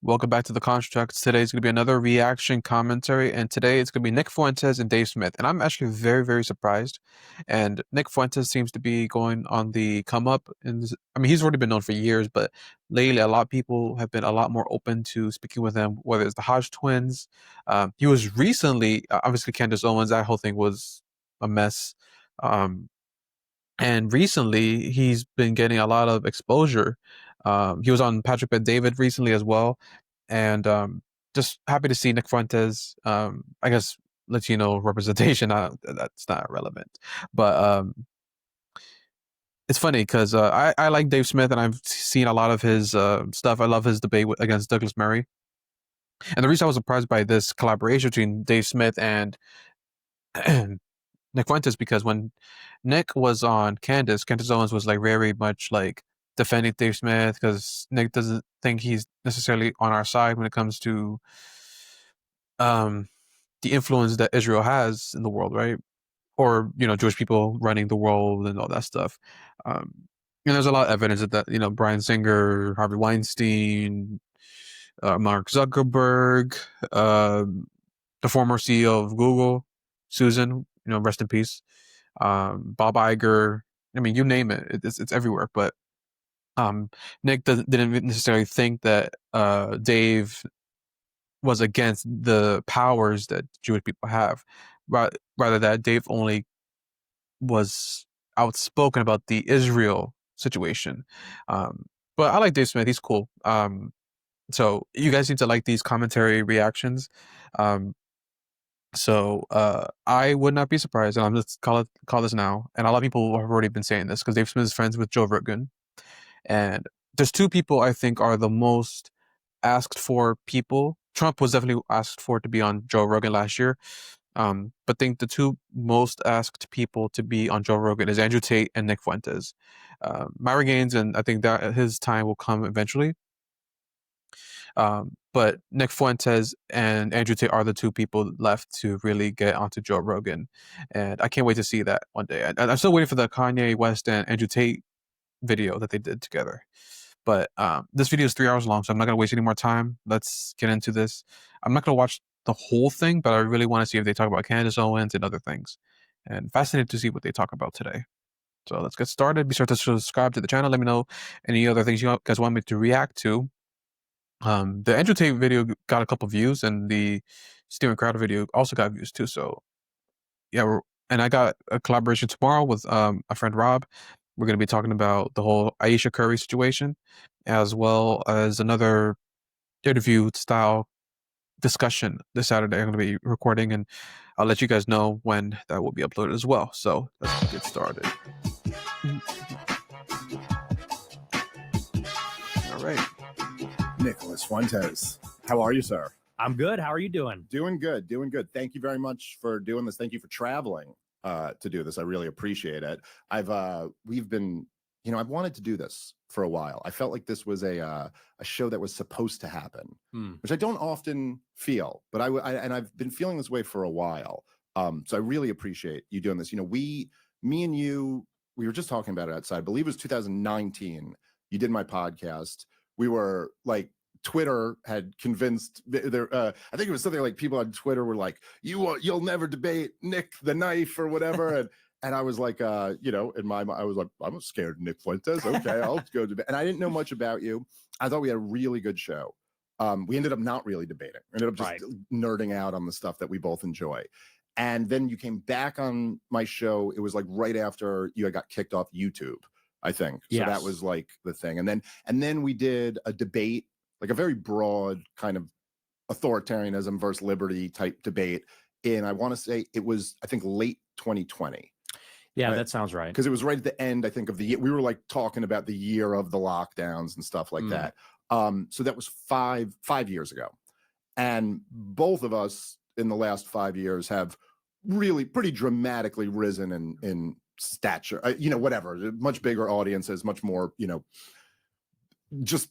Welcome back to the Constructs. Today's going to be another reaction commentary, and today it's going to be Nick Fuentes and Dave Smith. And I'm actually very, very surprised. And Nick Fuentes seems to be going on the come up. I mean, he's already been known for years, but lately a lot of people have been a lot more open to speaking with him, whether it's the Hodge twins. He was recently, obviously, Candace Owens. That whole thing was a mess. Um, and recently, he's been getting a lot of exposure. He was on Patrick Bet David recently as well, and just happy to see Nick Fuentes. I guess Latino representation. That's not relevant, but it's funny because I like Dave Smith, and I've seen a lot of his stuff. I love his debate against Douglas Murray, and the reason I was surprised by this collaboration between Dave Smith and Nick Fuentes because when Nick was on Candace Owens was like very much like defending Dave Smith because Nick doesn't think he's necessarily on our side when it comes to um the influence that Israel has in the world, right? Or Jewish people running the world and all that stuff. Um, and there's a lot of evidence that Brian Singer, Harvey Weinstein, Mark Zuckerberg, the former CEO of Google, Susan, rest in peace. Bob Iger. I mean, you name it. It's everywhere. But Nick didn't necessarily think that Dave was against the powers that Jewish people have. Rather that Dave only was outspoken about the Israel situation. Um, but I like Dave Smith. He's cool. So you guys need to like these commentary reactions. Um, I would not be surprised, and I'm just call this now. And a lot of people have already been saying this because Dave Smith is friends with Joe Rogan, and there's two people I think are the most asked for people. Trump was definitely asked for to be on Joe Rogan last year. But I think the two most asked people to be on Joe Rogan is Andrew Tate and Nick Fuentes. Myra Gaines, and I think that his time will come eventually. But Nick Fuentes and Andrew Tate are the two people left to really get onto Joe Rogan, and I can't wait to see that one day. I'm still waiting for the Kanye West and Andrew Tate video that they did together. But this video is 3 hours long, so I'm not gonna waste any more time. Let's get into this. I'm not gonna watch the whole thing, but I really want to see if they talk about Candace Owens and other things. And fascinated to see what they talk about today. So let's get started. Be sure to subscribe to the channel. Let me know any other things you guys want me to react to. The Andrew Tate video got a couple views, and the Steven Crowder video also got views too. So yeah, and I got a collaboration tomorrow with a friend Rob. We're going to be talking about the whole Aisha Curry situation, as well as another interview style discussion this Saturday. I'm going to be recording, and I'll let you guys know when that will be uploaded as well. So let's get started. All right. Nicholas Fuentes, how are you, sir? I'm good. How are you doing? Doing good, doing good. Thank you very much for doing this. Thank you for traveling to do this. I really appreciate it. We've been, I've wanted to do this for a while. I felt like this was a show that was supposed to happen, which I don't often feel, but and I've been feeling this way for a while. So I really appreciate you doing this. Me and you, we were just talking about it outside. I believe it was 2019. You did my podcast. We were like, Twitter had convinced there. I think it was something like people on Twitter were like, "You'll never debate Nick the Knife or whatever," and I was like, in my mind, I was like, "I'm scared of Nick Fuentes. Okay, I'll go debate." And I didn't know much about you. I thought we had a really good show. We ended up not really debating. We ended up just nerding out on the stuff that we both enjoy. And then you came back on my show. It was like right after you got kicked off YouTube, I think. So that was like the thing. And then we did a debate, like a very broad kind of authoritarianism versus liberty type debate. And I want to say it was, I think, late 2020. Yeah, that sounds right. Because it was right at the end, I think, of the year. We were like talking about the year of the lockdowns and stuff like that. So that was five years ago. And both of us in the last 5 years have really pretty dramatically risen in stature, whatever, much bigger audiences, much more, just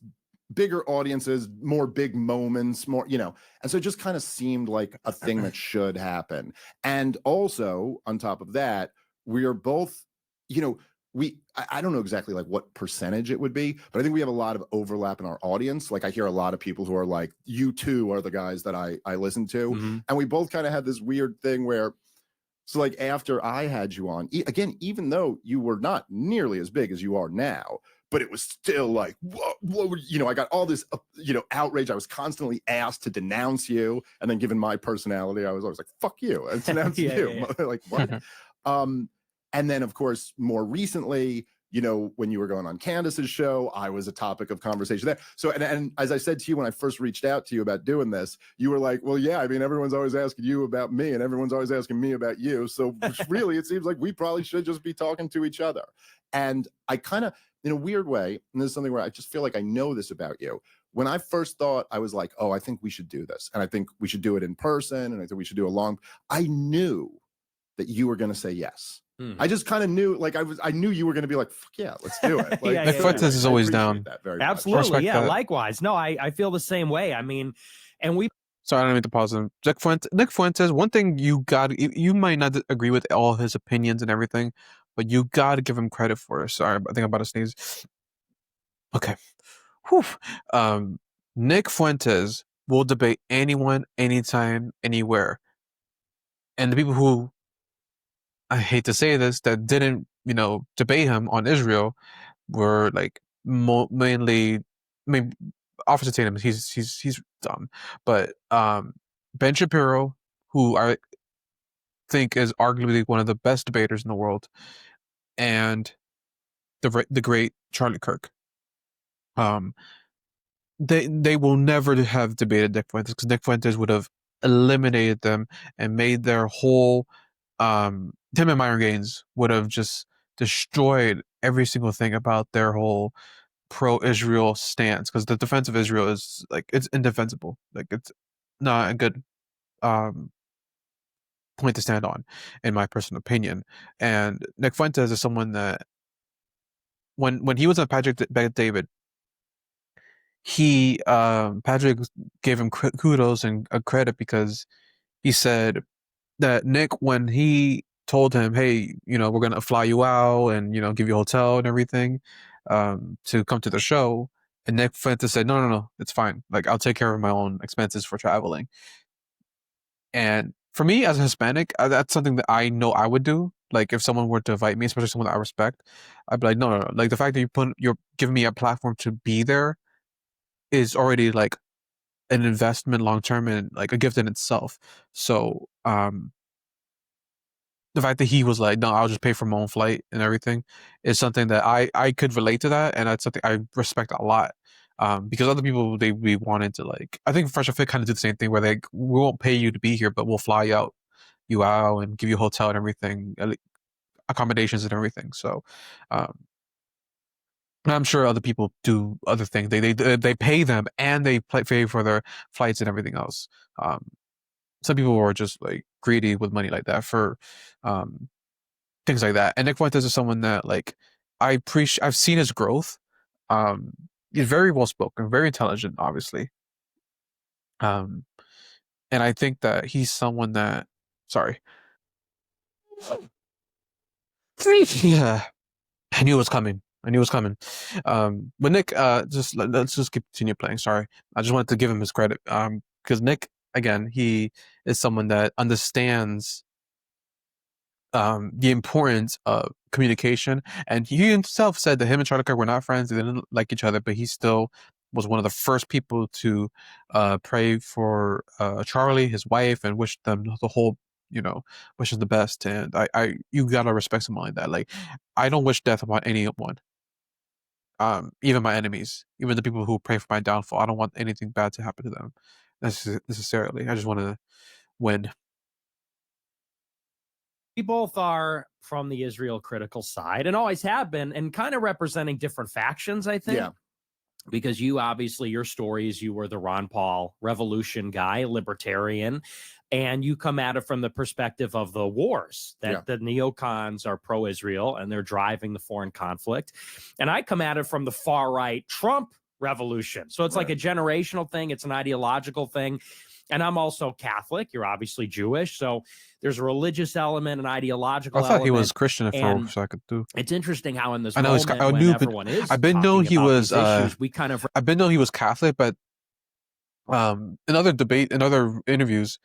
bigger audiences, more big moments, more, and so it just kind of seemed like a thing that should happen. And also on top of that, we are both, I don't know exactly like what percentage it would be, but I think we have a lot of overlap in our audience. Like I hear a lot of people who are like, you two are the guys that I listen to. Mhm. And we both kind of had this weird thing where, so like after I had you on, again, even though you were not nearly as big as you are now, but it was still like, what, you know, I got all this, you know, outrage. I was constantly asked to denounce you. And then given my personality, I was always like, fuck you, and denounce you. Like, what? And then, of course, more recently, you know, when you were going on Candace's show, I was a topic of conversation there. So, and as I said to you when I first reached out to you about doing this, you were like, well, yeah, I mean, everyone's always asking you about me and everyone's always asking me about you. So really, it seems like we probably should just be talking to each other. And I kind of, in a weird way, and this is something where I just feel like I know this about you. When I first thought, I was like, oh, I think we should do this. And I think we should do it in person. And I think we should do a long, I knew that you were going to say yes. I just kind of knew, like I knew you were going to be like, fuck yeah, let's do it. Like, Nick Fuentes is always down. That very Absolutely, much. yeah. Likewise, no, I feel the same way. I mean, and we. Sorry, I don't mean to pause him. Nick Fuentes, one thing you might not agree with all his opinions and everything, but you got to give him credit for it. Sorry, I think I'm about to sneeze. Okay. Whew. Nick Fuentes will debate anyone, anytime, anywhere. And the people who, I hate to say this, that didn't, you know, debate him on Israel were like mainly, I mean, Officer Tatum, he's dumb, but Ben Shapiro, who I think is arguably one of the best debaters in the world, and the great Charlie Kirk. They will never have debated Nick Fuentes because Nick Fuentes would have eliminated them and made their whole Tim and Myron Gaines would have just destroyed every single thing about their whole pro-Israel stance because the defense of Israel is like it's indefensible. Like it's not a good point to stand on, in my personal opinion. And Nick Fuentes is someone that when he was on Patrick David, he Patrick gave him kudos and credit because he said that Nick, when he told him, hey, you know, we're gonna fly you out and you know give you a hotel and everything to come to the show, and Nick Fuentes said, no, it's fine. Like I'll take care of my own expenses for traveling. And for me as a Hispanic, that's something that I know I would do. Like if someone were to invite me, especially someone that I respect, I'd be like, no. Like the fact that you're giving me a platform to be there is already like an investment long term and like a gift in itself. So the fact that he was like, no, I'll just pay for my own flight and everything is something that I could relate to that, and that's something I respect a lot. Because other people they wanted to like, I think Fresh Fit kind of do the same thing where we won't pay you to be here, but we'll fly you out and give you a hotel and everything, accommodations and everything. So, I'm sure other people do other things. They pay them and they pay for their flights and everything else. Some people are just like greedy with money like that for things like that. And Nick Fuentes is someone that like I've seen his growth. He's very well spoken, very intelligent, obviously. And I think that he's someone that sorry. Yeah. I knew it was coming. But Nick, let's just continue playing. Sorry, I just wanted to give him his credit. Because Nick, again, he is someone that understands the importance of communication, and he himself said that him and Charlie Kirk were not friends; they didn't like each other, but he still was one of the first people to pray for Charlie, his wife, and wish them the whole, you know, wishes the best. And you gotta respect someone like that. Like, I don't wish death upon anyone, even my enemies, even the people who pray for my downfall. I don't want anything bad to happen to them necessarily. I just want to win. We both are from the Israel critical side and always have been, and kind of representing different factions, I think. Yeah. Because you obviously, your stories, you were the Ron Paul revolution guy, libertarian, and you come at it from the perspective of the wars, that the neocons are pro-Israel and they're driving the foreign conflict. And I come at it from the far right Trump revolution. So it's like a generational thing. It's an ideological thing. And I'm also Catholic. You're obviously Jewish. So there's a religious element, an ideological I thought element. he was Christian for a And second too. it's interesting how in this I know moment I when knew, but everyone is I've been known talking he about was. these issues, we kind of I've been known he was Catholic, but in other interviews,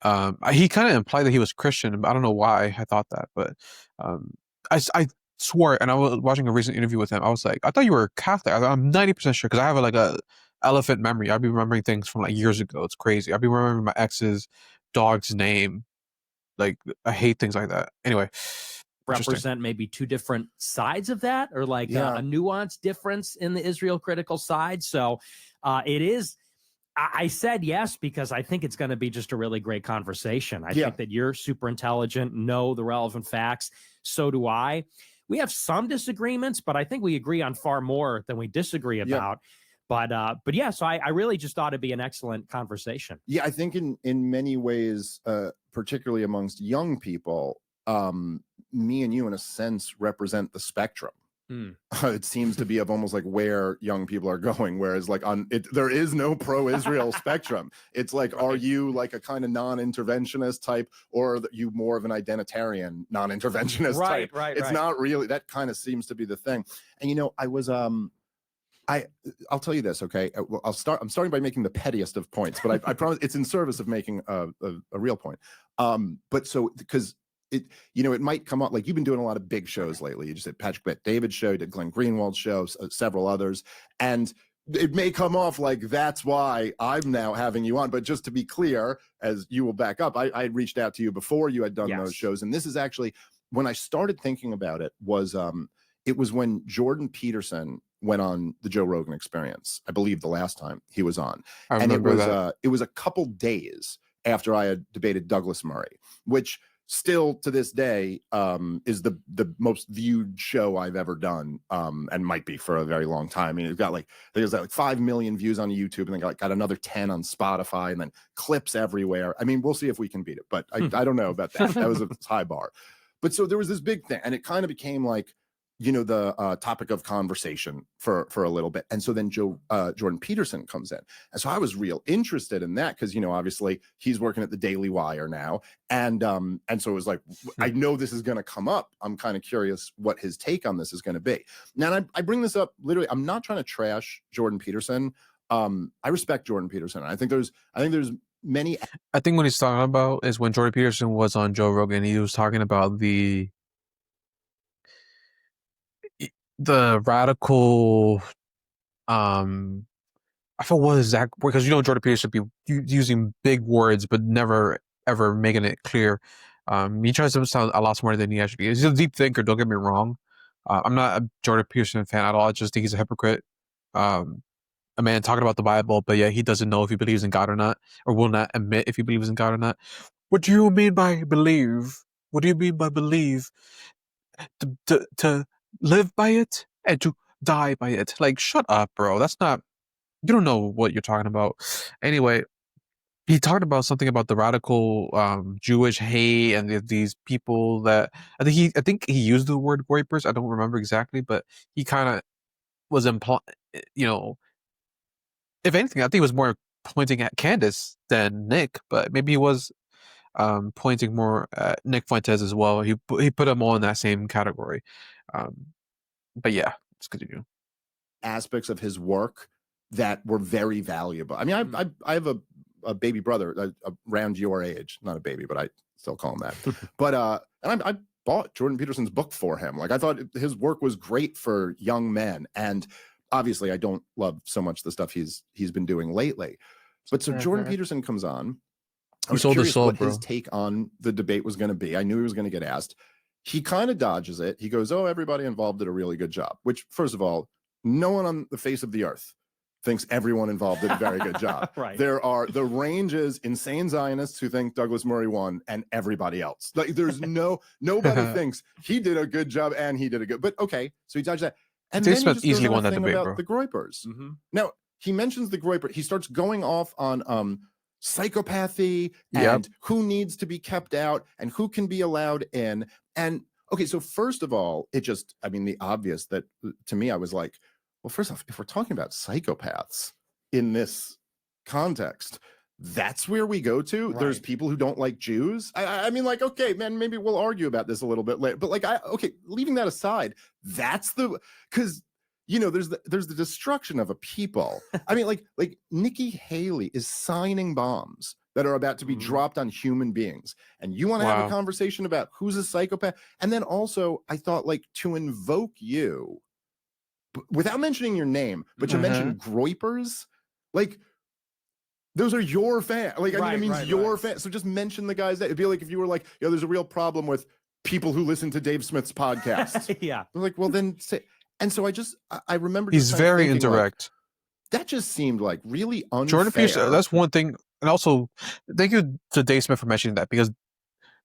he kind of implied that he was Christian. I don't know why I thought that, but I swore, and I was watching a recent interview with him. I was like, I thought you were Catholic. I'm 90% sure because I have like a elephant memory. I'd be remembering things from like years ago. It's crazy. I'd be remembering my ex's dog's name. Like I hate things like that. Anyway, represent maybe two different sides of that, or like a nuanced difference in the Israel critical side. So it is. I said yes because I think it's going to be just a really great conversation. I think that you're super intelligent, know the relevant facts. So do I. We have some disagreements, but I think we agree on far more than we disagree about. But yeah, so I really just thought it'd be an excellent conversation. Yeah, I think in many ways, particularly amongst young people, me and you, in a sense, represent the spectrum. It seems to be of almost like where young people are going, whereas like there is no pro-Israel spectrum. It's like, are you like a kind of non-interventionist type, or are you more of an identitarian non-interventionist type? It's not really, that kind of seems to be the thing. And I was I'll tell you this, okay? I'm starting by making the pettiest of points, but I promise it's in service of making a real point. But so because it might come up, like you've been doing a lot of big shows lately. You just did Patrick Bet-David's show, did Glenn Greenwald's show, several others, and it may come off like that's why I'm now having you on. But just to be clear, as you will back up, I reached out to you before you had done those shows, and this is actually when I started thinking about it was when Jordan Peterson went on the Joe Rogan Experience, I believe the last time he was on, and it was a couple days after I had debated Douglas Murray, which still to this day is the most viewed show I've ever done, and might be for a very long time. I mean, it's got there's like 5 million views on YouTube, and then got another 10 on Spotify, and then clips everywhere. I mean, we'll see if we can beat it, but I don't know about that. That was a high bar. But so there was this big thing, and it kind of became like, the topic of conversation for a little bit. And so then Jordan Peterson comes in. And so I was real interested in that because, obviously he's working at the Daily Wire now. And so it was like, I know this is going to come up. I'm kind of curious what his take on this is going to be. Now, I bring this up literally, I'm not trying to trash Jordan Peterson. I respect Jordan Peterson. I think there's many. I think what he's talking about is when Jordan Peterson was on Joe Rogan, he was talking about the radical I forgot what exact, because Jordan Peterson be using big words but never ever making it clear. He tries to sound a lot smarter than he actually is. He's a deep thinker, don't get me wrong. I'm not a Jordan Peterson fan at all. I just think he's a hypocrite. A man talking about the Bible, but yeah, he doesn't know if he believes in God or not, or will not admit if he believes in God or not. What do you mean by believe? What do you mean by believe? To live by it and to die by it. Like, shut up, bro. That's not, you don't know what you're talking about. Anyway, he talked about something about the radical Jewish hate and these people that I think he used the word rapers. I don't remember exactly, but he kind of was implying, if anything, I think he was more pointing at Candace than Nick, but maybe he was pointing more at Nick Fuentes as well. He put them all in that same category. But yeah, let's continue. Aspects of his work that were very valuable. I mean, I have a baby brother around your age, not a baby, but I still call him that. But and I bought Jordan Peterson's book for him. Like, I thought his work was great for young men, and obviously I don't love so much the stuff he's been doing lately. But so Jordan Peterson comes on. I was curious what his take on the debate was going to be. I knew he was going to get asked. He kind of dodges it. He goes, "Oh, everybody involved did a really good job," which, first of all, no one on the face of the earth thinks everyone involved did a very good job. Right. There are the range is insane Zionists who think Douglas Murray won, and everybody else. Like, there's nobody thinks he did a good job and he did a good. But okay, so he dodged that, and then he just easily won that debate, about the Groypers. Now he mentions the Groyper. He starts going off on psychopathy and who needs to be kept out and who can be allowed in. And okay, so first of all, the obvious that to me, I was like, Well, first off, if we're talking about psychopaths in this context, that's where we go to. Right. There's people who don't like Jews. I mean, like, okay, man, maybe we'll argue about this a little bit later. But like, okay, leaving that aside, that's because there's the destruction of a people. I mean, like Nikki Haley is signing bombs that are about to be dropped on human beings, and you want to have a conversation about who's a psychopath, and then also I thought like to invoke you without mentioning your name, but you mentioned Groypers, like. Those are your fans. Like, I mean, it means your fans. So just mention the guys that it'd be like if you were like, there's a real problem with people who listen to Dave Smith's podcast. Yeah. They're like, well, then say. And so I remember. He's very indirect. Like, that just seemed like really unfair. Jordan Peterson, that's one thing. And also, thank you to Dave Smith for mentioning that, because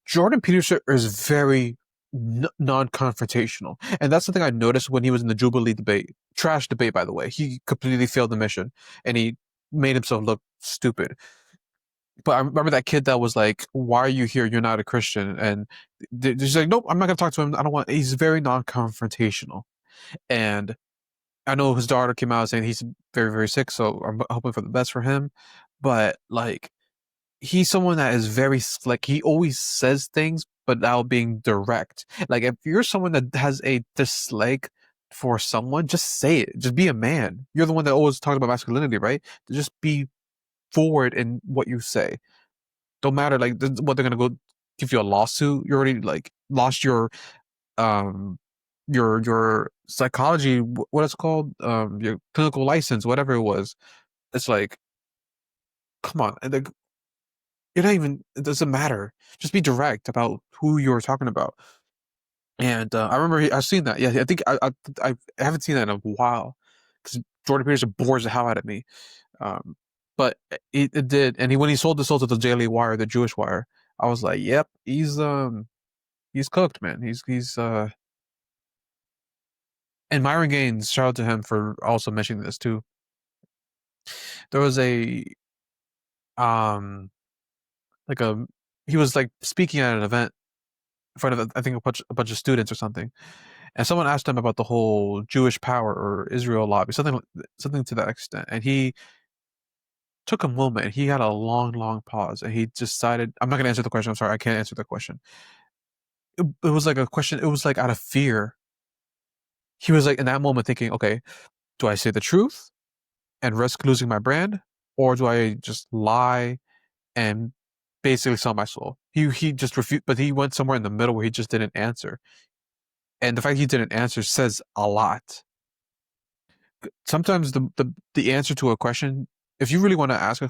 Jordan Peterson is very non-confrontational. And that's something I noticed when he was in the Jubilee debate. Trash debate, by the way. He completely failed the mission, and he made himself look stupid. But I remember that kid that was like, why are you here? You're not a Christian. And he's like, nope, I'm not going to talk to him. I don't want. He's very non-confrontational. And I know his daughter came out saying he's very, very sick, so I'm hoping for the best for him. But like, he's someone that is very slick. He always says things, but now being direct. Like, if you're someone that has a dislike for someone, just say it. Just be a man. You're the one that always talks about masculinity, right? Just be forward in what you say. Don't matter like what they're gonna go give you a lawsuit. You already like lost your psychology, what it's called, your clinical license, whatever it was. It's like, come on, like, you're not even. It doesn't matter. Just be direct about who you're talking about. And I remember I've seen that. Yeah, I think I haven't seen that in a while, because Jordan Peterson bores the hell out of me. But it did, and when he sold the soul to the Daily Wire, the Jewish Wire, I was like, yep, he's cooked, man. He's and Myron Gaines, shout out to him for also mentioning this too. There was a like he was like speaking at an event in front of, I think, a bunch of students or something, and someone asked him about the whole Jewish power or Israel lobby, something to that extent, and he took a moment and he had a long pause, and he decided, I'm not going to answer the question. I'm sorry, I can't answer the question. It was like a question. It was like out of fear. He was like in that moment thinking, okay, do I say the truth and risk losing my brand, or do I just lie and basically sell my soul? He just refused, but he went somewhere in the middle where he just didn't answer. And the fact he didn't answer says a lot. Sometimes the answer to a question, if you really want to ask a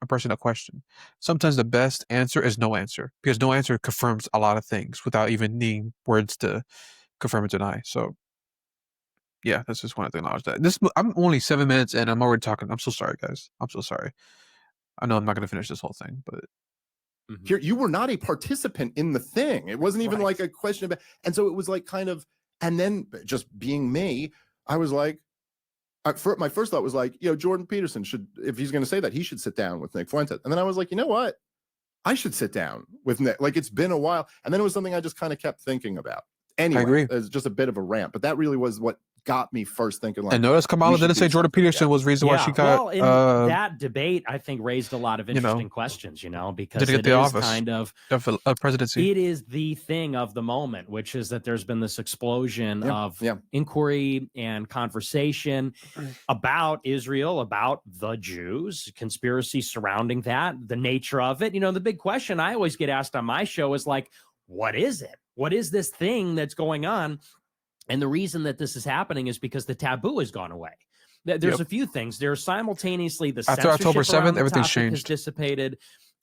person a question, sometimes the best answer is no answer, because no answer confirms a lot of things without even needing words to confirm or deny. So yeah, that's just wanted to acknowledge that. I'm only 7 minutes in. I'm already talking. I'm so sorry, guys. I'm so sorry. I know I'm not going to finish this whole thing, but here you were not a participant in the thing. It wasn't even like a question about, and so it was like kind of, and then just being me, I was like, my first thought was like, Jordan Peterson should, if he's going to say that, he should sit down with Nick Fuentes. And then I was like, you know what? I should sit down with Nick. Like, it's been a while. And then it was something I just kind of kept thinking about. Anyway, I agree. It's just a bit of a rant, but that really was what got me first thinking. Like, and notice Kamala didn't say Jordan Peterson was the reason why she got. Well, in that debate, I think raised a lot of interesting questions. Because it is office kind of presidency. It is the thing of the moment, which is that there's been this explosion of inquiry and conversation about Israel, about the Jews, conspiracy surrounding that, the nature of it. The big question I always get asked on my show is like, what is it? What is this thing that's going on? And the reason that this is happening is because the taboo has gone away. There's a few things. There's simultaneously the after October 7th, everything's changed, has dissipated,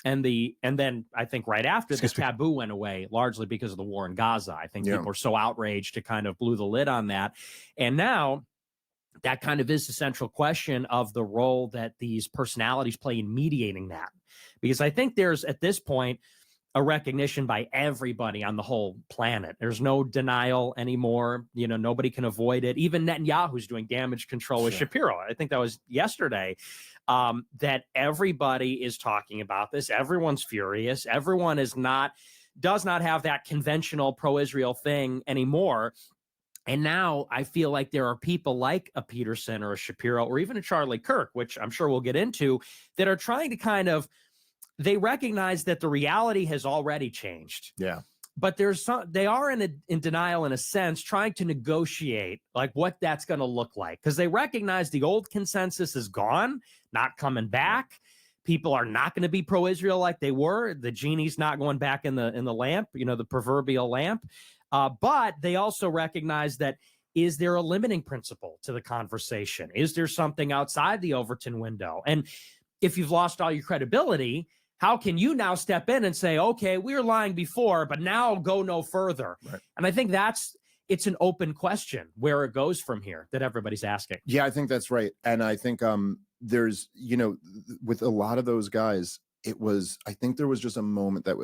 and then I think right after the taboo went away, largely because of the war in Gaza. I think people were so outraged it kind of blew the lid on that, and now that kind of is the central question of the role that these personalities play in mediating that, because I think there's at this point a recognition by everybody on the whole planet. There's no denial anymore. Nobody can avoid it. Even Netanyahu's doing damage control with Shapiro. I think that was yesterday, that everybody is talking about this. Everyone's furious. Everyone does not have that conventional pro-Israel thing anymore. And now I feel like there are people like a Peterson or a Shapiro or even a Charlie Kirk, which I'm sure we'll get into, that are trying to kind of, they recognize that the reality has already changed. Yeah. But they are in denial in a sense, trying to negotiate like what that's going to look like, because they recognize the old consensus is gone, not coming back. People are not going to be pro-Israel like they were. The genie's not going back in the lamp, the proverbial lamp. But they also recognize that, is there a limiting principle to the conversation? Is there something outside the Overton window? And if you've lost all your credibility, how can you now step in and say, okay, we were lying before, but now go no further? Right. And I think it's an open question where it goes from here that everybody's asking. Yeah, I think that's right. And I think there's, with a lot of those guys, I think there was just a moment that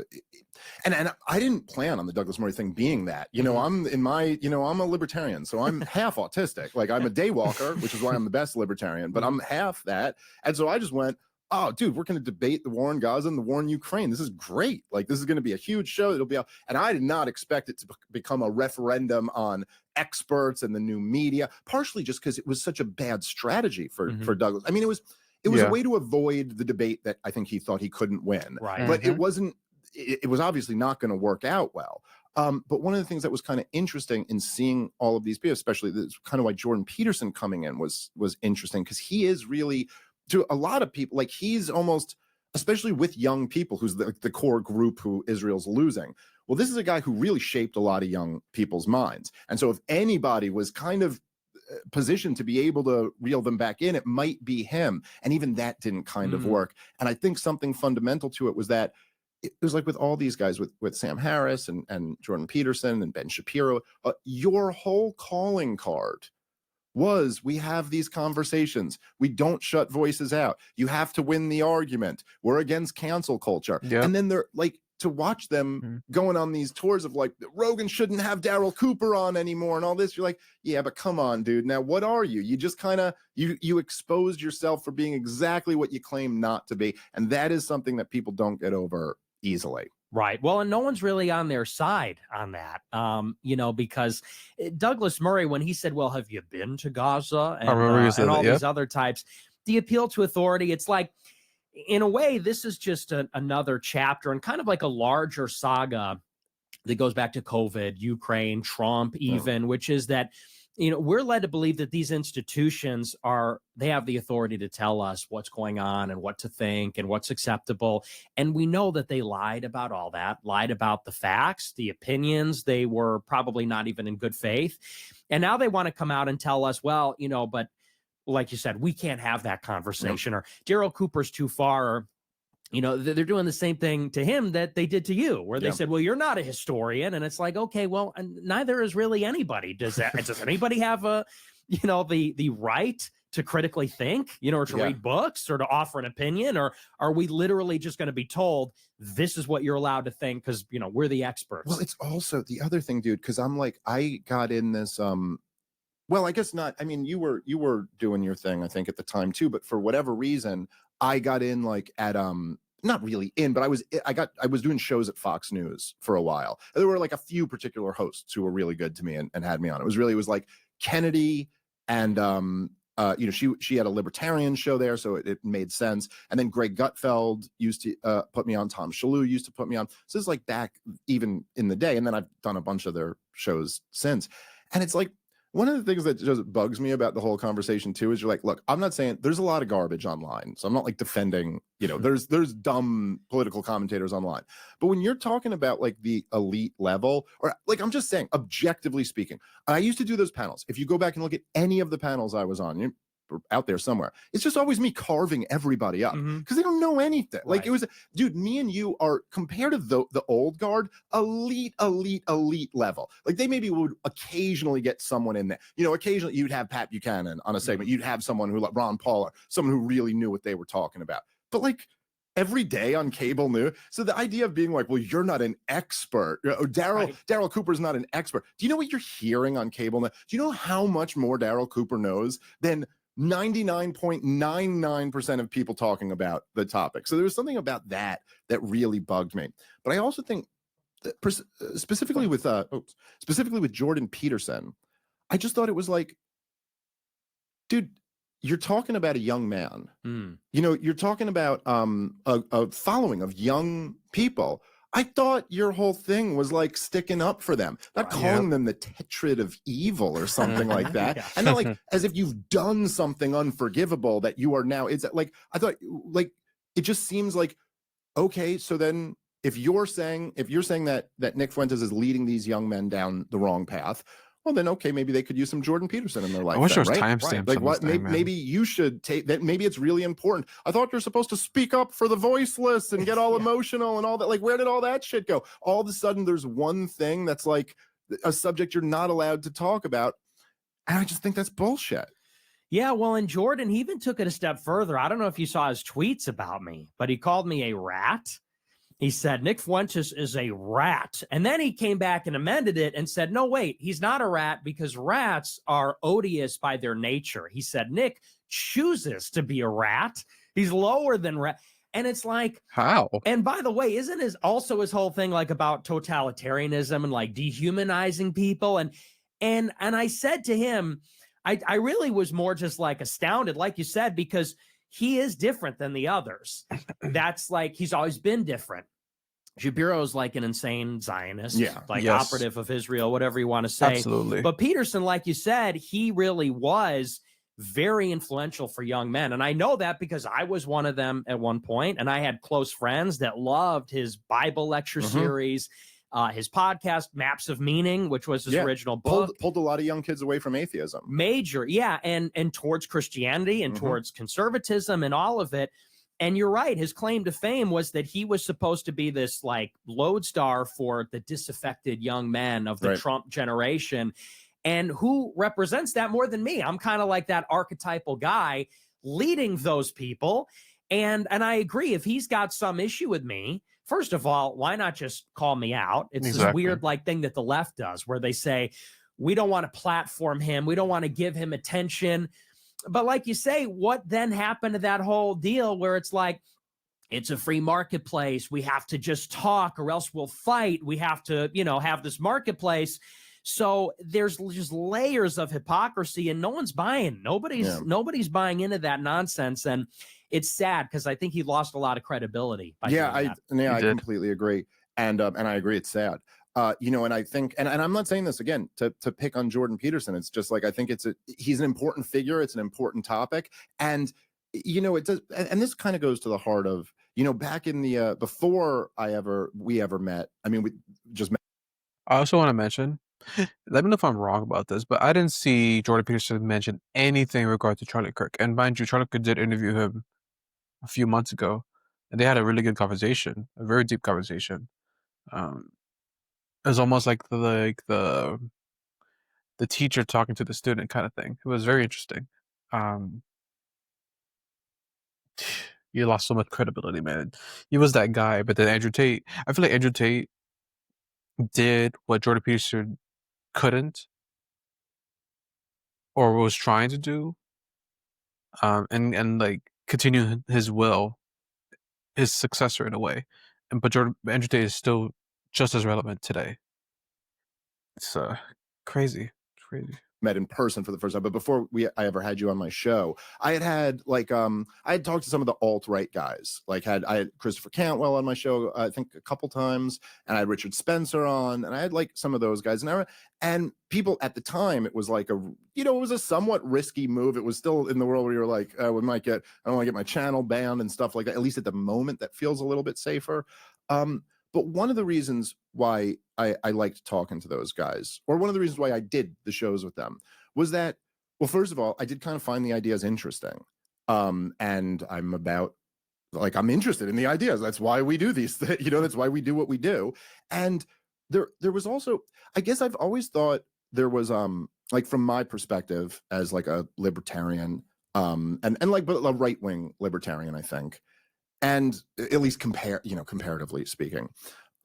and I didn't plan on the Douglas Murray thing being that, I'm a libertarian, so I'm half autistic. Like, I'm a day walker, which is why I'm the best libertarian, but I'm half that. And so I just went, oh, dude, we're going to debate the war in Gaza and the war in Ukraine. This is great. Like, this is going to be a huge show. It'll be and I did not expect it to become a referendum on experts and the new media, partially just because it was such a bad strategy for Douglas. I mean, it was a way to avoid the debate that I think he thought he couldn't win. Right. But it wasn't, it was obviously not going to work out well. But one of the things that was kind of interesting in seeing all of these people, especially this, kind of why Jordan Peterson coming in was interesting, because he is really, to a lot of people, like, he's almost, especially with young people, who's the core group who Israel's losing. Well, this is a guy who really shaped a lot of young people's minds. And so if anybody was kind of positioned to be able to reel them back in, it might be him. And even that didn't kind of work. And I think something fundamental to it was that it was like with all these guys, with Sam Harris and Jordan Peterson and Ben Shapiro, your whole calling card was, we have these conversations. We don't shut voices out. You have to win the argument. We're against cancel culture. Yep. And then they're like, to watch them going on these tours of like, Rogan shouldn't have Daryl Cooper on anymore and all this. You're like, yeah, but come on, dude. Now, what are you? You just kind of, you exposed yourself for being exactly what you claim not to be. And that is something that people don't get over easily. Right. Well, and no one's really on their side on that, because Douglas Murray, when he said, well, have you been to Gaza and all these other types, the appeal to authority, it's like, in a way, this is just another chapter and kind of like a larger saga that goes back to COVID, Ukraine, Trump, even, which is that, we're led to believe that these institutions they have the authority to tell us what's going on and what to think and what's acceptable. And we know that they lied about all that, lied about the facts, the opinions. They were probably not even in good faith. And now they want to come out and tell us, well, but like you said, we can't have that conversation, or Daryl Cooper's too far, or they're doing the same thing to him that they did to you, where they said, well, you're not a historian. And it's like, okay, well, neither is really anybody. Does anybody have the right to critically think, or to read books or to offer an opinion? Or are we literally just going to be told this is what you're allowed to think because, we're the experts? Well, it's also the other thing, dude, because I'm like, I got in this, well, I guess not. I mean, you were doing your thing, I think, at the time too, but for whatever reason, I got in like at not really in, but I was doing shows at Fox News for a while. And there were like a few particular hosts who were really good to me and had me on. It was like Kennedy and she had a libertarian show there, so it made sense. And then Greg Gutfeld used to put me on. Tom Shalhoub used to put me on. So this is like back even in the day. And then I've done a bunch of their shows since. And it's like, one of the things that just bugs me about the whole conversation too is you're like, look, I'm not saying, there's a lot of garbage online, so I'm not like defending, there's dumb political commentators online. But when you're talking about like the elite level, or like, I'm just saying, objectively speaking, I used to do those panels. If you go back and look at any of the panels I was on, out there somewhere, it's just always me carving everybody up because they don't know anything. Right. Like, it was, dude, me and you are, compared to the old guard, elite level. Like, they maybe would occasionally get someone in there, occasionally you'd have Pat Buchanan on a segment, you'd have someone who, like Ron Paul, or someone who really knew what they were talking about. But like, every day on cable news. So the idea of being like, well, you're not an expert, or Daryl Cooper's not an expert. Do you know what you're hearing on cable now? Do you know how much more Daryl Cooper knows than 99.99% of people talking about the topic? So there was something about that really bugged me. But I also think that specifically with Jordan Peterson, I just thought it was like, dude, you're talking about a young man. You know, you're talking about a following of young people. I thought your whole thing was like sticking up for them, not calling them the tetrad of evil or something like that. Yeah. And not like as if you've done something unforgivable that you are now. It's like, I thought, like, it just seems like, okay, so then if you're saying that Nick Fuentes is leading these young men down the wrong path, well, then okay, maybe they could use some Jordan Peterson in their life. I wish then, there was right? timestamps Like on what? this thing, Maybe you should take that. Maybe it's really important. I thought you're supposed to speak up for the voiceless and get all emotional and all that. Like, where did all that shit go? All of a sudden, there's one thing that's like a subject you're not allowed to talk about, and I just think that's bullshit. Yeah, well, and Jordan, he even took it a step further. I don't know if you saw his tweets about me, but he called me a rat. He said, Nick Fuentes is a rat. And then he came back and amended it and said, no, wait, he's not a rat because rats are odious by their nature. He said, Nick chooses to be a rat. He's lower than rat. And it's like, how? And by the way, isn't his whole thing like about totalitarianism and like dehumanizing people? And I said to him, I really was more just like astounded, like you said, because he is different than the others. That's like, he's always been different. Shapiro's like an insane Zionist, operative of Israel, whatever you want to say. Absolutely. But Peterson, like you said, he really was very influential for young men. And I know that because I was one of them at one point, and I had close friends that loved his Bible lecture series, his podcast, Maps of Meaning, which was his original book. Pulled a lot of young kids away from atheism. Major, yeah, and towards Christianity and towards conservatism and all of it. And you're right, his claim to fame was that he was supposed to be this like lodestar for the disaffected young men of the Trump generation. And who represents that more than me? I'm kind of like that archetypal guy leading those people. And I agree, if he's got some issue with me, first of all, why not just call me out? It's this weird like thing that the left does where they say, we don't want to platform him. We don't want to give him attention. But like you say, what then happened to that whole deal where it's like, it's a free marketplace. We have to just talk or else we'll fight. We have to, have this marketplace. So there's just layers of hypocrisy and no one's buying. Nobody's buying into that nonsense. And it's sad because I think he lost a lot of credibility. I completely agree. And I agree. It's sad. And I think, and I'm not saying this again to pick on Jordan Peterson. It's just like, I think he's an important figure. It's an important topic. And, it does. And this kind of goes to the heart of, back in the, before we ever met, I mean, we just met. I also want to mention, let me know if I'm wrong about this, but I didn't see Jordan Peterson mention anything in regard to Charlie Kirk. And mind you, Charlie Kirk did interview him a few months ago, and they had a really good conversation, a very deep conversation. It was almost like the teacher talking to the student kind of thing. It was very interesting. You lost so much credibility, man. He was that guy, but then Andrew Tate. I feel like Andrew Tate did what Jordan Peterson couldn't, or was trying to do, and like continue his will, his successor in a way. But Andrew Tate is still just as relevant today. It's crazy. It's crazy. Met in person for the first time, but before I ever had you on my show, I had talked to some of the alt-right guys. Like I had Christopher Cantwell on my show, I think a couple times, and I had Richard Spencer on, and I had like some of those guys, and people at the time, it was like it was a somewhat risky move. It was still in the world where you were like, I don't want to get my channel banned and stuff like that. At least at the moment, that feels a little bit safer. But one of the reasons why I liked talking to those guys, or one of the reasons why I did the shows with them, was that, well, first of all, I did kind of find the ideas interesting. And I'm interested in the ideas. That's why we do these things, that's why we do what we do. And there was also, I guess I've always thought there was, like from my perspective as like a libertarian, and like but a right-wing libertarian, I think. And at least comparatively speaking,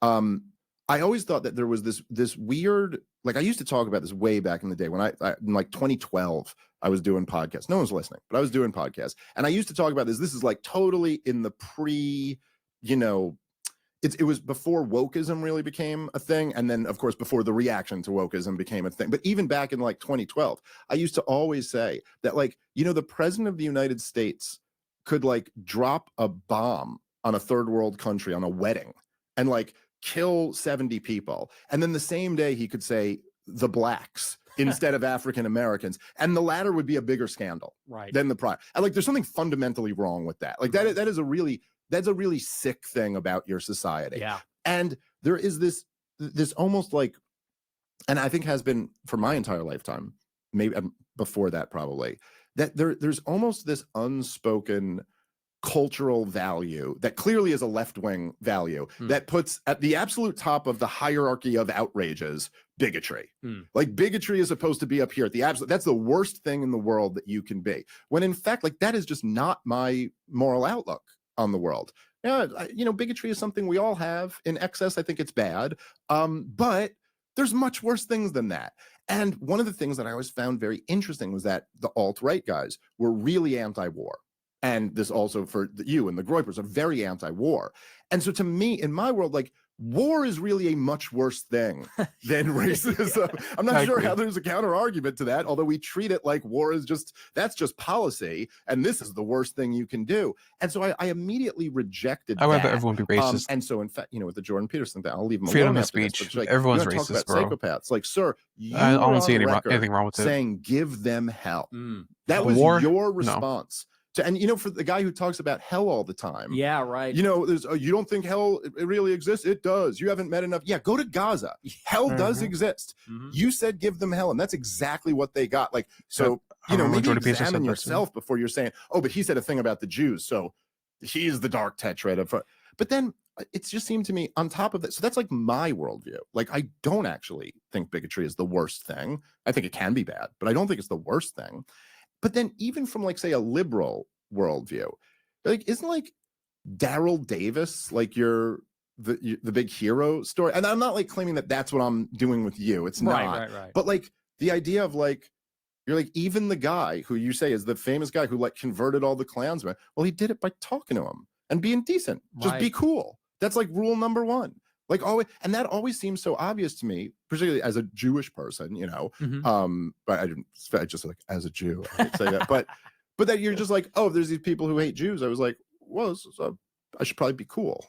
I always thought that there was this weird, like I used to talk about this way back in the day when I in like 2012, I was doing podcasts. No one's listening, but I was doing podcasts. And I used to talk about this. This is like totally in the it was before wokeism really became a thing, and then of course before the reaction to wokeism became a thing. But even back in like 2012, I used to always say that, like, the president of the United States could like drop a bomb on a third world country on a wedding and like kill 70 people, and then the same day he could say the blacks instead of African Americans, and the latter would be a bigger scandal than the prior. And like, there's something fundamentally wrong with that. Like that is a really that's a really sick thing about your society. Yeah. And there is this almost like, and I think has been for my entire lifetime, maybe before that probably, that there's almost this unspoken cultural value that clearly is a left-wing value that puts at the absolute top of the hierarchy of outrages bigotry. Like, bigotry is supposed to be up here at the absolute. That's the worst thing in the world that you can be, when in fact, like, that is just not my moral outlook on the world. Yeah, bigotry is something we all have in excess. I think it's bad, but there's much worse things than that. And one of the things that I always found very interesting was that the alt-right guys were really anti-war. And this also for you and the Groypers are very anti-war. And so to me, in my world, like, war is really a much worse thing than racism. I'm not sure how there's a counter argument to that, although we treat it like war is that's just policy, and this is the worst thing you can do. And so I immediately rejected that. I rather everyone be racist. And so in fact, with the Jordan Peterson thing, I'll leave him alone. Freedom of speech. Like, everyone's racist, bro. Psychopaths. Like, sir, I don't see anything wrong with it. Saying give them hell. That was your response. No. And for the guy who talks about hell all the time, yeah, right. There's you don't think hell it really exists? It does. You haven't met enough. Yeah, go to Gaza. Hell does exist. You said give them hell, and that's exactly what they got. Like, so maybe examine yourself before you're saying, oh, but he said a thing about the Jews, so he's the dark tetrad. But then it just seemed to me on top of that. So that's like my worldview. Like, I don't actually think bigotry is the worst thing. I think it can be bad, but I don't think it's the worst thing. But then even from, like, say, a liberal worldview, like, isn't like Daryl Davis like the big hero story? And I'm not like claiming that that's what I'm doing with you. It's not. Right. But like the idea of like, you're like, even the guy who you say is the famous guy who like converted all the Klansmen, well, he did it by talking to him and being decent. Just be cool. That's like rule number one. Like, always, and that always seems so obvious to me, particularly as a Jewish person, but I just like, as a Jew, I would say that, but that you're just like, oh, there's these people who hate Jews. I was like, well, I should probably be cool,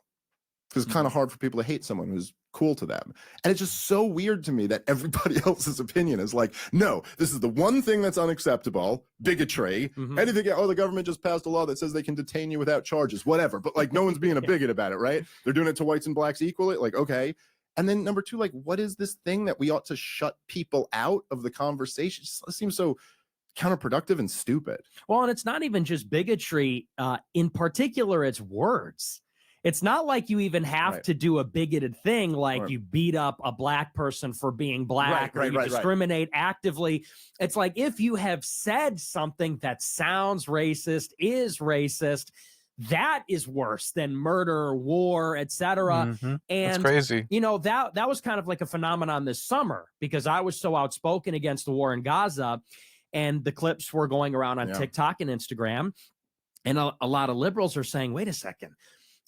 because it's kind of hard for people to hate someone who's cool to them. And it's just so weird to me that everybody else's opinion is like, no, this is the one thing that's unacceptable, bigotry. Anything, oh, the government just passed a law that says they can detain you without charges, whatever. But like, no one's being a bigot about it, right? They're doing it to whites and blacks equally. Like, okay. And then number two, like, what is this thing that we ought to shut people out of the conversation? It seems so counterproductive and stupid. Well, and it's not even just bigotry. In particular, it's words. It's not like you even have to do a bigoted thing, like you beat up a black person for being black, or you discriminate actively. It's like, if you have said something that sounds racist, is racist, that is worse than murder, war, etc. And that's crazy. That was kind of like a phenomenon this summer, because I was so outspoken against the war in Gaza, and the clips were going around on TikTok and Instagram, and a lot of liberals are saying, wait a second,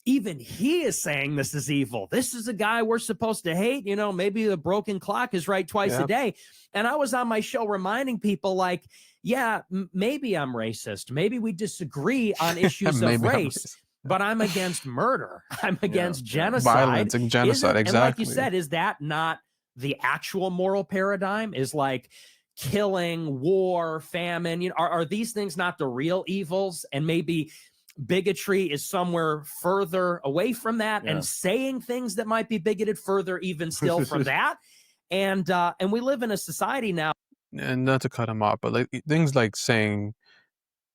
even he is saying this is evil. This is a guy we're supposed to hate. Maybe the broken clock is right twice a day. And I was on my show reminding people, like, yeah, maybe I'm racist. Maybe we disagree on issues of race, but I'm against murder. I'm against genocide. Violence and genocide, exactly. And like you said, is that not the actual moral paradigm? Is like killing, war, famine? Are these things not the real evils? And maybe bigotry is somewhere further away from that, and saying things that might be bigoted further even still from that. And we live in a society now. And not to cut him off, but like things like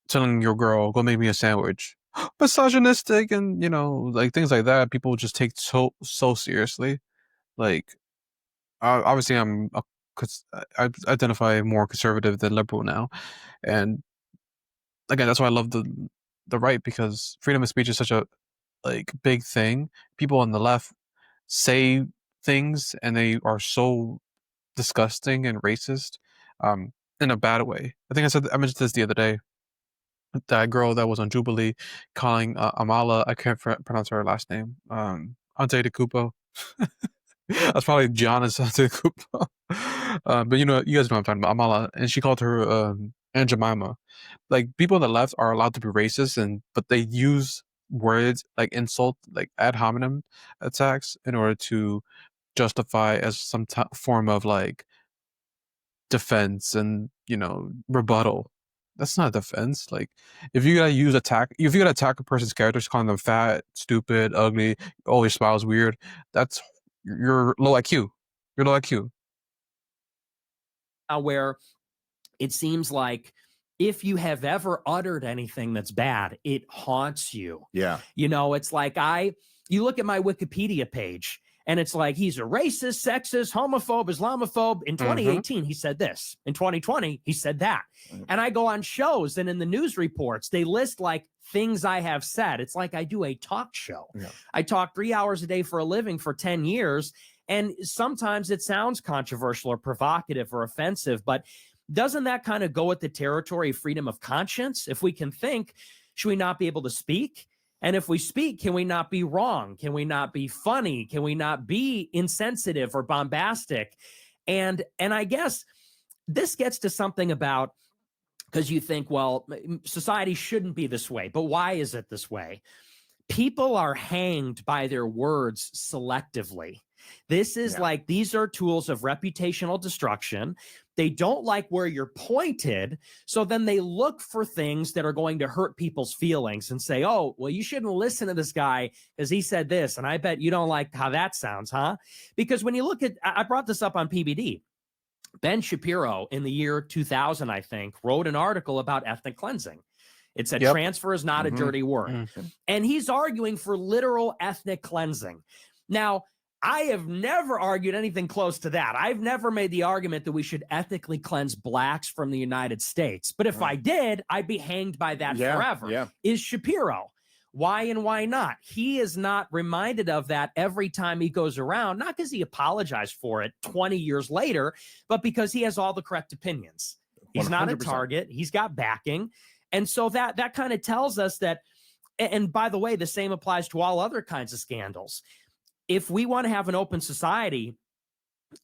telling your girl, go make me a sandwich, misogynistic, and like things like that, people just take so seriously. Like, obviously I identify more conservative than liberal now, and again, that's why I love the right, because freedom of speech is such a like big thing. People on the left say things and they are so disgusting and racist, in a bad way. I mentioned this the other day. That girl that was on Jubilee calling Amala, I can't pronounce her last name, Antetokounmpo. That's probably Giannis Antetokounmpo. But you know, you guys know what I'm talking about. Amala, and she called her Aunt Jemima. Like people on the left are allowed to be racist, and but they use words like insult, like ad hominem attacks, in order to justify as some form of like defense and rebuttal. That's not defense. Like if you gotta if you gotta attack a person's character, just calling them fat, stupid, ugly, always smiles weird, that's you're low IQ. You're low IQ. Where it seems like if you have ever uttered anything that's bad, it haunts you. Yeah. It's like you look at my Wikipedia page and it's like he's a racist, sexist, homophobe, Islamophobe. In 2018, he said this. In 2020, he said that. And I go on shows and in the news reports, they list like things I have said. It's like I do a talk show. Yeah. I talk 3 hours a day for a living for 10 years. And sometimes it sounds controversial or provocative or offensive, but doesn't that kind of go with the territory of freedom of conscience? If we can think, should we not be able to speak? And if we speak, can we not be wrong? Can we not be funny? Can we not be insensitive or bombastic? And I guess this gets to something about, because you think, well, society shouldn't be this way, but why is it this way? People are hanged by their words selectively. This is like, these are tools of reputational destruction. They don't like where you're pointed. So then they look for things that are going to hurt people's feelings and say, oh, well, you shouldn't listen to this guy because he said this. And I bet you don't like how that sounds, huh? Because when you look at, I brought this up on PBD. Ben Shapiro in the year 2000, I think, wrote an article about ethnic cleansing. It said transfer is not a dirty word. And he's arguing for literal ethnic cleansing. Now, I have never argued anything close to that. I've never made the argument that we should ethically cleanse blacks from the United States. But if I did, I'd be hanged by that forever. Yeah. Is Shapiro. Why and why not? He is not reminded of that every time he goes around, not because he apologized for it 20 years later, but because he has all the correct opinions. He's 100%. Not a target. He's got backing. And so that kind of tells us that, and by the way, the same applies to all other kinds of scandals. If we want to have an open society,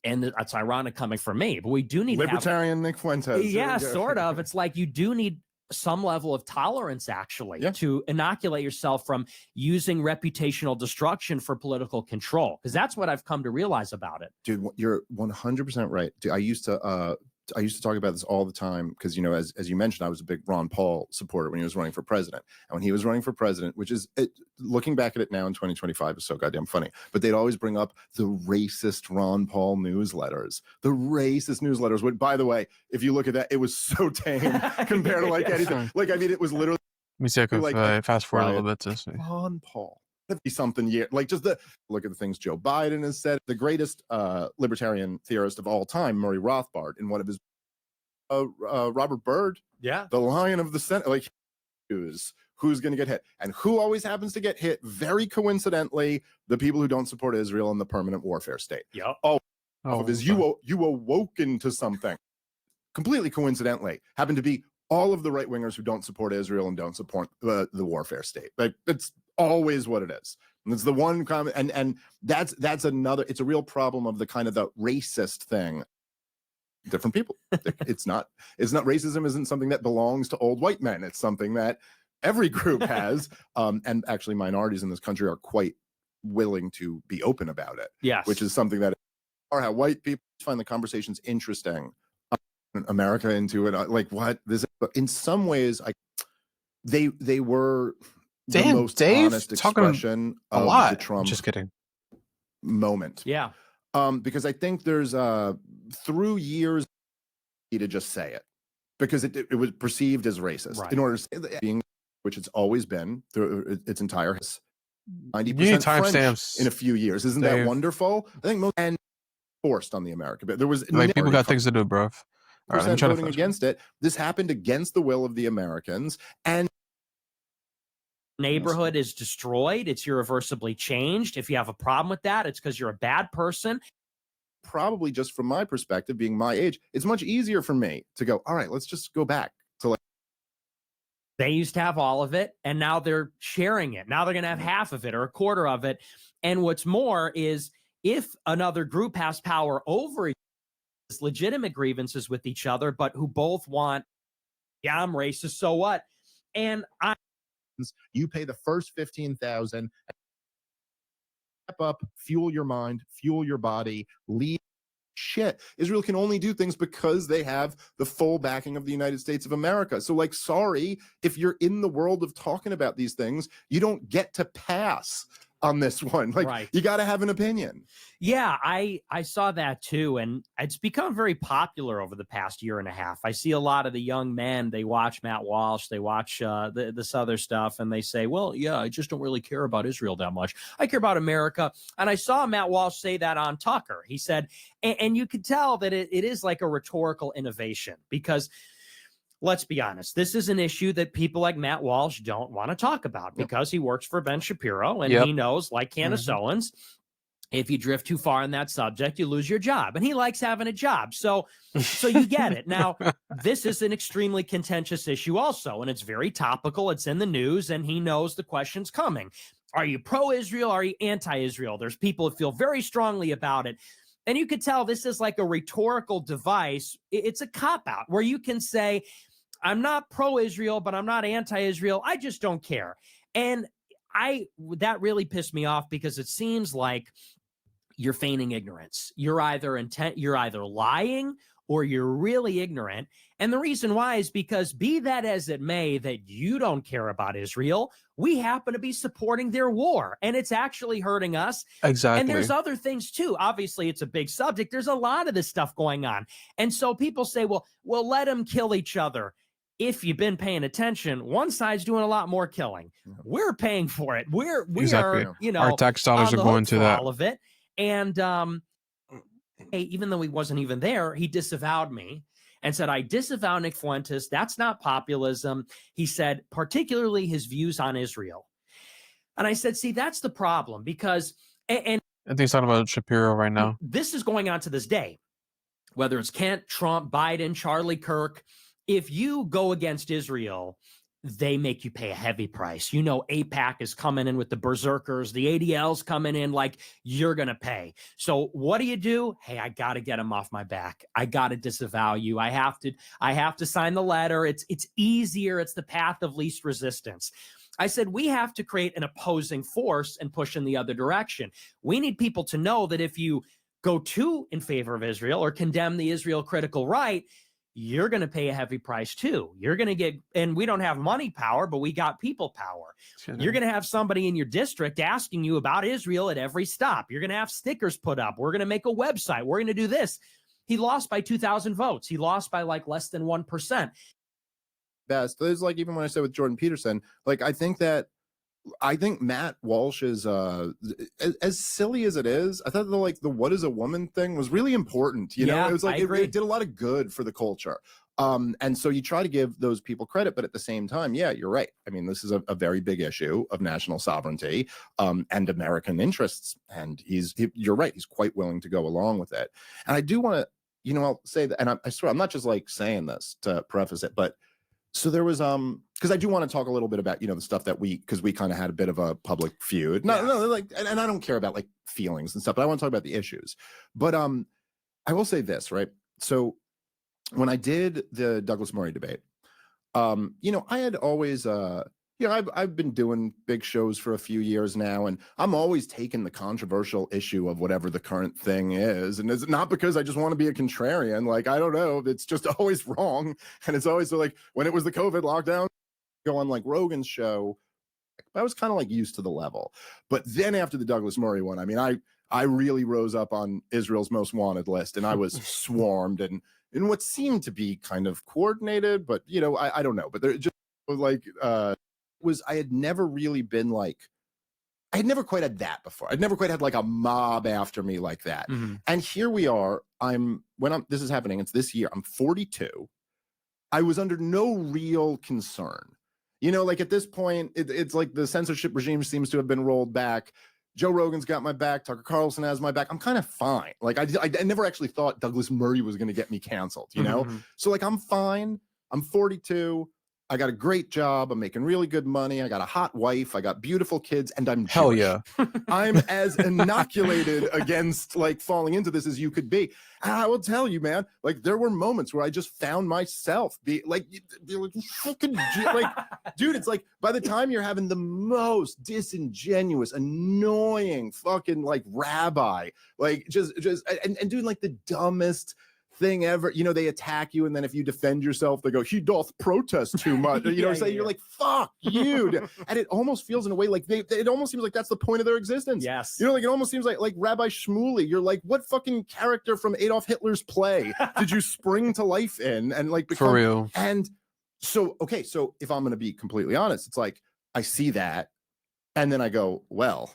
and that's ironic coming from me, but we do need libertarian Nick Fuentes. Yeah, sort of. It's like you do need some level of tolerance, actually, to inoculate yourself from using reputational destruction for political control, because that's what I've come to realize about it. Dude, you're 100% right. Dude, I used to talk about this all the time because, as you mentioned, I was a big Ron Paul supporter when he was running for president. And when he was running for president, which is, looking back at it now in 2025 is so goddamn funny, but they'd always bring up the racist Ron Paul newsletters. The racist newsletters, which, by the way, if you look at that, it was so tame compared to like anything. Like, I mean, it was literally. Let me see, I could fast forward a little bit to see. Ron Paul. 50-something year, like just look at the things Joe Biden has said. The greatest libertarian theorist of all time, Murray Rothbard, in one of his Robert Byrd, the Lion of the Senate, like who's going to get hit, and who always happens to get hit? Very coincidentally, the people who don't support Israel in the permanent warfare state. You awoken to something completely coincidentally happen to be all of the right wingers who don't support Israel and don't support the warfare state. Like it's always what it is. And it's the one comment, and that's another. It's a real problem of the kind of the racist thing. Different people. It's not racism isn't something that belongs to old white men. It's something that every group has. And actually, minorities in this country are quite willing to be open about it. Yes, which is something that or how white people find the conversations interesting. America into it, like what this in some ways they were the most honest expression of the Trump moment. Because I think there's through years to just say it because it was perceived as racist in order to say that being, which it's always been through its entire 90% French in a few years. Isn't that wonderful? I think most and forced on the American, but there was like people got things to do, bro. Voting against it. This happened against the will of the Americans, and neighborhood is destroyed. It's irreversibly changed. If you have a problem with that, it's because you're a bad person. Probably just from my perspective, being my age, it's much easier for me to go, all right, let's just go back to like They used to have all of it, and now they're sharing it. Now they're going to have half of it or a quarter of it. And what's more is if another group has power over legitimate grievances with each other, but who both want, yeah, I'm racist, so what? And you pay the first 15,000, step up, fuel your mind, fuel your body, lead shit. Israel can only do things because they have the full backing of the United States of America. So, like, sorry, if you're in the world of talking about these things, you don't get to pass on this one. Like, right. You got to have an opinion. Yeah, I saw that too, and it's become very popular over the past year and a half. I see a lot of the young men, they watch Matt Walsh, they watch this other stuff, and they say, well, yeah, I just don't really care about Israel that much. I care about America. And I saw Matt Walsh say that on Tucker. He said, and you could tell that it is like a rhetorical innovation, because let's be honest, this is an issue that people like Matt Walsh don't want to talk about because he works for Ben Shapiro, and he knows, like Candace Owens, if you drift too far in that subject, you lose your job. And he likes having a job. So you get it. Now, this is an extremely contentious issue also, and it's very topical. It's in the news, and he knows the question's coming. Are you pro-Israel? Are you anti-Israel? There's people who feel very strongly about it. And you could tell this is like a rhetorical device. It's a cop-out where you can say, I'm not pro-Israel, but I'm not anti-Israel. I just don't care. And that really pissed me off, because it seems like you're feigning ignorance. You're either lying or you're really ignorant. And the reason why is because, be that as it may, that you don't care about Israel, we happen to be supporting their war, and it's actually hurting us. Exactly. And there's other things too. Obviously, it's a big subject. There's a lot of this stuff going on. And so people say, well, let them kill each other. If you've been paying attention, one side's doing a lot more killing. We're paying for it. We exactly. are, our tax dollars are going to that. All of it. And hey, even though he wasn't even there, he disavowed me and said, I disavow Nick Fuentes. That's not populism. He said, particularly his views on Israel. And I said, see, that's the problem, because, and I think he's talking about Shapiro right now. This is going on to this day, whether it's Kent, Trump, Biden, Charlie Kirk. If you go against Israel, they make you pay a heavy price. You know, AIPAC is coming in with the berserkers, the ADL's coming in, like, you're going to pay. So what do? Hey, I got to get them off my back. I got to disavow you. I have to sign the letter. It's easier. It's the path of least resistance. I said, we have to create an opposing force and push in the other direction. We need people to know that if you go too in favor of Israel or condemn the Israel critical right, you're going to pay a heavy price too. You're going to get, and we don't have money power, but we got people power. You're going to have somebody in your district asking you about Israel at every stop. You're going to have stickers put up. We're going to make a website. We're going to do this. He lost by 2,000 votes. He lost by like less than 1%. Best. There's like, even when I said with Jordan Peterson, like, I think Matt Walsh is as silly as it is. I thought the what is a woman thing was really important. You know, it was like it did a lot of good for the culture. And so you try to give those people credit, but at the same time, yeah, you're right. I mean, this is a very big issue of national sovereignty and American interests. And you're right. He's quite willing to go along with it. And I do want to, I'll say that, and I swear, I'm not just like saying this to preface it, but so there was because I do want to talk a little bit about the stuff that because we kind of had a bit of a public feud. No, like, and I don't care about like feelings and stuff, but I want to talk about the issues. But I will say this, right? So when I did the Douglas Murray debate, I had always I've been doing big shows for a few years now, and I'm always taking the controversial issue of whatever the current thing is. And it's not because I just want to be a contrarian. Like, I don't know. It's just always wrong. And it's always like, when it was the COVID lockdown, go on like Rogan's show, I was kind of like used to the level. But then after the Douglas Murray one, I mean, I really rose up on Israel's most wanted list, and I was swarmed and in what seemed to be kind of coordinated, but I don't know. But there just was like I had never really been like, I had never quite had that before. I'd never quite had like a mob after me like that. Mm-hmm. And here we are. This is happening. It's this year. I'm 42. I was under no real concern. Like at this point, it's like the censorship regime seems to have been rolled back. Joe Rogan's got my back. Tucker Carlson has my back. I'm kind of fine. Like I never actually thought Douglas Murray was going to get me canceled, Mm-hmm. So like, I'm fine. I'm 42. I got a great job. I'm making really good money. I got a hot wife. I got beautiful kids, and I'm Hell Jewish. yeah. I'm as inoculated against like falling into this as you could be. And I will tell you, man, like there were moments where I just found myself be like fucking like, dude, it's like by the time you're having the most disingenuous, annoying fucking like rabbi, like just and doing like the dumbest thing ever, you know, they attack you, and then if you defend yourself, they go, he doth protest too much. You know what I'm saying? You're like, fuck you. And it almost feels in a way like it almost seems like that's the point of their existence. Yes. You know, like it almost seems like Rabbi Shmuley, you're like, what fucking character from Adolf Hitler's play did you spring to life in and like become? For real. And so, okay, so if I'm going to be completely honest, it's like, I see that, and then I go, well,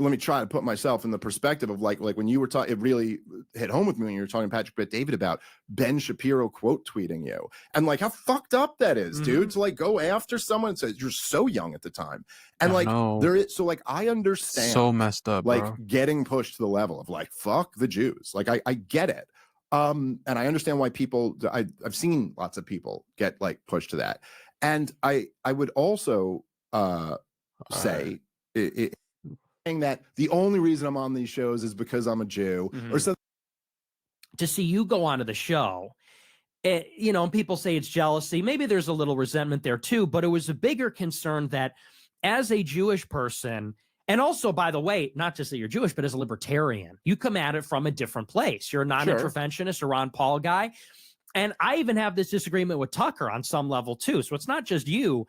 let me try to put myself in the perspective of like when you were talking, it really hit home with me when you were talking to Patrick Bet-David about Ben Shapiro quote tweeting you, and like how fucked up that is, dude, to like go after someone and say you're so young at the time, and like there is, so like I understand, so messed up, like bro. getting pushed to the level of like fuck the Jews, like I get it, and I understand why people, I've seen lots of people get like pushed to that, and I would also say it that the only reason I'm on these shows is because I'm a Jew, or something. To see you go onto the show, you know, and people say it's jealousy. Maybe there's a little resentment there too, but it was a bigger concern that as a Jewish person, and also, by the way, not just that you're Jewish, but as a libertarian, you come at it from a different place. You're a non-interventionist, a Ron Paul guy. And I even have this disagreement with Tucker on some level too. So it's not just you.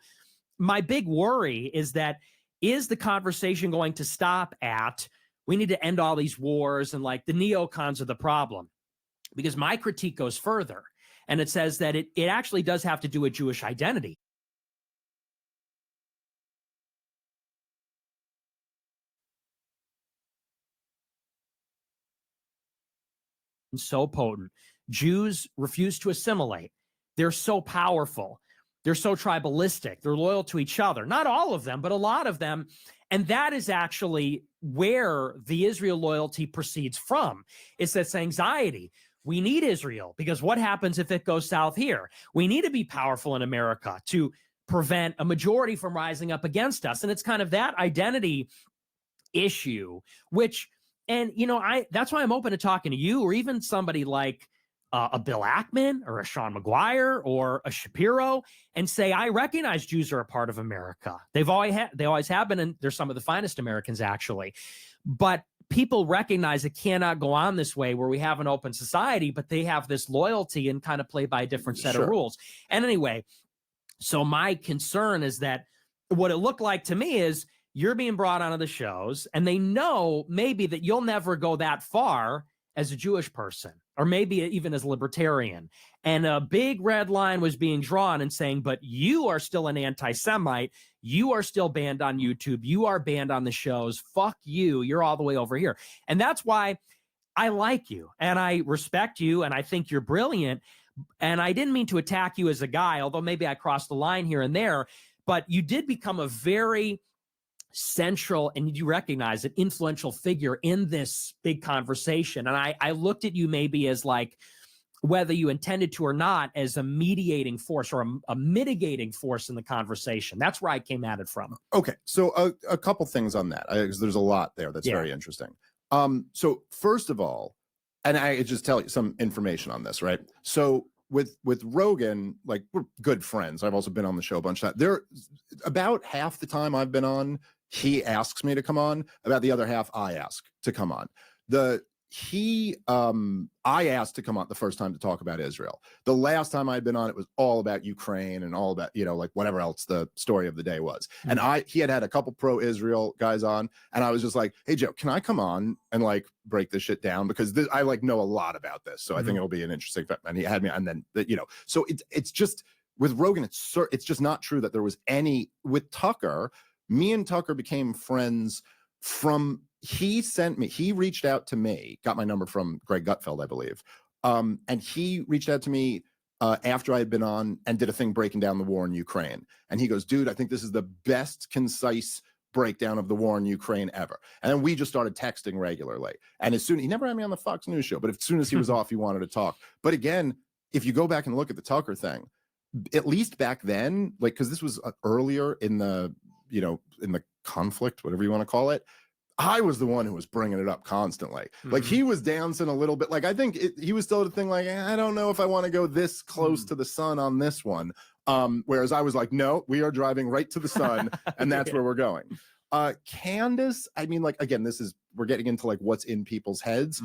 My big worry is that, is the conversation going to stop at, we need to end all these wars and like the neocons are the problem? Because my critique goes further, and it says that it actually does have to do with Jewish identity. So potent. Jews refuse to assimilate. They're so powerful. They're so tribalistic. They're loyal to each other. Not all of them, but a lot of them. And that is actually where the Israel loyalty proceeds from. It's this anxiety. We need Israel because what happens if it goes south here? We need to be powerful in America to prevent a majority from rising up against us. And it's kind of that identity issue, which, and you know, that's why I'm open to talking to you, or even somebody like a Bill Ackman or a Sean McGuire or a Shapiro, and say, I recognize Jews are a part of America. They always have been, and they're some of the finest Americans, actually. But people recognize it cannot go on this way where we have an open society, but they have this loyalty and kind of play by a different set of rules. And anyway, so my concern is that what it looked like to me is you're being brought onto the shows, and they know maybe that you'll never go that far as a Jewish person, or maybe even as a libertarian. And a big red line was being drawn and saying, but you are still an anti-Semite. You are still banned on YouTube. You are banned on the shows. Fuck you. You're all the way over here. And that's why I like you and I respect you and I think you're brilliant. And I didn't mean to attack you as a guy, although maybe I crossed the line here and there, but you did become a very central, and you recognize an influential figure in this big conversation. And I looked at you maybe as like, whether you intended to or not, as a mediating force or a mitigating force in the conversation. That's where I came at it from. Okay, so a couple things on that, because there's a lot there that's very interesting. So first of all, and I just tell you some information on this, right? So with Rogan, like we're good friends. I've also been on the show a bunch of times. There, about half the time I've been on, he asks me to come on. About the other half, I ask to come on. I asked to come on the first time to talk about Israel. The last time I'd been on, it was all about Ukraine and all about, you know, like whatever else the story of the day was. And he had a couple pro-Israel guys on, and I was just like, hey Joe, can I come on and like break this shit down? Because I like know a lot about this. So I think it'll be an interesting, and he had me, and then, you know, so it's just, with Rogan, it's just not true that there was any, with Tucker, me and Tucker became friends from, he reached out to me, got my number from Greg Gutfeld, I believe. And he reached out to me after I had been on and did a thing breaking down the war in Ukraine. And he goes, dude, I think this is the best concise breakdown of the war in Ukraine ever. And then we just started texting regularly. And as soon, he never had me on the Fox News show, but as soon as he was off, he wanted to talk. But again, if you go back and look at the Tucker thing, at least back then, like, because this was earlier in the, in the conflict, whatever you want to call it, I was the one who was bringing it up constantly. Like, he was dancing a little bit. Like, I think he was still the thing, like, I don't know if I want to go this close to the sun on this one. Whereas I was like, no, we are driving right to the sun, and that's where we're going. Candace, I mean, like, again, we're getting into like what's in people's heads.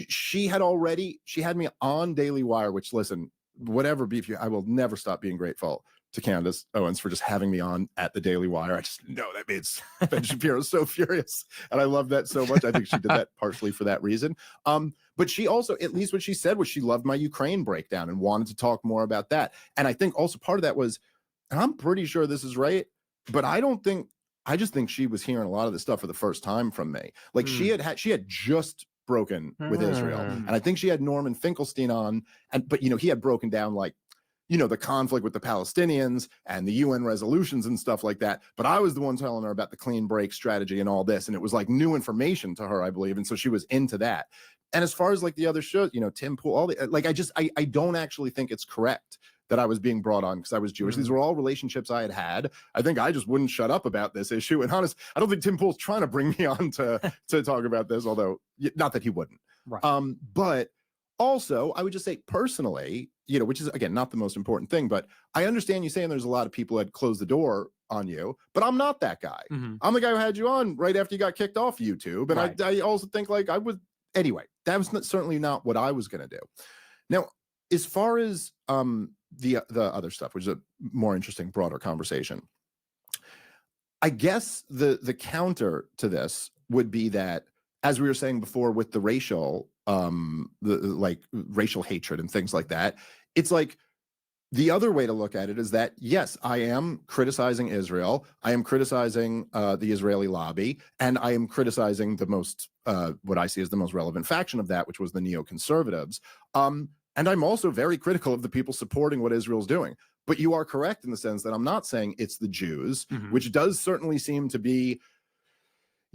She had me on Daily Wire, which, listen, whatever beef I will never stop being grateful to Candace Owens for just having me on at the Daily Wire. I just know that made Ben Shapiro so furious, and I love that so much. I think she did that partially for that reason. But she also, at least what she said was, she loved my Ukraine breakdown and wanted to talk more about that. And I think also part of that was, and I'm pretty sure this is right, but I just think she was hearing a lot of this stuff for the first time from me. Like, she had just broken with Israel, and I think she had Norman Finkelstein on, but he had broken down, like, the conflict with the Palestinians and the UN resolutions and stuff like that. But I was the one telling her about the clean break strategy and all this, and it was like new information to her, I believe, and so she was into that. And as far as like the other shows, Tim Pool, all the, like, I don't actually think it's correct that I was being brought on because I was Jewish. These were all relationships I had. I think I just wouldn't shut up about this issue. And honest, I don't think Tim Pool's trying to bring me on to talk about this, although not that he wouldn't. Right. But also, I would just say personally, which is, again, not the most important thing, but I understand you saying there's a lot of people that closed the door on you, but I'm not that guy. I'm the guy who had you on right after you got kicked off YouTube. And I also think, like, anyway, that was certainly not what I was going to do. Now, as far as the other stuff, which is a more interesting, broader conversation, I guess the counter to this would be that, as we were saying before, with the racial racial hatred and things like that, it's like, the other way to look at it is that, yes, I am criticizing Israel, I am criticizing the Israeli lobby, and I am criticizing the most, what I see as the most relevant faction of that, which was the neoconservatives. And I'm also very critical of the people supporting what Israel's doing. But you are correct in the sense that I'm not saying it's the Jews, which does certainly seem to be,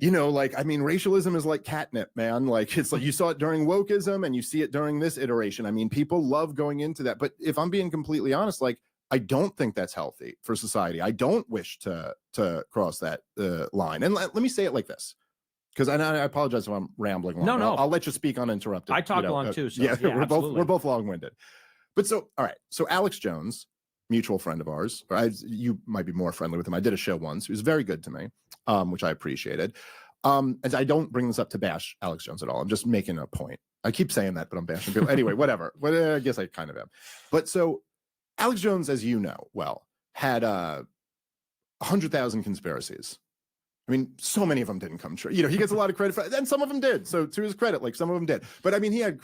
like, I mean, racialism is like catnip, man. Like, it's like, you saw it during wokeism and you see it during this iteration. I mean, people love going into that. But if I'm being completely honest, like, I don't think that's healthy for society. I don't wish to cross that line. And let me say it like this, because I apologize if I'm rambling long. No. I'll let you speak uninterrupted. I talk long too. So yeah, we're both long-winded. But so, all right. So Alex Jones, mutual friend of ours, you might be more friendly with him. I did a show once. He was very good to me, which I appreciated. And I don't bring this up to bash Alex Jones at all. I'm just making a point. I keep saying that, but I'm bashing people. Anyway, whatever. I guess I kind of am. But so Alex Jones, as you know well, had 100,000 conspiracies. I mean, so many of them didn't come true. He gets a lot of credit for it, and some of them did. So to his credit, like, some of them did. But I mean, he had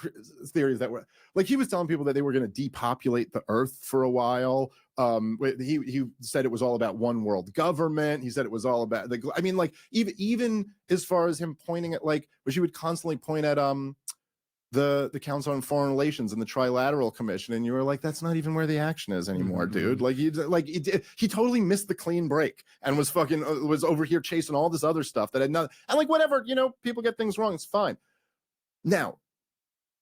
theories that were like, he was telling people that they were going to depopulate the earth for a while. He said it was all about one world government. He said it was all about I mean, like, even as far as him pointing at, like, which he would constantly point at the Council on Foreign Relations and the Trilateral Commission, and you were like, that's not even where the action is anymore, dude. Like, he totally missed the clean break and was over here chasing all this other stuff that had nothing. And, like, whatever, people get things wrong, it's fine. Now,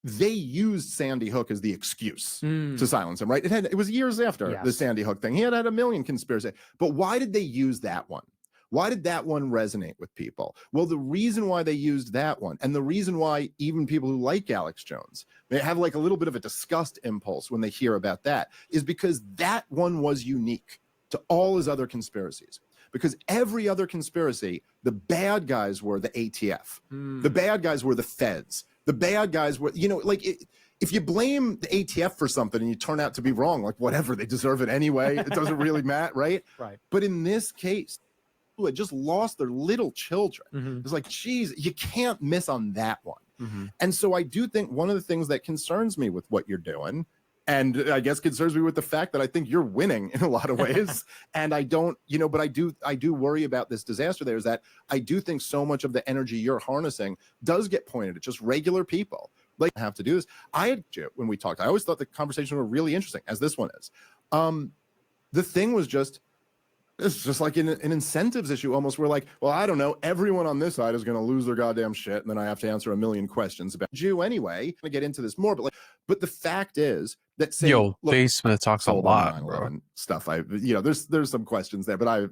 they used Sandy Hook as the excuse to silence him, right? It was years after the Sandy Hook thing. He had a million conspiracies. But why did they use that one? Why did that one resonate with people? Well, the reason why they used that one, and the reason why even people who like Alex Jones, they have like a little bit of a disgust impulse when they hear about that, is because that one was unique to all his other conspiracies. Because every other conspiracy, the bad guys were the ATF. The bad guys were the feds. The bad guys were, if you blame the ATF for something and you turn out to be wrong, like, whatever, they deserve it anyway. It doesn't really matter, right? Right. But in this case, who had just lost their little children. It's like, geez, you can't miss on that one. And so I do think one of the things that concerns me with what you're doing, and I guess concerns me with the fact that I think you're winning in a lot of ways, and I don't, but I do worry about this disaster there, is that I do think so much of the energy you're harnessing does get pointed at just regular people. Like, have to do this. When we talked, I always thought the conversation were really interesting, as this one is. The thing was just, It's just like an incentives issue almost. We're like, well, I don't know. Everyone on this side is going to lose their goddamn shit. And then I have to answer a million questions about Jew anyway. I'm going to get into this more, but the fact is that saying, Yo, look, Dave Smith talks a sold on the lot, bro. 9/11 stuff. There's some questions there, but I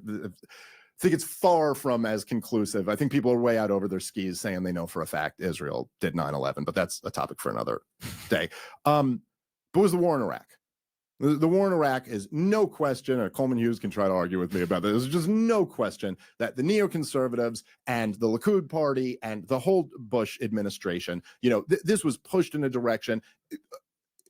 think it's far from as conclusive. I think people are way out over their skis saying they know for a fact Israel did 9/11, but that's a topic for another day. But was the war in Iraq? The war in Iraq is no question, or Coleman Hughes can try to argue with me about this. There's just no question that the neoconservatives and the Likud party and the whole Bush administration, this was pushed in a direction.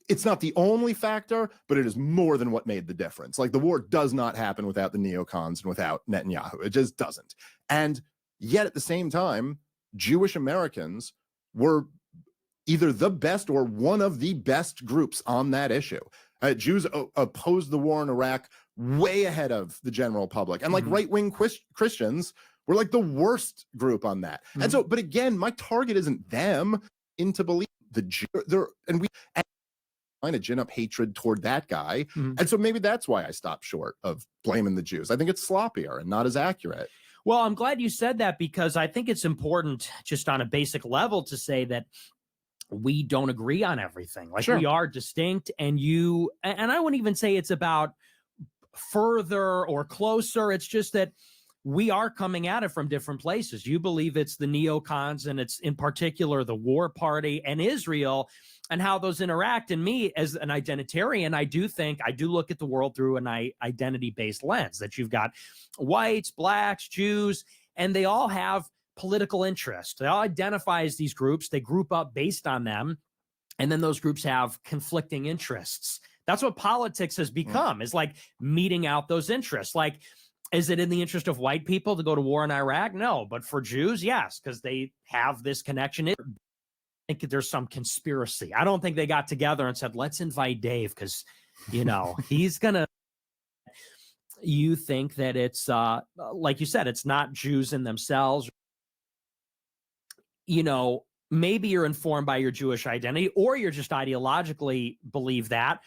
It's not the only factor, but it is more than what made the difference. Like, the war does not happen without the neocons and without Netanyahu. It just doesn't. And yet at the same time, Jewish Americans were either the best or one of the best groups on that issue. Jews opposed the war in Iraq way ahead of the general public. And like right-wing Christians were like the worst group on that. And so, but again, my target isn't them into belief the Jew, and trying to gin up hatred toward that guy. And so maybe that's why I stopped short of blaming the Jews. I think it's sloppier and not as accurate. Well, I'm glad you said that, because I think it's important just on a basic level to say that we don't agree on everything. Like, we are distinct, and I wouldn't even say it's about further or closer. It's just that we are coming at it from different places. You believe it's the neocons, and it's in particular the war party and Israel, and how those interact. And me, as an identitarian, I do look at the world through an identity-based lens, that you've got whites, blacks, Jews, and they all have political interest. They all identify as these groups. They group up based on them. And then those groups have conflicting interests. That's what politics has become, is like meeting out those interests. Like, is it in the interest of white people to go to war in Iraq? No. But for Jews, yes, because they have this connection. I think there's some conspiracy. I don't think they got together and said, let's invite Dave because, he's going to. You think that it's, like you said, it's not Jews in themselves. Maybe you're informed by your Jewish identity, or you're just ideologically believe that.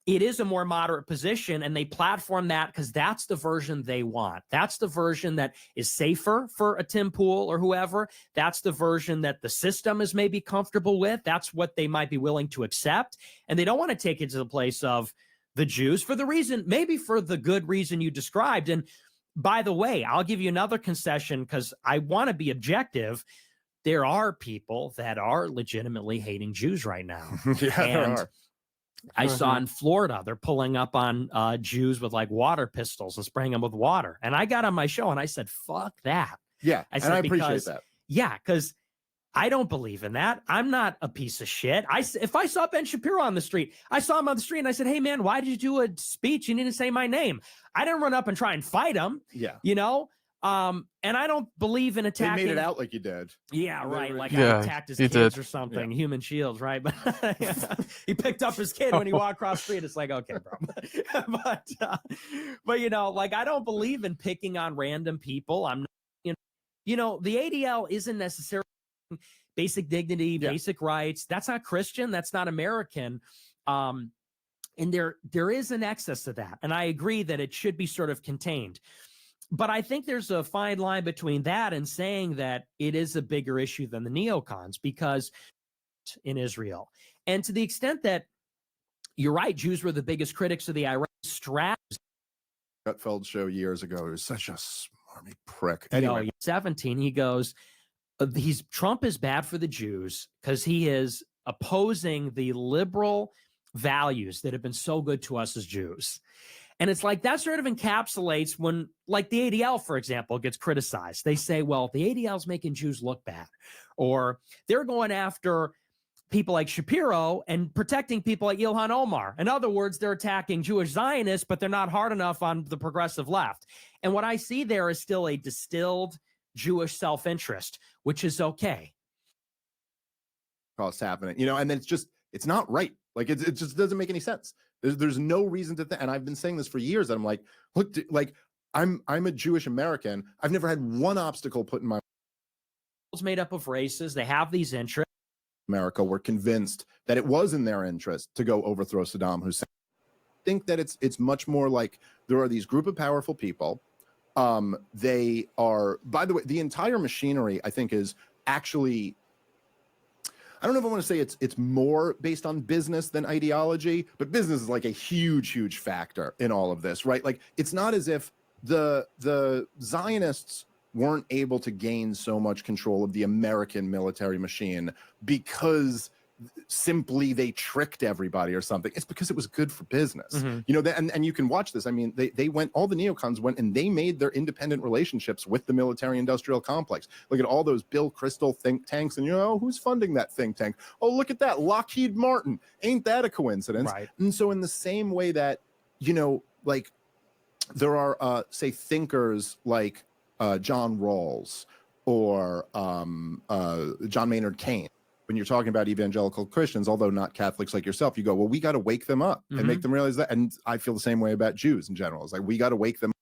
It is a more moderate position, and they platform that because that's the version they want. That's the version that is safer for a Tim Pool or whoever. That's the version that the system is maybe comfortable with. That's what they might be willing to accept. And they don't want to take it to the place of the Jews for the reason, maybe for the good reason you described. And by the way, I'll give you another concession because I want to be objective. There are people that are legitimately hating Jews right now. There are. I saw in Florida, they're pulling up on Jews with like water pistols and spraying them with water. And I got on my show and I said, fuck that. Yeah, I said, and I appreciate that. Yeah, because I don't believe in that. I'm not a piece of shit. If I saw Ben Shapiro on the street, I saw him on the street and I said, hey, man, why did you do a speech? You need to say my name. I didn't run up and try and fight him. Yeah. And I don't believe in attacking. They made it out like you did. Yeah, right. Like, I attacked his kids or something. Yeah. Human shields, right? But he picked up his kid when he walked across the street. It's like, okay, bro. but like, I don't believe in picking on random people. I'm not, the ADL isn't necessarily basic dignity, basic rights. That's not Christian. That's not American. And there is an excess of that. And I agree that it should be sort of contained. But I think there's a fine line between that and saying that it is a bigger issue than the neocons, because in Israel, and to the extent that you're right, Jews were the biggest critics of the Iraq strategy. Gutfeld show years ago, he was such a smarmy prick. Anyway, 17, he goes, Trump is bad for the Jews because he is opposing the liberal values that have been so good to us as Jews. And it's like that sort of encapsulates when, like, the ADL, for example, gets criticized. They say, well, the ADL is making Jews look bad, or they're going after people like Shapiro and protecting people like Ilhan Omar. In other words, they're attacking Jewish Zionists, but they're not hard enough on the progressive left. And what I see there is still a distilled Jewish self-interest, which is okay. What's happening, and then it's not right. Like, it just doesn't make any sense. There's no reason to think, and I've been saying this for years, that I'm like, look, like, I'm a Jewish American. I've never had one obstacle put in my. It's made up of races. They have these interests. America were convinced that it was in their interest to go overthrow Saddam Hussein. I think that it's much more like there are these group of powerful people They are, by the way, the entire machinery, I think, is actually, I don't know if I want to say it's more based on business than ideology, but business is like a huge factor in all of this, right? Like, it's not as if the Zionists weren't able to gain so much control of the American military machine because simply they tricked everybody or something. It's because it was good for business. You know, and you can watch this. I mean, they went, all the neocons went and they made their independent relationships with the military industrial complex. Look at all those Bill Kristol think tanks, and you know, who's funding that think tank? Oh, look at that, Lockheed Martin. Ain't that a coincidence? Right. And so in the same way that, you know, like there are say thinkers like John Rawls or John Maynard Keynes, when you're talking about evangelical Christians, although not Catholics like yourself, you go, well, we got to wake them up and make them realize that. And I feel the same way about Jews in general. It's like, we got to wake them up.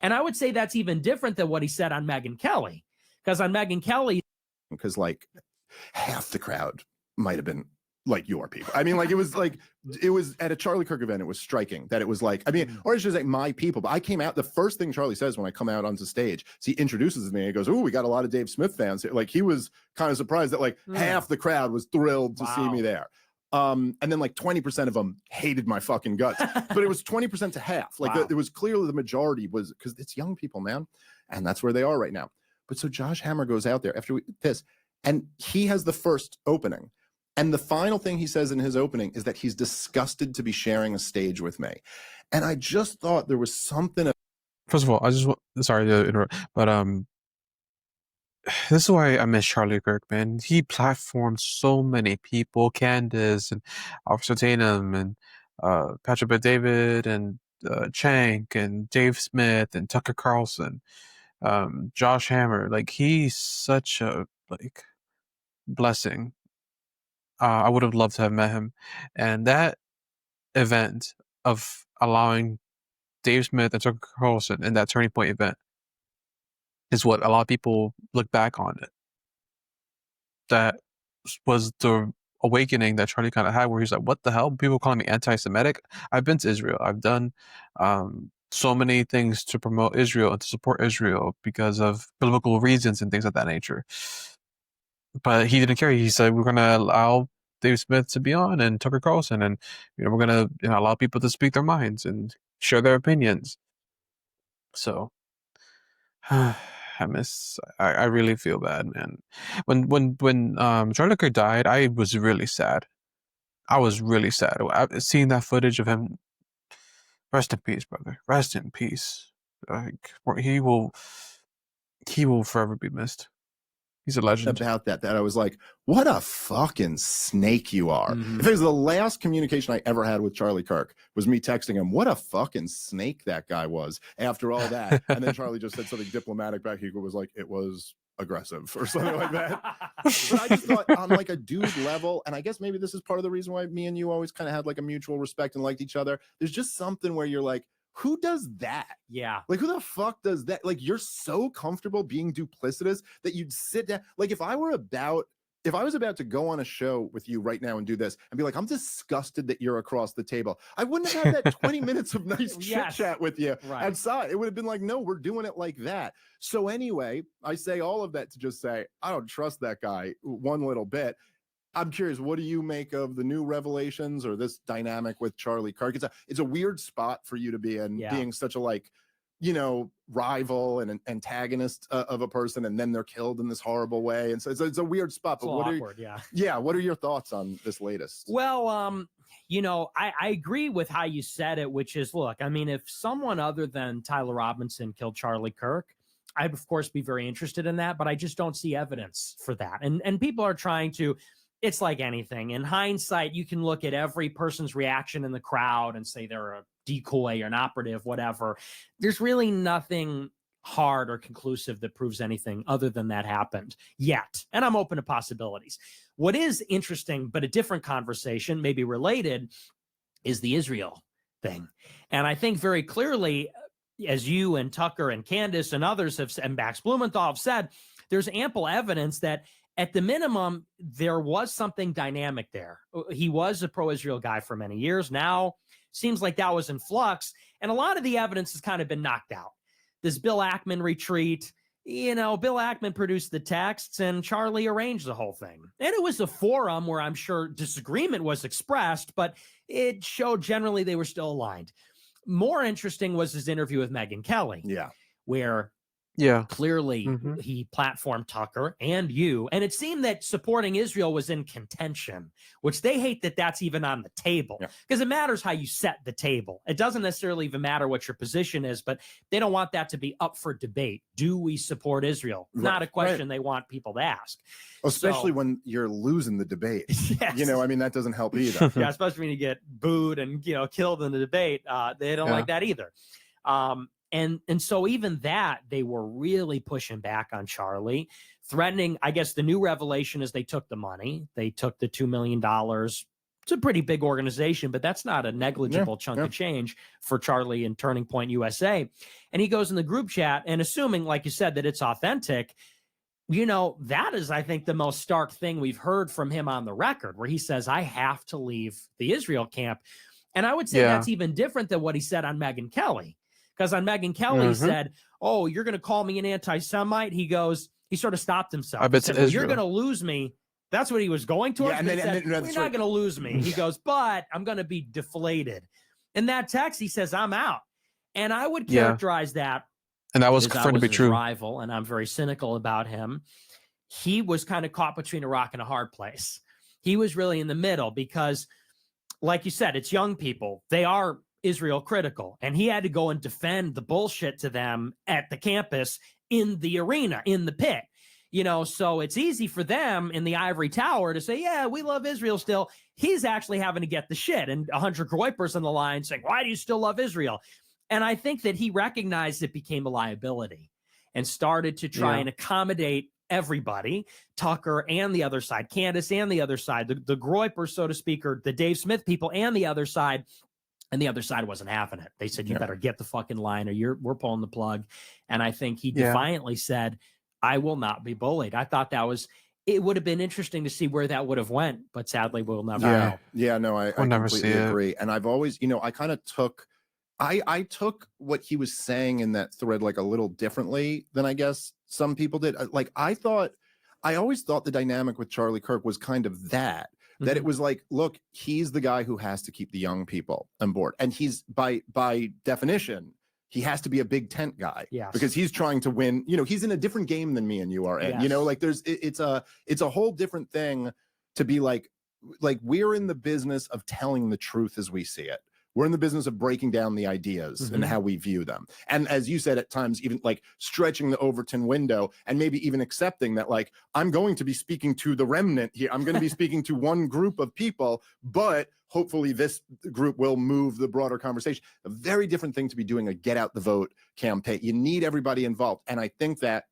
And I would say that's even different than what he said on Megyn Kelly, because on Megyn Kelly, because like half the crowd might have been like your people. I mean, like, it was at a Charlie Kirk event, it was striking that it was like, I mean, or I should say my people. But I came out, the first thing Charlie says when I come out onto stage, he introduces me and he goes, "Oh, we got a lot of Dave Smith fans." Like, he was kind of surprised that like half the crowd was thrilled to see me there. And then like 20% of them hated my fucking guts, but it was 20% to half. Like, it was clearly the majority was, because it's young people, man. And that's where they are right now. But so Josh Hammer goes out there after this, and he has the first opening. And the final thing he says in his opening is that he's disgusted to be sharing a stage with me. And I just thought there was something. First of all, I just want, sorry to interrupt, but this is why I miss Charlie Kirk, man. He platformed so many people, Candace and Officer Tatum and Patrick Bet-David and Chank and Dave Smith and Tucker Carlson, Josh Hammer. Like, he's such a like blessing. I would have loved to have met him. And that event of allowing Dave Smith and Tucker Carlson in that turning point event is what a lot of people look back on it. That was the awakening that Charlie kind of had, where he's like, what the hell? People calling me anti-Semitic? I've been to Israel. I've done so many things to promote Israel and to support Israel because of biblical reasons and things of that nature. But he didn't care. He said, we're going to allow Dave Smith to be on and Tucker Carlson, and we're going to allow people to speak their minds and share their opinions. So I really feel bad, man. When Charlie Kirk died, I was really sad. I was really sad. Seeing that footage of him. Rest in peace, brother. Rest in peace. Like, he will forever be missed. He's a legend. About that I was like, what a fucking snake you are. If it was the last communication I ever had with Charlie Kirk was me texting him, what a fucking snake that guy was after all that. And then Charlie just said something diplomatic back. He was like, it was aggressive or something like that. But I just thought, on like a dude level, and I guess maybe this is part of the reason why me and you always kind of had like a mutual respect and liked each other. There's just something where you're like, who does that? Yeah. Like, who the fuck does that? Like, you're so comfortable being duplicitous that you'd sit down. Like, if I was about to go on a show with you right now and do this and be like, I'm disgusted that you're across the table, I wouldn't have had that 20 minutes of nice chit chat with you outside. It would have been like, no, we're doing it like that. So anyway, I say all of that to just say, I don't trust that guy one little bit. I'm curious, what do you make of the new revelations or this dynamic with Charlie Kirk? It's a weird spot for you to be in, being such a, like, you know, rival and an antagonist of a person, and then they're killed in this horrible way. And so it's a weird spot. But what are your thoughts on this latest? Well, you know, I agree with how you said it, which is, look, I mean, if someone other than Tyler Robinson killed Charlie Kirk, I'd of course be very interested in that, but I just don't see evidence for that. And people are trying to. It's like anything. In hindsight, you can look at every person's reaction in the crowd and say they're a decoy or an operative, whatever. There's really nothing hard or conclusive that proves anything other than that happened yet. And I'm open to possibilities. What is interesting, but a different conversation, maybe related, is the Israel thing. And I think very clearly, as you and Tucker and Candace and others have, and Max Blumenthal have said, there's ample evidence that at the minimum, there was something dynamic there. He was a pro-Israel guy for many years. Now, seems like that was in flux. And a lot of the evidence has kind of been knocked out. this Bill Ackman retreat. You know, Bill Ackman produced the texts and Charlie arranged the whole thing. And it was a forum where I'm sure disagreement was expressed, but it showed generally they were still aligned. More interesting was his interview with Megyn Kelly. Yeah. Where Yeah. clearly he platformed Tucker and you. And it seemed that supporting Israel was in contention, which they hate that that's even on the table, because it matters how you set the table. It doesn't necessarily even matter what your position is, but they don't want that to be up for debate. Do we support Israel? Not a question they want people to ask. Especially when you're losing the debate. Yes. You know, I mean, that doesn't help either. Yeah, especially when you get booed and, you know, killed in the debate. They don't like that either. And so even that, they were really pushing back on Charlie, threatening. I guess the new revelation is they took the money. They took the $2 million. It's a pretty big organization, but that's not a negligible chunk of change for Charlie and Turning Point USA. And he goes in the group chat, and assuming, like you said, that it's authentic, you know, that is, I think, the most stark thing we've heard from him on the record, where he says, I have to leave the Israel camp. And I would say that's even different than what he said on Megyn Kelly. Because on Megyn Kelly, he said, oh, you're going to call me an anti-Semite? He sort of stopped himself. I bet he said, you're going to lose me. That's what he was going towards. Yeah, and then, you're not going to lose me. He goes, but I'm going to be deflated. In that text, he says, I'm out. And I would characterize that. And that was confirmed to be true. Rival, and I'm very cynical about him. He was kind of caught between a rock and a hard place. He was really in the middle because, like you said, it's young people. They are Israel critical, and he had to go and defend the bullshit to them at the campus, in the arena, in the pit, you know. So it's easy for them in the ivory tower to say, yeah, we love Israel still. He's actually having to get the shit, and 100 Groypers on the line saying, why do you still love Israel? And I think that he recognized it became a liability and started to try and accommodate everybody, Tucker and the other side, Candace and the other side, the Groypers, so to speak, or the Dave Smith people and the other side. And the other side wasn't having it. They said, you better get the fucking line or we're pulling the plug. And I think he defiantly said, I will not be bullied. I thought it would have been interesting to see where that would have went, but sadly we'll never know. Yeah, no, I completely agree. And I've always, you know, I kind of took, I took what he was saying in that thread like a little differently than I guess some people did. Like I always thought the dynamic with Charlie Kirk was kind of that it was like, look, he's the guy who has to keep the young people on board. And he's by definition, he has to be a big tent guy because he's trying to win. You know, he's in a different game than me and you are in, you know, like it's a whole different thing to be like we're in the business of telling the truth as we see it. We're in the business of breaking down the ideas and how we view them. And as you said, at times, even like stretching the Overton window and maybe even accepting that, like, I'm going to be speaking to the remnant here. I'm going to be speaking to one group of people, but hopefully this group will move the broader conversation. A very different thing to be doing a get out the vote campaign. You need everybody involved. And I think that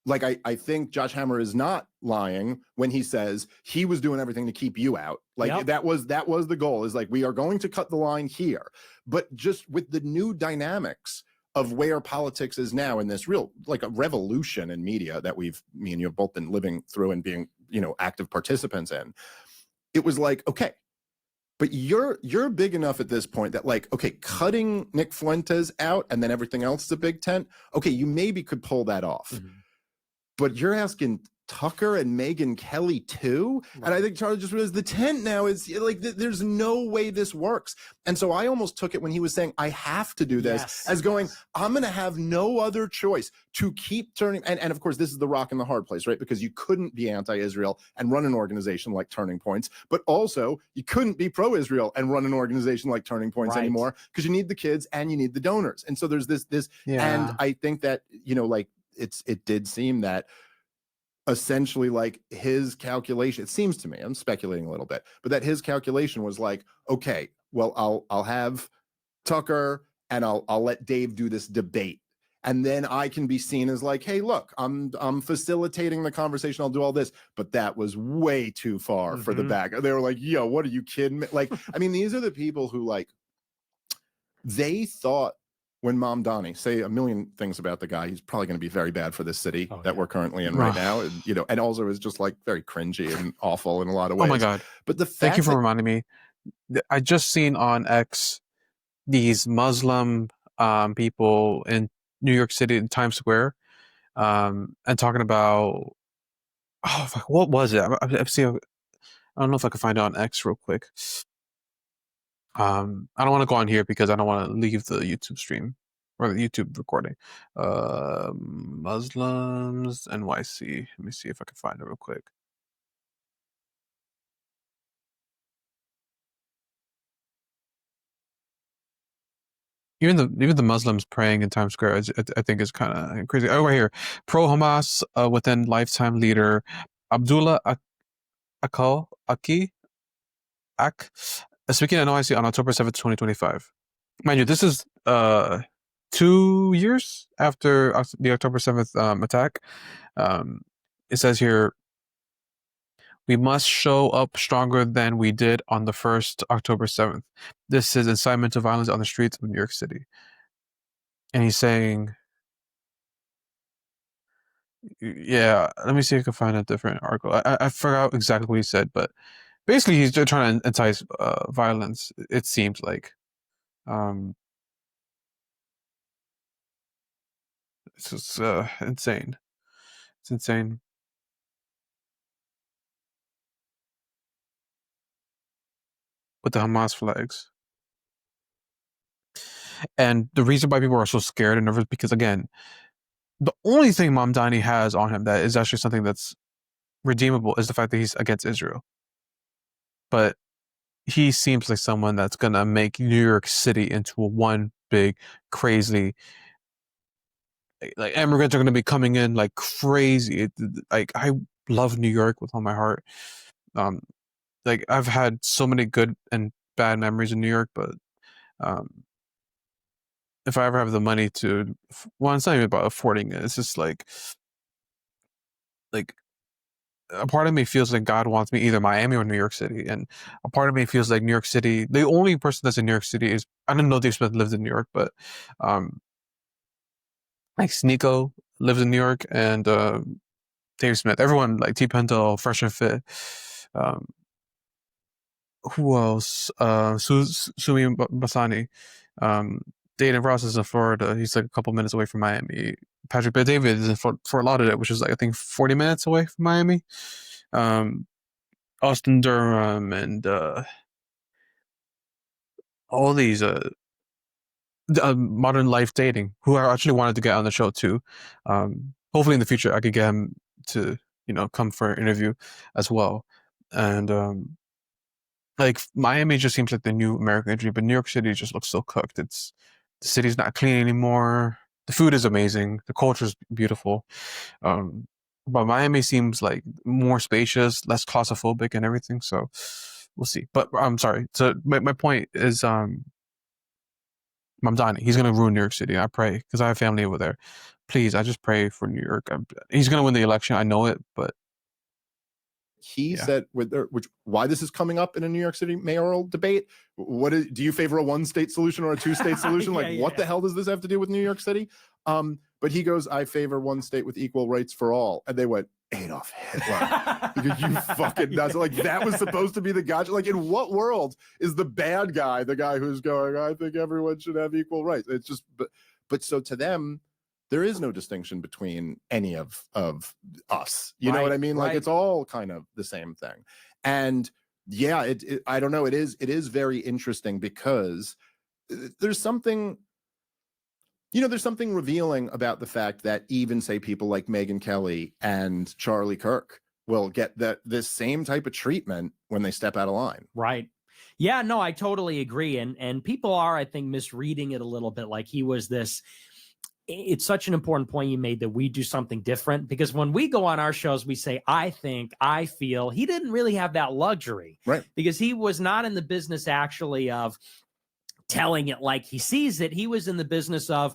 I think Josh Hammer is not lying when he says he was doing everything to keep you out. Like that was the goal, is like, we are going to cut the line here. But just with the new dynamics of where politics is now in this real, like a revolution in media that me and you have both been living through and being, you know, active participants in, it was like, okay, but you're big enough at this point that, like, okay, cutting Nick Fuentes out and then everything else is a big tent. Okay, you maybe could pull that off. But you're asking Tucker and Megyn Kelly too? Right. And I think Charlie just realized the tent now is like, there's no way this works. And so I almost took it when he was saying, I have to do this, as going, I'm going to have no other choice to keep turning. And of course, this is the rock and the hard place, right? Because you couldn't be anti-Israel and run an organization like Turning Points, but also you couldn't be pro-Israel and run an organization like Turning Points anymore, because you need the kids and you need the donors. And so there's this, and I think that, you know, like, it did seem that essentially, like, his calculation, it seems to me, I'm speculating a little bit, but that his calculation was like, okay, well, I'll have Tucker and I'll let Dave do this debate. And then I can be seen as like, hey, look, I'm facilitating the conversation. I'll do all this. But that was way too far for the back. They were like, yo, what are you kidding me? Like, I mean, these are the people who, like, they thought, when Mom Donnie, say a million things about the guy, he's probably going to be very bad for this city that we're currently in right now. And, you know, and also is just like very cringy and awful in a lot of ways. Oh my God. But the fact Thank you for reminding me. I just seen on X these Muslim people in New York City in Times Square, and talking about, oh fuck, what was it? I've seen. I don't know if I can find it on X real quick. I don't want to go on here because I don't want to leave the YouTube stream or the YouTube recording. Muslims NYC. Let me see if I can find it real quick. Even the Muslims praying in Times Square, I think is kind of crazy. Oh, right here, pro Hamas within lifetime leader Abdullah Aki Ak, speaking at NYC on October 7th, 2025. Mind you, this is 2 years after the October 7th attack. It says here, we must show up stronger than we did on the first October 7th. This is incitement to violence on the streets of New York City. And he's saying, yeah, let me see if I can find a different article. I forgot exactly what he said, but basically he's just trying to entice violence, it seems like. It's just insane. It's insane. With the Hamas flags. And the reason why people are so scared and nervous, because again, the only thing Mamdani has on him that is actually something that's redeemable is the fact that he's against Israel. But he seems like someone that's gonna make New York City into a one big crazy, like immigrants are gonna be coming in like crazy. Like I love New York with all my heart. Like I've had so many good and bad memories in New York, but if I ever have the money to, well, it's not even about affording it. It's just like a part of me feels like God wants me either Miami or New York City, and a part of me feels like New York City. The only person that's in New York City is, I didn't know Dave Smith lives in New York, but like Sneeko lives in New York, and Dave Smith. Everyone like T Pendle, Fresh and Fit. Who else? Sumi Basani. Dayton Ross is in Florida. He's like a couple minutes away from Miami. Patrick Bet David is in Fort Lauderdale, which is like I think 40 minutes away from Miami. Austin Durham and all these Modern Life Dating, who I actually wanted to get on the show too. Hopefully in the future I could get him to come for an interview as well. And like Miami just seems like the new American dream, but New York City just looks so cooked. The city's not clean anymore. The food is amazing. The culture is beautiful. But Miami seems like more spacious, less claustrophobic and everything. So we'll see. But I'm sorry. So my point is, Mamdani, he's going to ruin New York City. I pray, because I have family over there. Please, I just pray for New York. He's going to win the election. I know it, but he said why this is coming up in a New York City mayoral debate. Do you favor a one-state solution or a two-state solution? What the hell does this have to do with New York City? But he goes, I favor one state with equal rights for all. And they went, Adolf Hitler. You fucking nuts. Like that was supposed to be the gotcha. Like in what world is the bad guy the guy who's going, I think everyone should have equal rights? It's just, but so to them, there is no distinction between any of us. You know what I mean? Like it's all kind of the same thing. And yeah, I don't know. It is very interesting because there's something, there's something revealing about the fact that even say people like Megyn Kelly and Charlie Kirk will get this same type of treatment when they step out of line. Right. Yeah, no, I totally agree. And people are, I think, misreading it a little bit. Like he was this. It's such an important point you made that we do something different, because when we go on our shows, we say, I think, I feel. He didn't really have that luxury, right? Because he was not in the business actually of telling it like he sees it. He was in the business of,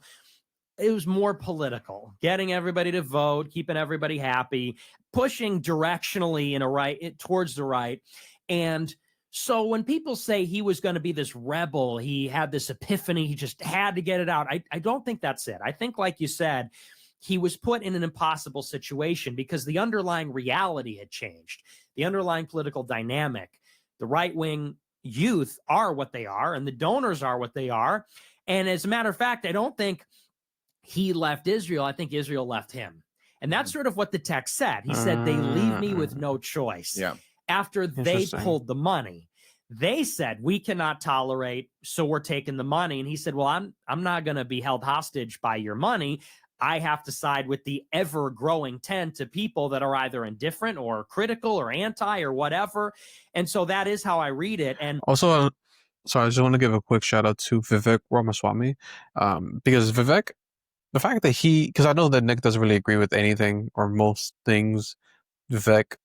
it was more political, getting everybody to vote, keeping everybody happy, pushing directionally towards the right. And so when people say he was going to be this rebel, he had this epiphany, he just had to get it out. I don't think that's it. I think, like you said, he was put in an impossible situation because the underlying reality had changed. The underlying political dynamic, the right-wing youth are what they are, and the donors are what they are. And as a matter of fact, I don't think he left Israel. I think Israel left him. And that's sort of what the text said. He said, they leave me with no choice. Yeah. After they pulled the money, they said, we cannot tolerate, so we're taking the money. And he said, well, I'm not going to be held hostage by your money. I have to side with the ever-growing tent of people that are either indifferent or critical or anti or whatever. And so that is how I read it. And also, sorry, I just want to give a quick shout out to Vivek Ramaswamy, because Vivek, the fact that because I know that Nick doesn't really agree with anything or most things Vivek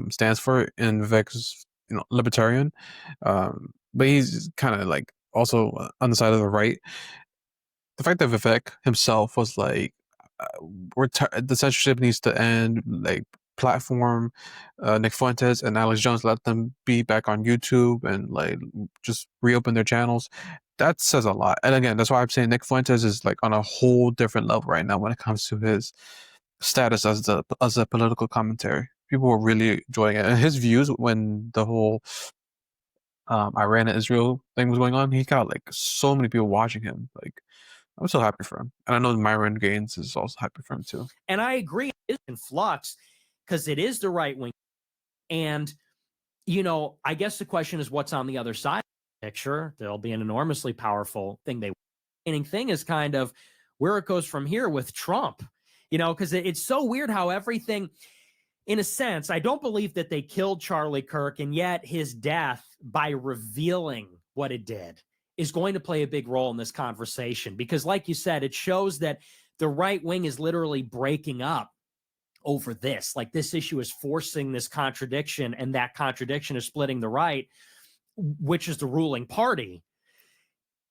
stands for, and Vivek's libertarian, but he's kind of like also on the side of the right. The fact that Vivek himself was like, the censorship needs to end, like platform Nick Fuentes and Alex Jones, let them be back on YouTube and like just reopen their channels. That says a lot. And again, that's why I'm saying Nick Fuentes is like on a whole different level right now when it comes to his status as a political commentary. People were really enjoying it, and his views when the whole Iran and Israel thing was going on, he got like so many people watching him. Like, I'm so happy for him. And I know Myron Gaines is also happy for him too. And I agree, it's in flux because it is the right wing. And, I guess the question is what's on the other side of the picture. There'll be an enormously powerful thing. The thing is kind of where it goes from here with Trump, because it's so weird how everything, in a sense, I don't believe that they killed Charlie Kirk, and yet his death, by revealing what it did, is going to play a big role in this conversation. Because like you said, it shows that the right wing is literally breaking up over this. Like, this issue is forcing this contradiction, and that contradiction is splitting the right, which is the ruling party,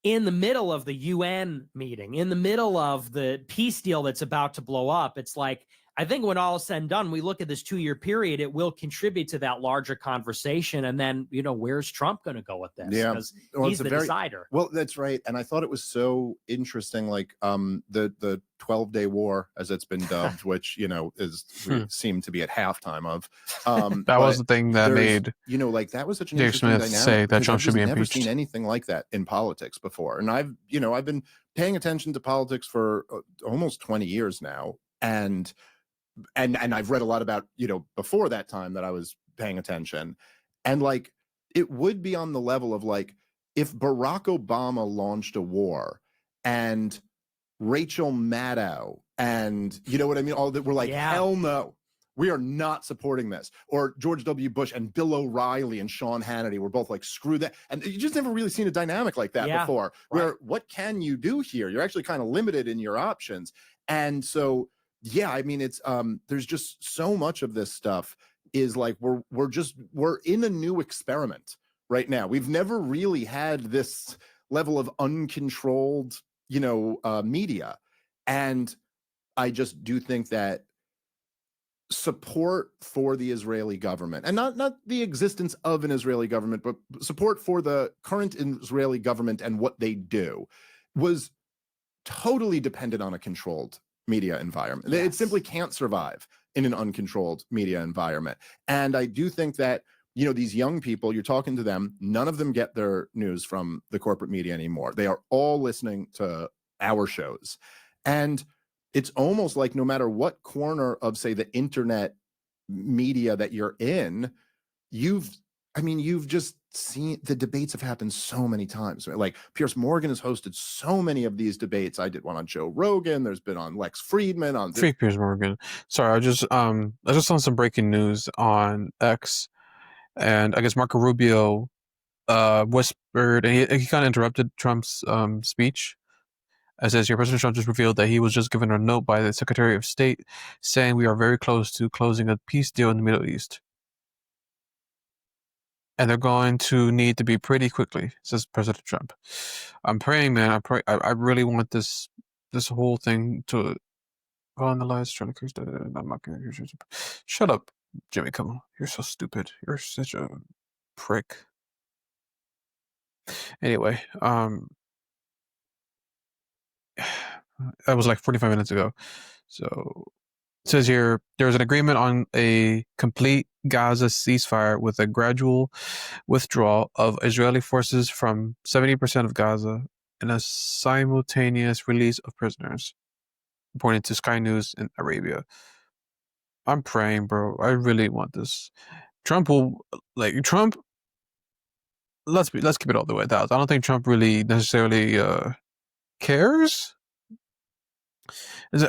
in the middle of the UN meeting, in the middle of the peace deal that's about to blow up. It's like, I think when all is said and done, we look at this 2-year period, it will contribute to that larger conversation. And then, where's Trump going to go with this? Yeah. Because he's the decider. Well, that's right. And I thought it was so interesting, like the 12-day war, as it's been dubbed, which, we seem to be at halftime of. That was the thing that made, like that was such an Dave interesting Smith dynamic, say that Trump should be I've never impeached. seen anything like that in politics before. And I've been paying attention to politics for almost 20 years now. And I've read a lot about, before that time that I was paying attention. And like, it would be on the level of like, if Barack Obama launched a war and Rachel Maddow and you know what I mean? All that were like, hell no, we are not supporting this. Or George W. Bush and Bill O'Reilly and Sean Hannity were both like, screw that. And you just never really seen a dynamic like that before, where what can you do here? You're actually kind of limited in your options. And so, yeah, I mean, it's there's just so much of this stuff is like we're in a new experiment right now. We've never really had this level of uncontrolled, media. And I just do think that support for the Israeli government, and not the existence of an Israeli government, but support for the current Israeli government and what they do, was totally dependent on a controlled media environment. It simply can't survive in an uncontrolled media environment. And I do think that, these young people, you're talking to them, none of them get their news from the corporate media anymore. They are all listening to our shows. And it's almost like no matter what corner of, say, the internet media that you're in, you've just seen the debates have happened so many times. Right? Like Piers Morgan has hosted so many of these debates. I did one on Joe Rogan. There's been on Lex Friedman. On Freak Piers Morgan. Sorry, I just saw some breaking news on X, and I guess Marco Rubio whispered, and he kind of interrupted Trump's speech. It says here, President Trump just revealed that he was just given a note by the Secretary of State saying we are very close to closing a peace deal in the Middle East. And they're going to need to be pretty quickly, says President Trump. I'm praying, man. I really want this whole thing to on the last trying to I'm not gonna shut up, Jimmy Kimmel. You're so stupid. You're such a prick. Anyway, that was like 45 minutes ago. So it says here there's an agreement on a complete Gaza ceasefire with a gradual withdrawal of Israeli forces from 70% of Gaza in a simultaneous release of prisoners, according to Sky News in Arabia. I'm praying, bro. I really want this. Trump will Trump. Let's keep it all the way down. I don't think Trump really necessarily cares.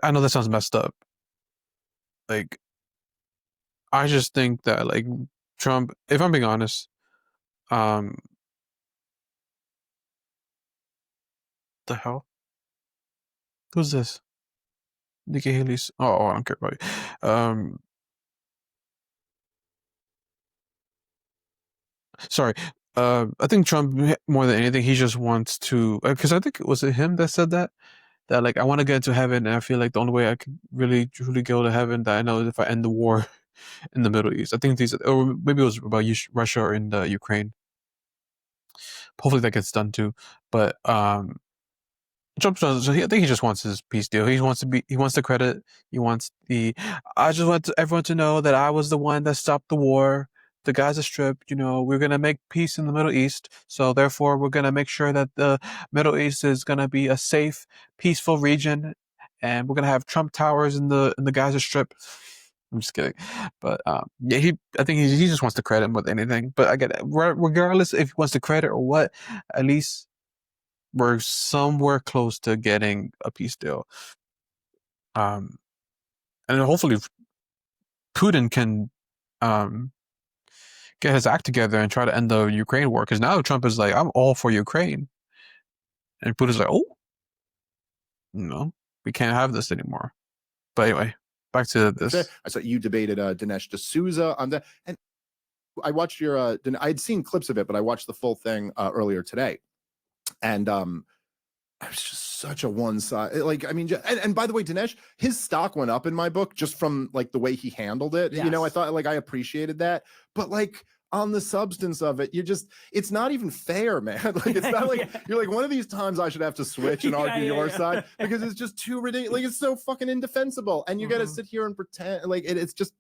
I know that sounds messed up. Like, I just think that like Trump, if I'm being honest, um, the hell, who's this? Nikki Haley's. Oh, I don't care about you. Sorry. I think Trump more than anything, he just wants to. Because I think was it him that said that like I want to get into heaven, and I feel like the only way I could really truly go to heaven that I know is if I end the war in the Middle East. I think these, or maybe it was about Russia or in Ukraine. Hopefully that gets done too. But Trump does. I think he just wants his peace deal. He wants to be. He wants the credit. He wants the. I just want everyone to know that I was the one that stopped the war. The Gaza Strip. We're gonna make peace in the Middle East. So therefore, we're gonna make sure that the Middle East is gonna be a safe, peaceful region, and we're gonna have Trump towers in the Gaza Strip. I'm just kidding, but yeah, I think he just wants the credit more than anything. But I get it. Regardless if he wants the credit or what, at least we're somewhere close to getting a peace deal. And hopefully Putin can get his act together and try to end the Ukraine war. Because now Trump is like, I'm all for Ukraine. And Putin's like, oh, no, we can't have this anymore. But anyway, back to this. I saw you debated Dinesh D'Souza on that. And I watched your, I had seen clips of it, but I watched the full thing earlier today. And it was just such a one side. Like, I mean, and by the way, Dinesh, his stock went up in my book just from like the way he handled it. Yes. I thought like I appreciated that, but like on the substance of it, it's not even fair, man. Like, it's not like you're like, one of these times I should have to switch and argue your side because it's just too ridiculous. Like, it's so fucking indefensible. And you got to sit here and pretend like it's just,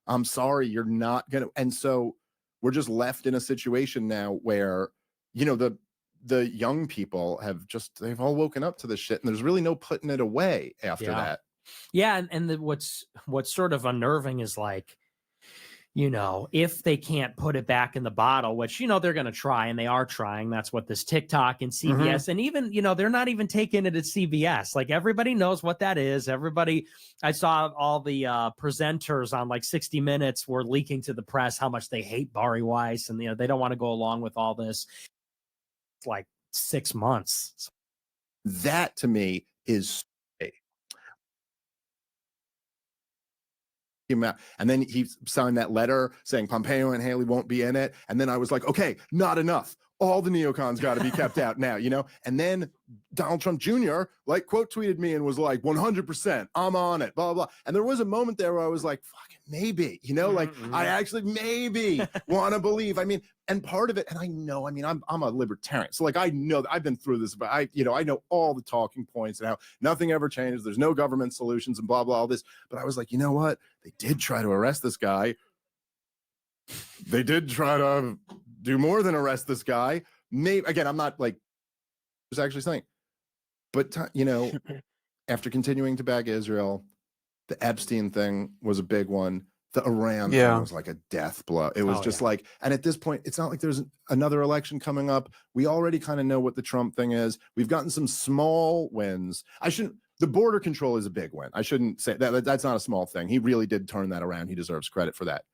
I'm sorry, you're not going to. And so we're just left in a situation now where, the young people they've all woken up to this shit, and there's really no putting it away after that. Yeah. And what's sort of unnerving is like, if they can't put it back in the bottle, which, they're going to try, and they are trying. That's what this TikTok and CBS, and even, they're not even taking it at CBS. Like, everybody knows what that is. I saw all the presenters on like 60 Minutes were leaking to the press how much they hate Bari Weiss, and, they don't want to go along with all this. It's like 6 months. That to me is. And then he signed that letter saying Pompeo and Haley won't be in it. And then I was like, okay, not enough. All the neocons got to be kept out now, And then Donald Trump Jr. like quote tweeted me and was like, 100%, I'm on it, blah, blah, blah. And there was a moment there where I was like, fucking maybe, like I actually maybe want to believe. I mean, and part of it, and I know, I'm a libertarian. So like, I know that I've been through this, but I know all the talking points and how nothing ever changes. There's no government solutions and blah, blah, all this. But I was like, you know what? They did try to arrest this guy. They did try to do more than arrest this guy. Maybe, again, I'm not like, there's actually something. But, after continuing to back Israel, the Epstein thing was a big one. The Iran thing was like a death blow. It was just like, and at this point, it's not like there's another election coming up. We already kind of know what the Trump thing is. We've gotten some small wins. The border control is a big win. I shouldn't say that. That's not a small thing. He really did turn that around. He deserves credit for that.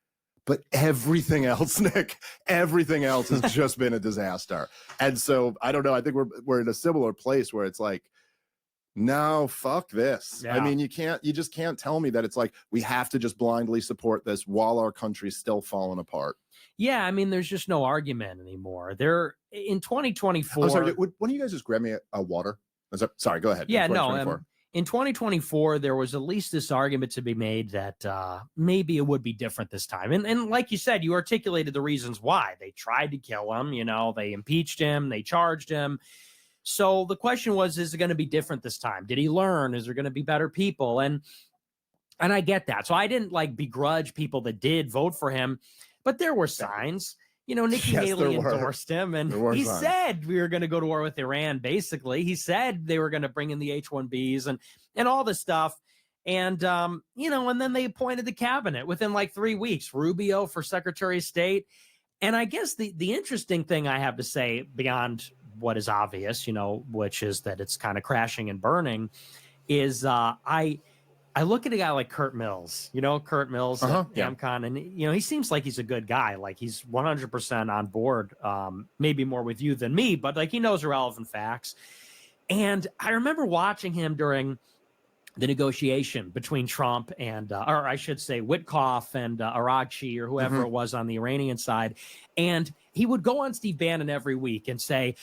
But everything else, Nick, everything else has just been a disaster. And so I don't know. I think we're in a similar place where it's like, no, fuck this. Yeah. I mean, you just can't tell me that it's like we have to just blindly support this while our country's still falling apart. Yeah, I mean, there's just no argument anymore. They're in 2024. I'm sorry, why don't you guys just grab me a water? Sorry, go ahead. Yeah, no. In 2024, there was at least this argument to be made that maybe it would be different this time. And like you said, you articulated the reasons why. They tried to kill him, they impeached him, they charged him. So the question was, is it going to be different this time? Did he learn? Is there going to be better people? And I get that. So I didn't like begrudge people that did vote for him, but there were signs. Nikki Yes, Haley there were. endorsed him, and There were he signs. said we were going to go to war with Iran. Basically, he said they were going to bring in the H-1Bs and all this stuff. And and then they appointed the cabinet within like 3 weeks. Rubio for Secretary of State. And I guess the interesting thing I have to say beyond what is obvious, which is that it's kind of crashing and burning, is I look at a guy like Kurt Mills, Kurt Mills at AmCon, and he seems like he's a good guy. Like he's 100% on board, maybe more with you than me, but like he knows relevant facts. And I remember watching him during the negotiation between Trump and, or I should say, Witkoff and Araghchi or whoever it was on the Iranian side, and he would go on Steve Bannon every week and say,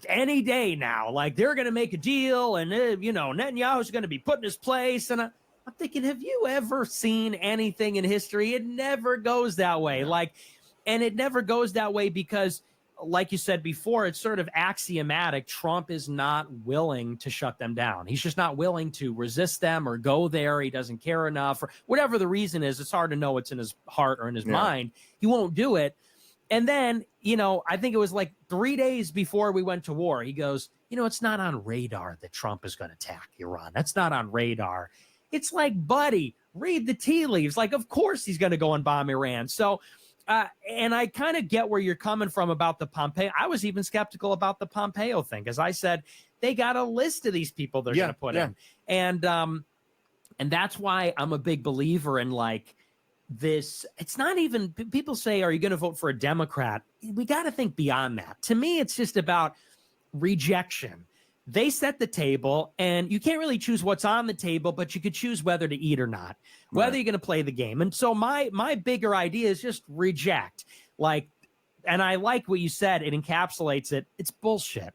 any day now, like they're going to make a deal, and Netanyahu's going to be put in his place, and I'm thinking, have you ever seen anything in history? It never goes that way. Yeah. And it never goes that way because, like you said before, it's sort of axiomatic. Trump is not willing to shut them down. He's just not willing to resist them or go there. He doesn't care enough, or whatever the reason is. It's hard to know what's in his heart or in his mind. He won't do it. And then, I think it was like 3 days before we went to war, he goes, it's not on radar that Trump is going to attack Iran. That's not on radar. It's like, buddy, read the tea leaves. Like, of course he's going to go and bomb Iran. So, and I kind of get where you're coming from about the Pompeo. I was even skeptical about the Pompeo thing because I said they got a list of these people they're going to put in. And that's why I'm a big believer in like this. It's not even, people say, are you going to vote for a Democrat? We got to think beyond that. To me, it's just about rejection. They set the table, and you can't really choose what's on the table, but you could choose whether to eat or not, whether you're going to play the game. And so my bigger idea is just reject. And I like what you said. It encapsulates it. It's bullshit.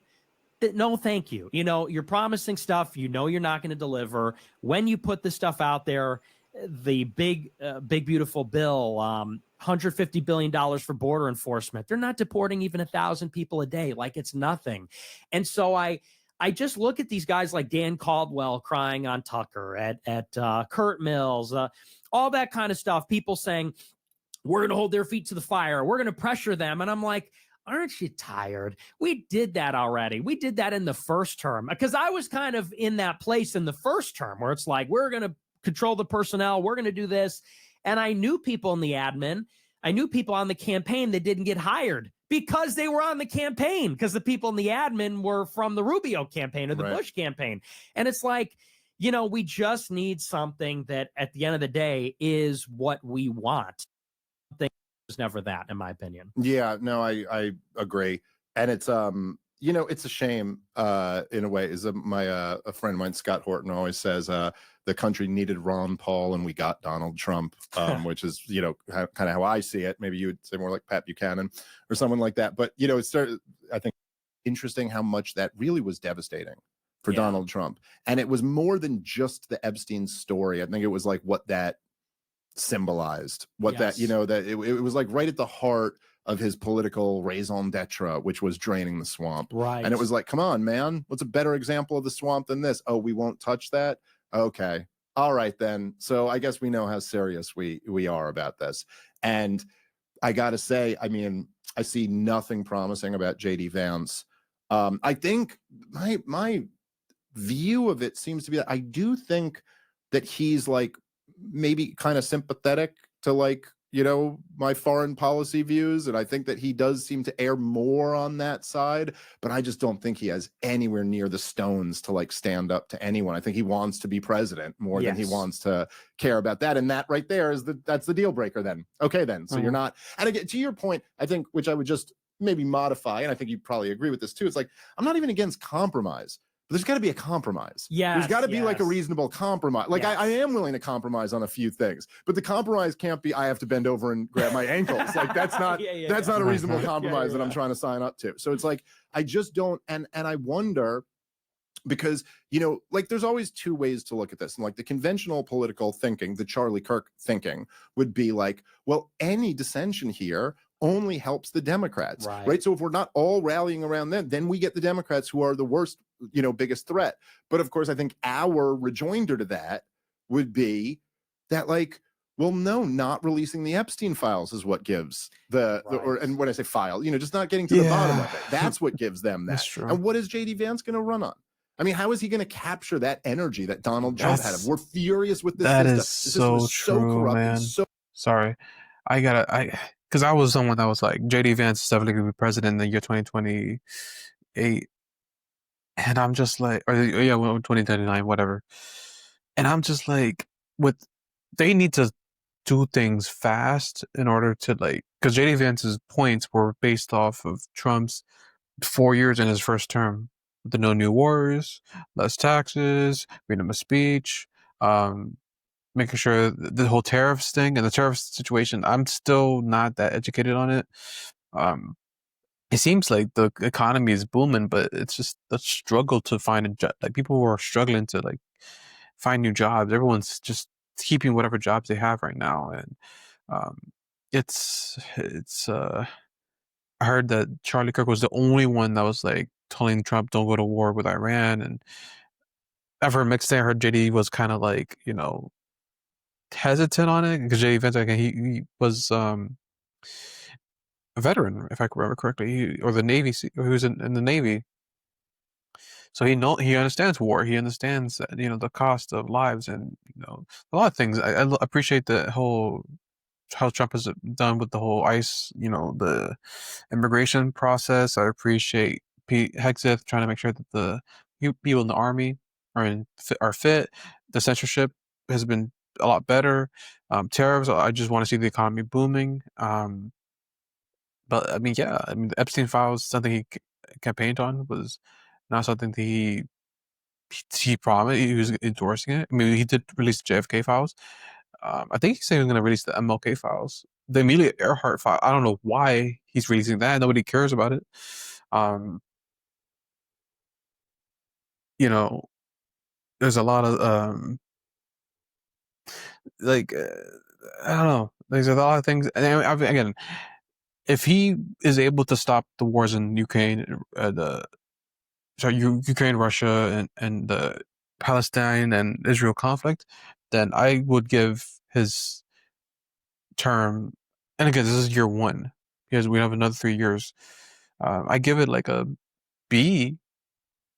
No, thank you. You're promising stuff. You're not going to deliver. When you put the stuff out there, the big, beautiful bill, $150 billion for border enforcement. They're not deporting even 1,000 people a day. Like it's nothing. And so I just look at these guys like Dan Caldwell crying on Tucker, at Kurt Mills, all that kind of stuff. People saying, we're going to hold their feet to the fire. We're going to pressure them. And I'm like, aren't you tired? We did that already. We did that in the first term because I was kind of in that place in the first term where it's like, we're going to control the personnel. We're going to do this. And I knew people in the admin. I knew people on the campaign that didn't get hired because they were on the campaign, because the people in the admin were from the Rubio campaign or the Bush campaign. And it's like, we just need something that at the end of the day is what we want. There's never that, in my opinion. Yeah, no, I agree. And it's, it's a shame in a way. Is a friend of mine, Scott Horton, always says the country needed Ron Paul and we got Donald Trump, which is, kind of how I see it. Maybe you would say more like Pat Buchanan or someone like that. But, it started, I think, interesting how much that really was devastating for Donald Trump. And it was more than just the Epstein story. I think it was like what that symbolized, that it was like right at the heart of his political raison d'etre, which was draining the swamp. Right. And it was like, come on, man, what's a better example of the swamp than this? Oh, we won't touch that. Okay. All right, then. So I guess we know how serious we are about this. And I got to say, I mean, I see nothing promising about JD Vance. I think my view of it seems to be that I do think that he's like maybe kind of sympathetic to like, my foreign policy views. And I think that he does seem to err more on that side, but I just don't think he has anywhere near the stones to like stand up to anyone. I think he wants to be president more than he wants to care about that. And that right there is that's the deal breaker then. Okay, then. So you're not, and again, to your point, I think, which I would just maybe modify, and I think you probably agree with this too. It's like, I'm not even against compromise. But there's got to be a compromise. Yeah, there's got to be like a reasonable compromise. Like I am willing to compromise on a few things, but the compromise can't be I have to bend over and grab my ankles. Like that's not that's not a reasonable compromise that I'm trying to sign up to. So it's like I just don't. And I wonder, because like there's always two ways to look at this, and like the conventional political thinking, the Charlie Kirk thinking, would be like, well, any dissension here only helps the Democrats, right? So if we're not all rallying around them, then we get the Democrats who are the worst, biggest threat. But of course, I think our rejoinder to that would be that like, Well, no, not releasing the Epstein files is what gives and when I say file, just not getting to the bottom of it. That's what gives them That's that. true. And what is JD Vance going to run on? I mean, how is he going to capture that energy that Donald Trump had? We're furious with this that system. is The system is so true, corrupt and man. so. Sorry, because I was someone that was like, JD Vance is definitely going to be president in the year 2028, and I'm just like, or yeah, well, 2039, whatever. And I'm just like, with they need to do things fast in order to like, because JD Vance's points were based off of Trump's 4 years in his first term. The no new wars, less taxes, freedom of speech, making sure the whole tariffs thing and the tariff situation. I'm still not that educated on it. Um, it seems like the economy is booming, but it's just a struggle to find a job. Like people are struggling to like find new jobs. Everyone's just keeping whatever jobs they have right now, and um, it's. I heard that Charlie Kirk was the only one that was like telling Trump don't go to war with Iran, and I've heard mixed thing. I heard JD was kind of like hesitant on it because JD Vance, like, he was a veteran, if I can remember correctly, or the Navy. He was in the Navy, so he understands war. He understands that, the cost of lives and a lot of things. I appreciate the whole how Trump has done with the whole ICE, the immigration process. I appreciate Pete Hegseth trying to make sure that the people in the army are fit. The censorship has been a lot better. Tariffs, I just want to see the economy booming. But I mean, yeah, I mean, the Epstein files, something he campaigned on, was not something that he promised. He was endorsing it. I mean, he did release the JFK files. I think he said he was going to release the MLK files. The Amelia Earhart file, I don't know why he's releasing that. Nobody cares about it. Um, there's a lot of like I don't know. There's a lot of things. And again, if he is able to stop the wars in Ukraine, Ukraine, Russia, and the Palestine and Israel conflict, then I would give his term. And again, this is year one because we have another 3 years. I give it like a B.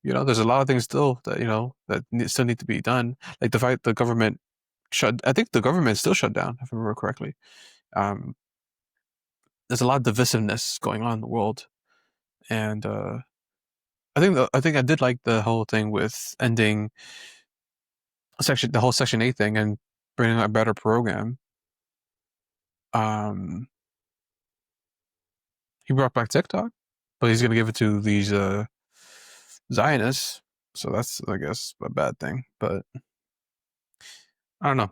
There's a lot of things still that still need to be done. Like the fact the government I think the government is still shut down, if I remember correctly. Um, there's a lot of divisiveness going on in the world, and I think I did like the whole thing with ending the whole Section 8 thing and bringing a better program. Um, he brought back TikTok, but he's gonna give it to these Zionists, so that's, I guess, a bad thing. But I don't know.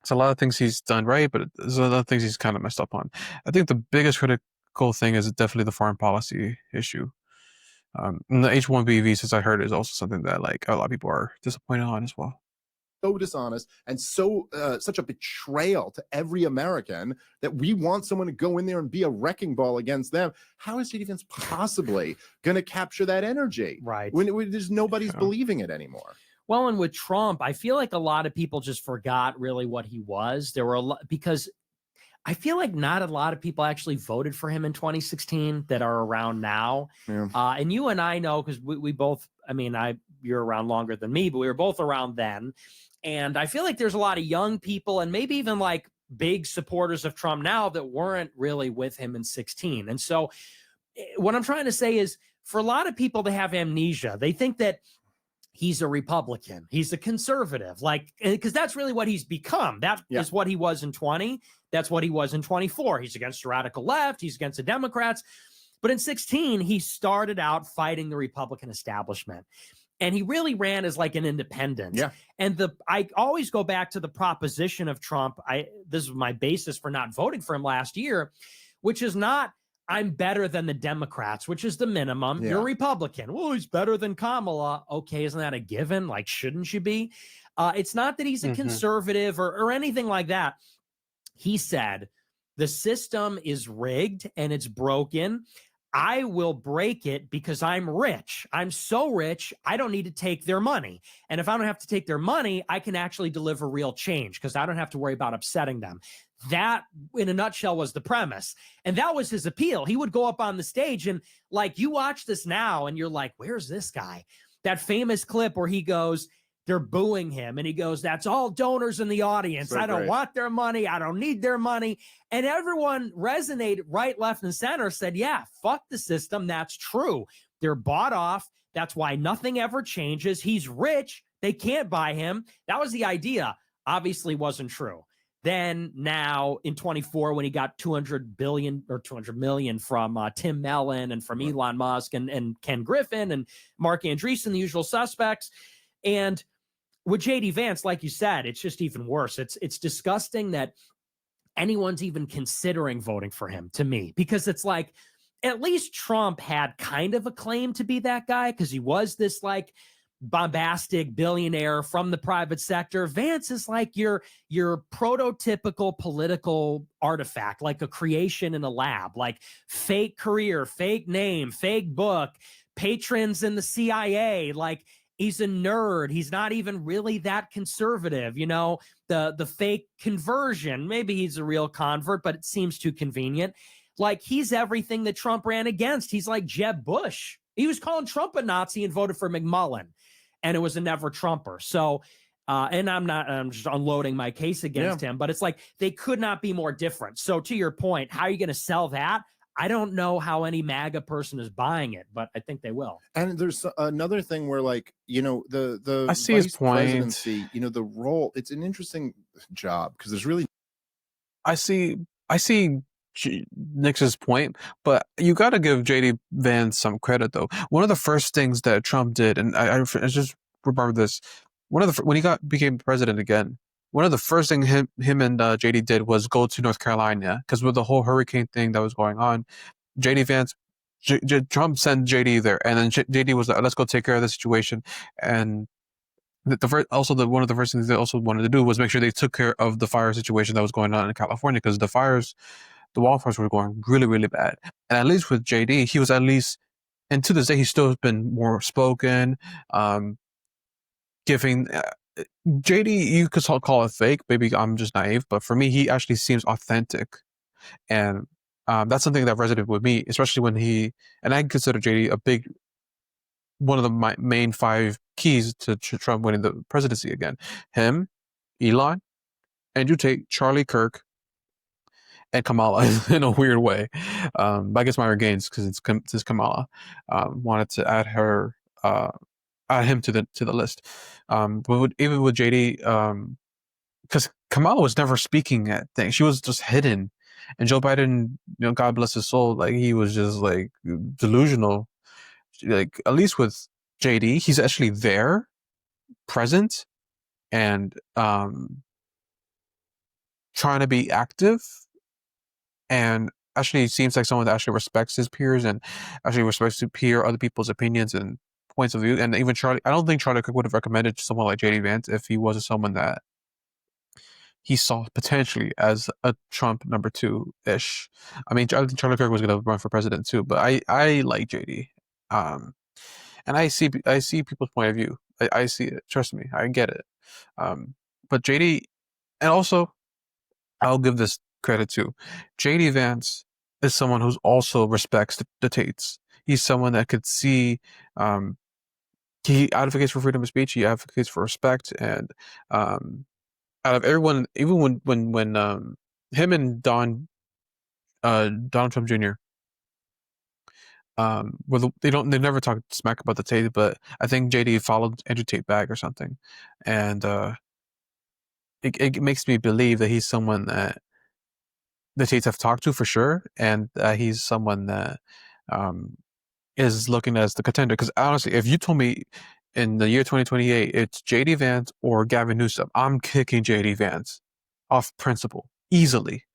There's a lot of things he's done right, but there's a lot of things he's kind of messed up on. I think the biggest critical thing is definitely the foreign policy issue. And the H-1B visas, I heard, is also something that like a lot of people are disappointed on as well. So dishonest and so such a betrayal to every American that we want someone to go in there and be a wrecking ball against them. How is JD Vance possibly going to capture that energy? Right. When there's nobody's believing it anymore. Well, and with Trump, I feel like a lot of people just forgot really what he was. There were a lot, because I feel like not a lot of people actually voted for him in 2016 that are around now. Yeah. And you and I know, because we both, I mean, you're around longer than me, but we were both around then. And I feel like there's a lot of young people and maybe even like big supporters of Trump now that weren't really with him in 16. And so what I'm trying to say is, for a lot of people to have amnesia, they think that he's a Republican, he's a conservative, like, because that's really what he's become. That is what he was in 20. That's what he was in 24. He's against the radical left. He's against the Democrats. But in 16, he started out fighting the Republican establishment. And he really ran as like an independent. Yeah. And I always go back to the proposition of Trump. This is my basis for not voting for him last year, which is not, I'm better than the Democrats, which is the minimum. You're a Republican. Well, he's better than Kamala. Okay, isn't that a given? Like, shouldn't you be? It's not that he's a conservative or anything like that. He said, the system is rigged and it's broken. I will break it because I'm rich. I'm so rich, I don't need to take their money. And if I don't have to take their money, I can actually deliver real change because I don't have to worry about upsetting them. That, in a nutshell, was the premise. And that was his appeal. He would go up on the stage and, like, you watch this now and you're like, where's this guy? That famous clip where he goes, they're booing him. And he goes, that's all donors in the audience. So I don't great. want their money. I don't need their money. And everyone resonated, right, left, and center, said, yeah, fuck the system. That's true. They're bought off. That's why nothing ever changes. He's rich. They can't buy him. That was the idea. Obviously wasn't true. Then now in 24, when he got 200 billion or 200 million from Tim Mellon and from Elon Musk and Ken Griffin and Mark Andreessen, the usual suspects. And with JD Vance, like you said, it's just even worse. It's disgusting that anyone's even considering voting for him, to me, because it's like, at least Trump had kind of a claim to be that guy because he was this like bombastic billionaire from the private sector. Vance is like your prototypical political artifact, like a creation in a lab, like fake career, fake name, fake book, patrons in the CIA. Like, he's a nerd. He's not even really that conservative, you know, the fake conversion. Maybe he's a real convert, but it seems too convenient. Like, he's everything that Trump ran against. He's like Jeb Bush. He was calling Trump a Nazi and voted for McMullen, and it was a never Trumper. So, and I'm just unloading my case against him, but it's like they could not be more different. So to your point, how are you going to sell that? I don't know how any MAGA person is buying it, but I think they will. And there's another thing where, like, you know, the I see vice his point. presidency, you know, the role, it's an interesting job because there's really. I see Nix's point, but you got to give JD Vance some credit though. One of the first things that Trump did, and I just remember this, when he became president again, one of the first things him and JD did was go to North Carolina because with the whole hurricane thing that was going on, JD Vance. Trump sent JD there, and then JD was like, "Let's go take care of the situation." And one of the first things they also wanted to do was make sure they took care of the fire situation that was going on in California because the wildfires were going really, really bad. And at least with JD, he was at least, and to this day, he's still been more spoken, giving. JD, you could call it fake. Maybe I'm just naive, but for me, he actually seems authentic, and that's something that resonated with me, especially when and I consider JD one of the main 5 keys to Trump winning the presidency again. Him, Elon, Andrew Tate, Charlie Kirk, and Kamala in a weird way. But I guess Myra Gaines, because it's Kamala, wanted to add him to the list. But even with JD, because Kamala was never speaking at things, she was just hidden, and Joe Biden, you know, God bless his soul, like he was just like delusional. Like at least with JD, he's actually there, present, and trying to be active, and actually seems like someone that actually respects his peers and actually respects to hear other people's opinions and points of view. And even Charlie, I don't think Charlie Cook would have recommended someone like JD Vance if he wasn't someone that he saw potentially as a Trump number 2-ish. I mean, I think Charlie Kirk was going to run for president too, but I like JD. And I see people's point of view. I see it. Trust me, I get it. But JD, and also I'll give this credit to JD Vance is someone who's also respects the Tates. He's someone that could see. He advocates for freedom of speech. He advocates for respect, and out of everyone, even when him and Donald Trump Jr. They never talk smack about the Tate, but I think JD followed Andrew Tate back or something, and it makes me believe that he's someone that the Tates have talked to for sure, and he's someone that is looking as the contender. Because honestly, if you told me in the year 2028 it's JD Vance or Gavin Newsom, I'm kicking JD Vance off principle easily,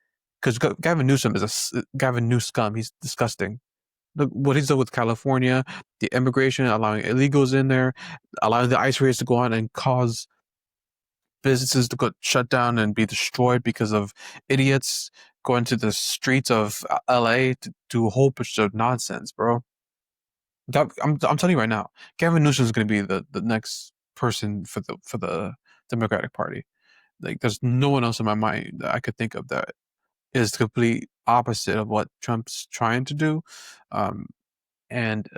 because Gavin Newsom is Gavin Newscum. He's disgusting. Look what he's done with California, the immigration, allowing illegals in there, allowing the ICE raids to go on and cause businesses to get shut down and be destroyed because of idiots go into the streets of LA to do a whole bunch of nonsense, bro. I'm telling you right now, Gavin Newsom is going to be the next person for the Democratic Party. Like, there's no one else in my mind that I could think of that is the complete opposite of what Trump's trying to do. Um, and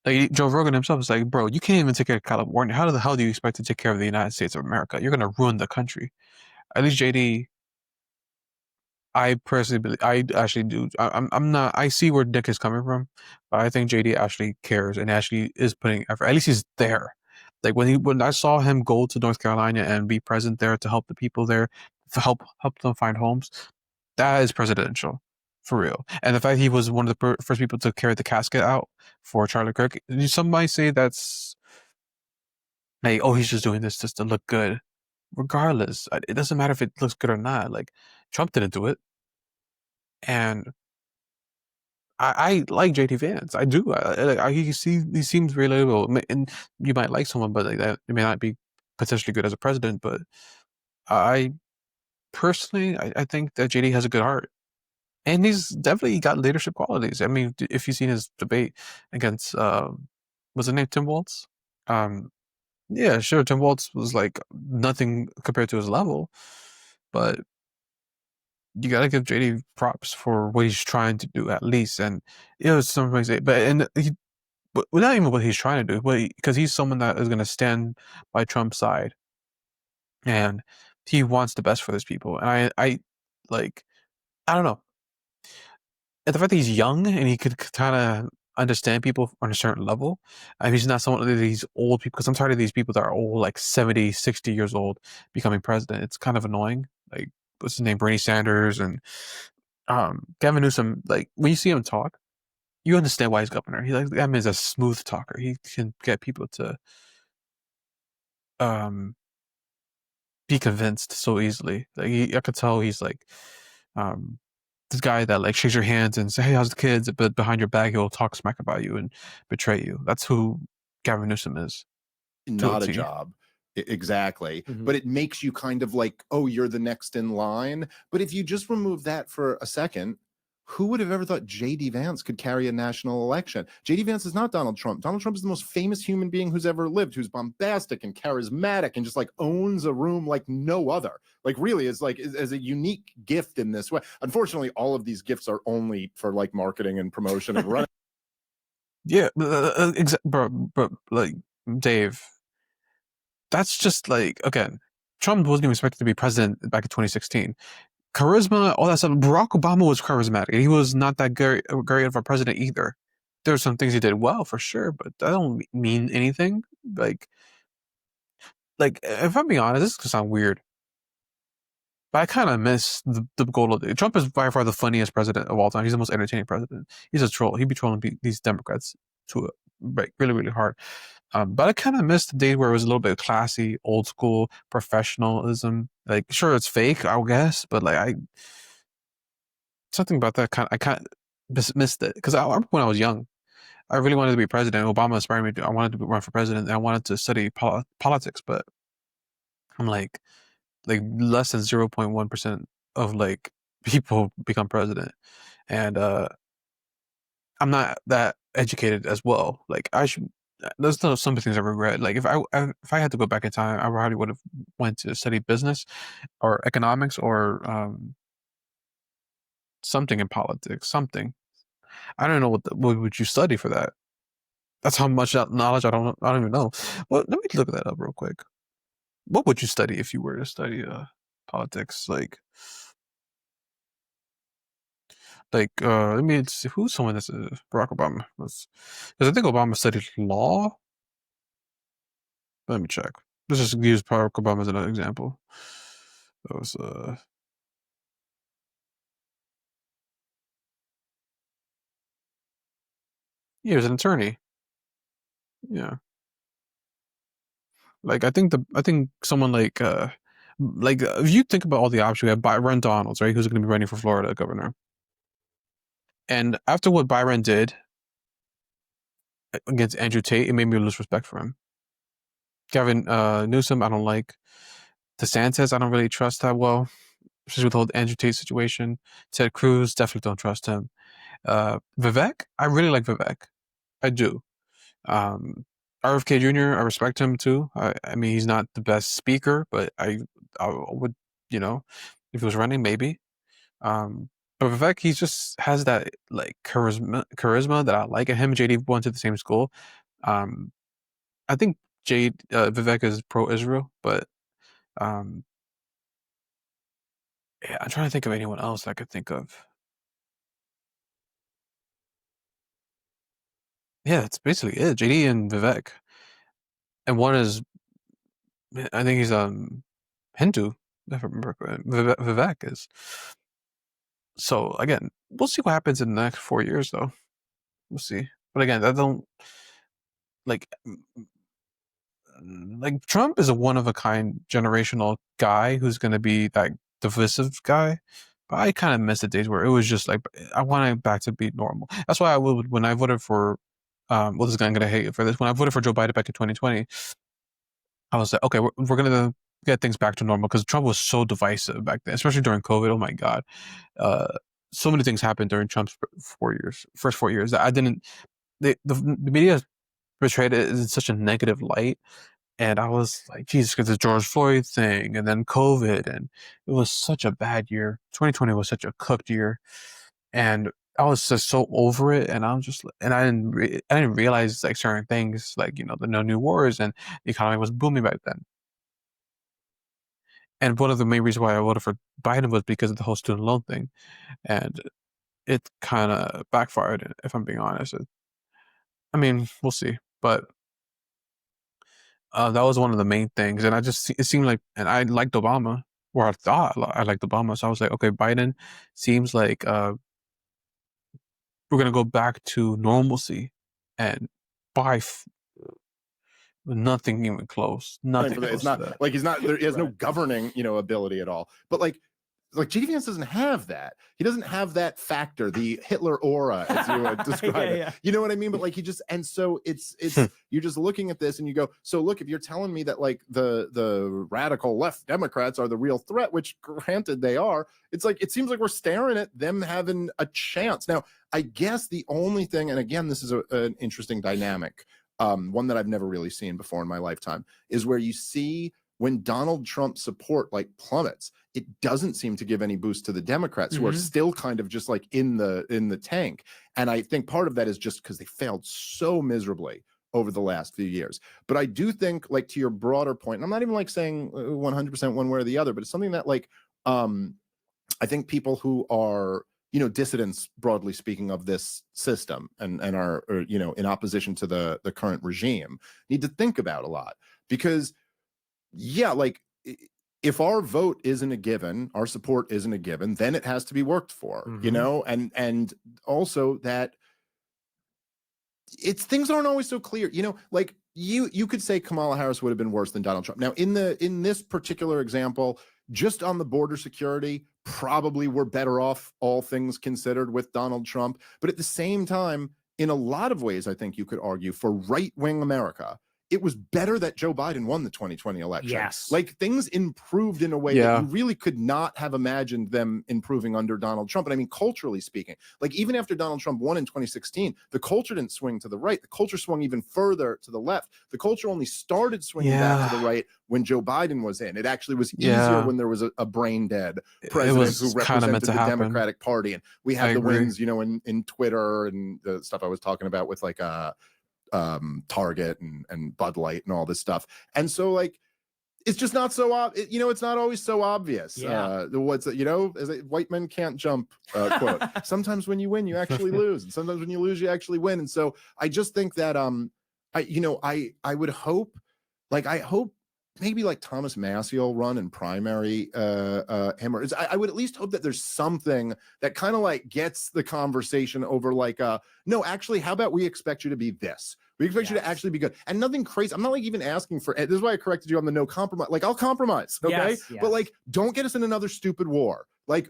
like Joe Rogan himself is like, bro, you can't even take care of California. How the hell do you expect to take care of the United States of America? You're gonna ruin the country. At least JD, I personally believe, I actually do. I'm not. I see where Nick is coming from, but I think JD actually cares and actually is putting effort. At least he's there. Like when I saw him go to North Carolina and be present there to help the people there, to help them find homes, that is presidential, for real. And the fact he was one of the first people to carry the casket out for Charlie Kirk, some might say that's like, oh, he's just doing this just to look good. Regardless, it doesn't matter if it looks good or not. Like Trump didn't do it, and I like JD Vance. I do. He seems relatable, and you might like someone, but like that it may not be potentially good as a president. But I personally, I think that JD has a good heart. And he's definitely got leadership qualities. I mean, if you've seen his debate against, what's his name, Tim Walz? Um, yeah, sure, Tim Walz was like nothing compared to his level, but you gotta give JD props for what he's trying to do at least. And it was some things, but not even what he's trying to do, but because he's someone that is gonna stand by Trump's side, and he wants the best for his people. And like, I don't know. And the fact that he's young and he could kind of understand people on a certain level. I mean, he's not someone of these old people, because I'm tired of these people that are old, like 70, 60 years old, becoming president. It's kind of annoying. Like, what's his name? Bernie Sanders and Gavin Newsom. Like, when you see him talk, you understand why he's governor. He like that man's a smooth talker. He can get people to um be convinced so easily. Like, I could tell he's like um this guy that like shakes your hands and say, "Hey, how's the kids?" But behind your back, he'll talk smack about you and betray you. That's who Gavin Newsom is to a Not a T. job. Exactly. Mhm. But it makes you kind of like, oh, you're the next in line. But if you just remove that for a second, who would have ever thought JD Vance could carry a national election? JD Vance is not Donald Trump. Donald Trump is the most famous human being who's ever lived, who's bombastic and charismatic and just like owns a room like no other. Like really is like as a unique gift in this way. Unfortunately, all of these gifts are only for like marketing and promotion and running. Yeah, bro, like Dave, that's just like again, Trump wasn't even expected to be president back in 2016. Charisma, all that stuff. Barack Obama was charismatic. He was not that great of a president either. There's some things he did well for sure, but that don't mean anything. Like if I'm being honest, this could sound weird, but I kind of miss the goal of Trump is by far the funniest president of all time. He's the most entertaining president. He's a troll. He'd be trolling these Democrats to it, like really, really hard. But I kind of miss the days where it was a little bit classy, old school professionalism. Like, sure, it's fake, I guess, but like something about that I kind of missed it because I remember when I was young, I really wanted to be president. Obama inspired me. I wanted to run for president, and I wanted to study politics, but I'm like less than 0.1% of like people become president, and I'm not that educated as well. Like I should. There's still some things I regret. Like if I had to go back in time, I probably would have went to study business or economics or something in politics. Something. I don't know what would you study for that. That's how much knowledge I don't even know. Well, let me look that up real quick. What would you study if you were to study politics? Let me see who's someone that's Barack Obama was, because I think Obama studied law. Let me check. Let's just use Barack Obama as another example. That was he was an attorney. Yeah. Like I think someone if you think about all the options, we have Byron Donalds, right? Who's going to be running for Florida governor. And after what Byron did against Andrew Tate, it made me lose respect for him. Gavin Newsom, I don't like. DeSantis, I don't really trust that well. especially with the whole Andrew Tate situation. Ted Cruz, definitely don't trust him. Vivek, I really like Vivek. I do. Um, RFK Jr., I respect him too. I mean, he's not the best speaker, but I would, you know, if he was running, maybe. Um, but Vivek, he just has that like charisma that I like. And him and JD went to the same school. Um, I think Vivek is pro-Israel, but um, yeah, I'm trying to think of anyone else I could think of. Yeah, that's basically it. JD and Vivek, and one is I think he's Hindu. If I remember correctly. Vivek is. So again, we'll see what happens in the next 4 years, though. We'll see. But again, I don't like like Trump is a one of a kind generational guy who's going to be that divisive guy. But I kind of miss the days where it was just like I want it back to be normal. That's why I would when I voted for well, this guy I'm gonna hate for this. When I voted for Joe Biden back in 2020, I was like, okay, we're gonna get things back to normal because Trump was so divisive back then, especially during COVID. Oh my God, uh, so many things happened during Trump's 4 years, first 4 years that I didn't. The media portrayed it in such a negative light, and I was like, Jesus, because the George Floyd thing, and then COVID, and it was such a bad year. 2020 was such a cooked year, and I was just so over it, and I'm just, and I didn't realize like certain things, like the no new wars, and the economy was booming back then. And one of the main reasons why I voted for Biden was because of the whole student loan thing, and it kind of backfired, if I'm being honest. I mean, we'll see, but that was one of the main things, and it seemed like, and I liked Obama, or I thought I liked Obama, so I was like, okay, Biden seems like we're gonna go back to normalcy, and by nothing even close, Running nothing for that. It's close to not that. like he's not there. He has no Right. governing, ability at all. But like JD Vance doesn't have that. He doesn't have that factor, the Hitler aura, as you would describe it. You know what I mean? But like he just, and so it's you're just looking at this and you go, so look, if you're telling me that like the radical left Democrats are the real threat, which granted they are, it's like it seems like we're staring at them having a chance. Now, I guess the only thing, and again, this is an interesting dynamic, one that I've never really seen before in my lifetime, is where you see when Donald Trump's support like plummets, it doesn't seem to give any boost to the Democrats, who are still kind of just like in the tank. And I think part of that is just because they failed so miserably over the last few years. But I do think, like, to your broader point, and I'm not even like saying 100% one way or the other, but it's something that like I think people who are dissidents, broadly speaking, of this system and are in opposition to the current regime need to think about a lot. Because yeah, like if our vote isn't a given, our support isn't a given, then it has to be worked for, and also that things aren't always so clear, like you could say Kamala Harris would have been worse than Donald Trump. Now, in this particular example, just on the border security, probably we're better off, all things considered, with Donald Trump. But at the same time, in a lot of ways, I think you could argue for right-wing America, it was better that Joe Biden won the 2020 election. Yes. Like things improved in a way that you really could not have imagined them improving under Donald Trump. And I mean, culturally speaking, like even after Donald Trump won in 2016, the culture didn't swing to the right. The culture swung even further to the left. The culture only started swinging back to the right when Joe Biden was in. It actually was easier when there was a brain dead president who represented the Democratic Party. And we had the wins, in Twitter and the stuff I was talking about with like Target and Bud Light and all this stuff. And so like it's just not so it's not always so obvious. What's as a white men can't jump quote. Sometimes when you win you actually lose, and sometimes when you lose you actually win. And so I just think that I would hope, like I hope maybe like Thomas Massie will run in primary him, or I would at least hope that there's something that kind of like gets the conversation over like no, actually, how about we expect you to be this? We expect you to actually be good, and nothing crazy. I'm not like even asking for. This is why I corrected you on the no compromise. Like, I'll compromise, okay? Yes. But like, don't get us in another stupid war. Like,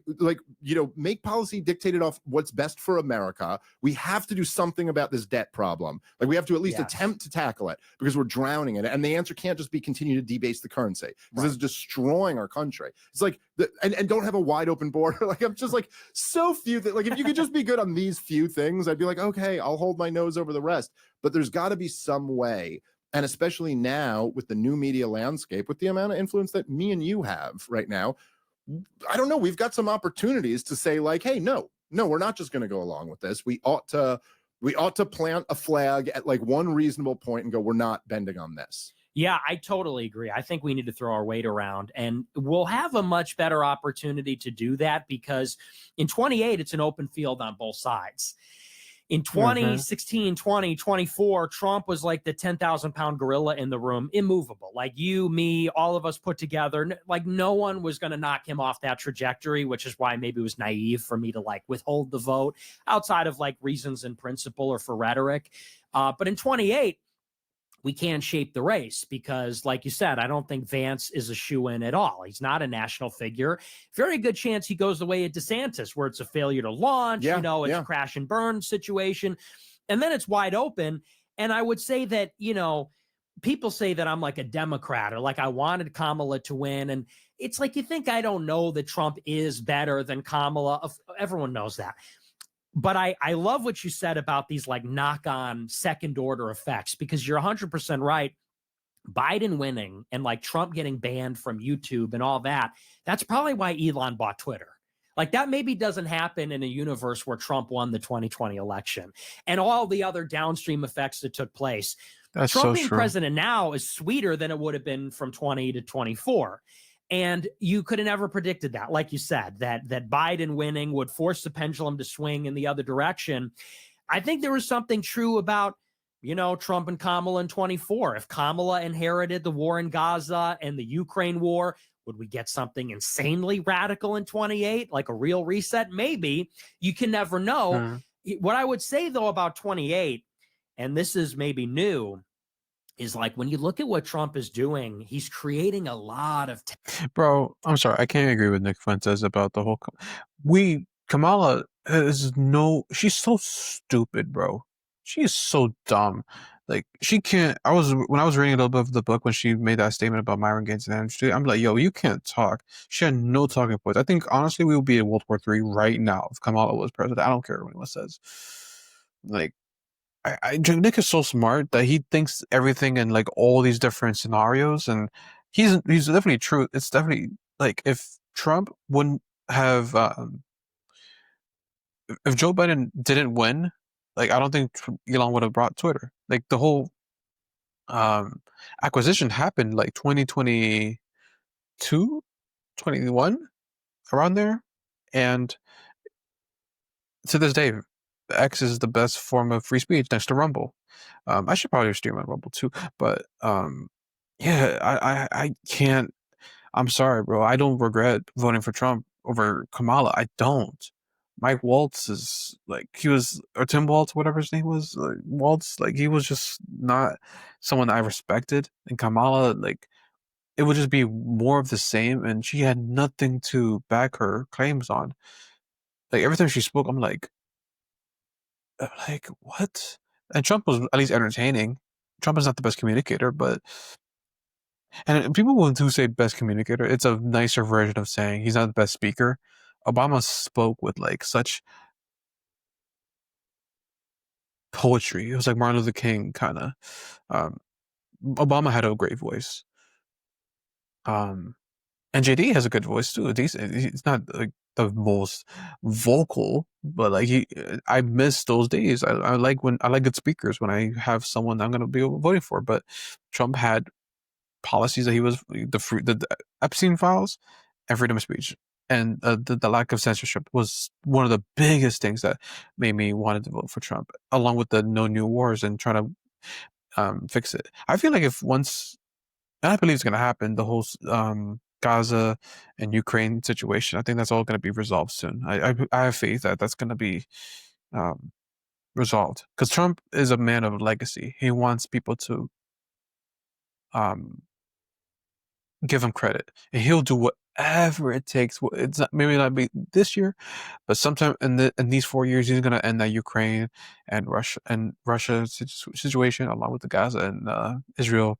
make policy dictated off what's best for America. We have to do something about this debt problem. Like, we have to at least attempt to tackle it, because we're drowning in it. And the answer can't just be continue to debase the currency, because it's destroying our country. It's like, and don't have a wide open border. Like, I'm just like, so few that, like, if you could just be good on these few things, I'd be like, okay, I'll hold my nose over the rest. But there's got to be some way. And especially now with the new media landscape, with the amount of influence that me and you have right now, I don't know, we've got some opportunities to say, like, hey, no, we're not just going to go along with this. We ought to plant a flag at like one reasonable point and go, we're not bending on this. Yeah, I totally agree. I think we need to throw our weight around, and we'll have a much better opportunity to do that, because in 28, it's an open field on both sides. In 2016, 20, 24, Trump was like the 10,000-pound gorilla in the room, immovable. Like you, me, all of us put together. Like no one was going to knock him off that trajectory, which is why maybe it was naive for me to like withhold the vote outside of like reasons in principle or for rhetoric. But in 28, we can shape the race because, like you said, I don't think Vance is a shoe-in at all. He's not a national figure. Very good chance he goes the way of DeSantis, where it's a failure to launch, it's a crash and burn situation. And then it's wide open. And I would say that, people say that I'm like a Democrat, or like I wanted Kamala to win. And it's like, you think I don't know that Trump is better than Kamala. Everyone knows that. But I love what you said about these like knock-on second order effects, because you're 100% right. Biden winning and like Trump getting banned from YouTube and all that, that's probably why Elon bought Twitter. Like that maybe doesn't happen in a universe where Trump won the 2020 election and all the other downstream effects that took place. That's Trump so being true. president now is sweeter than it would have been from 20 to 24. And you could have never predicted that. Like you said, that Biden winning would force the pendulum to swing in the other direction. I think there was something true about, Trump and Kamala in 24. If Kamala inherited the war in Gaza and the Ukraine war, would we get something insanely radical in 28? Like a real reset? Maybe. You can never know. What I would say, though, about 28, and this is maybe new, is like when you look at what Trump is doing, he's creating a lot of Bro, I'm sorry, I can't agree with Nick Fuentes about the whole Kamala she's so stupid, bro. She is so dumb. Like she can't when I was reading a little bit of the book when she made that statement about Myron Gaines and Andrew Tate, I'm like, yo, you can't talk. She had no talking points. I think honestly we would be in World War III right now if Kamala was president. I don't care what anyone says. Like Nick is so smart that he thinks everything in like all these different scenarios, and he's definitely true. It's definitely like if Trump wouldn't have if Joe Biden didn't win, like I don't think Elon would have brought Twitter. Like the whole acquisition happened like 2022, 21, around there, and to this day, X is the best form of free speech next to Rumble. I should probably stream on Rumble too, but yeah, I can't. I'm sorry, bro. I don't regret voting for Trump over Kamala. I don't. Mike Waltz is like or Tim Waltz, whatever his name was, Waltz. Like he was just not someone I respected. And Kamala, like it would just be more of the same, and she had nothing to back her claims on. Like every time she spoke, I'm like, what? And Trump was at least entertaining. Trump is not the best communicator, but and people who say best communicator, it's a nicer version of saying he's not the best speaker. Obama spoke with like such poetry. It was like Martin Luther King kind of. Obama had a great voice. And JD has a good voice too. Decent. He's not like the most vocal, but like I miss those days. I like good speakers when I have someone I'm gonna be voting for. But Trump had policies that he was the Epstein files and freedom of speech, and the lack of censorship was one of the biggest things that made me want to vote for Trump, along with the no new wars and trying to fix it. I feel like if once, and I believe it's going to happen, the whole Gaza and Ukraine situation, I think that's all going to be resolved soon. I have faith that that's going to be resolved. Because Trump is a man of legacy. He wants people to um, give him credit, and he'll do whatever it takes. It's not, maybe not be this year, but sometime in these 4 years, he's gonna end that Ukraine and Russia situation, along with the Gaza and Israel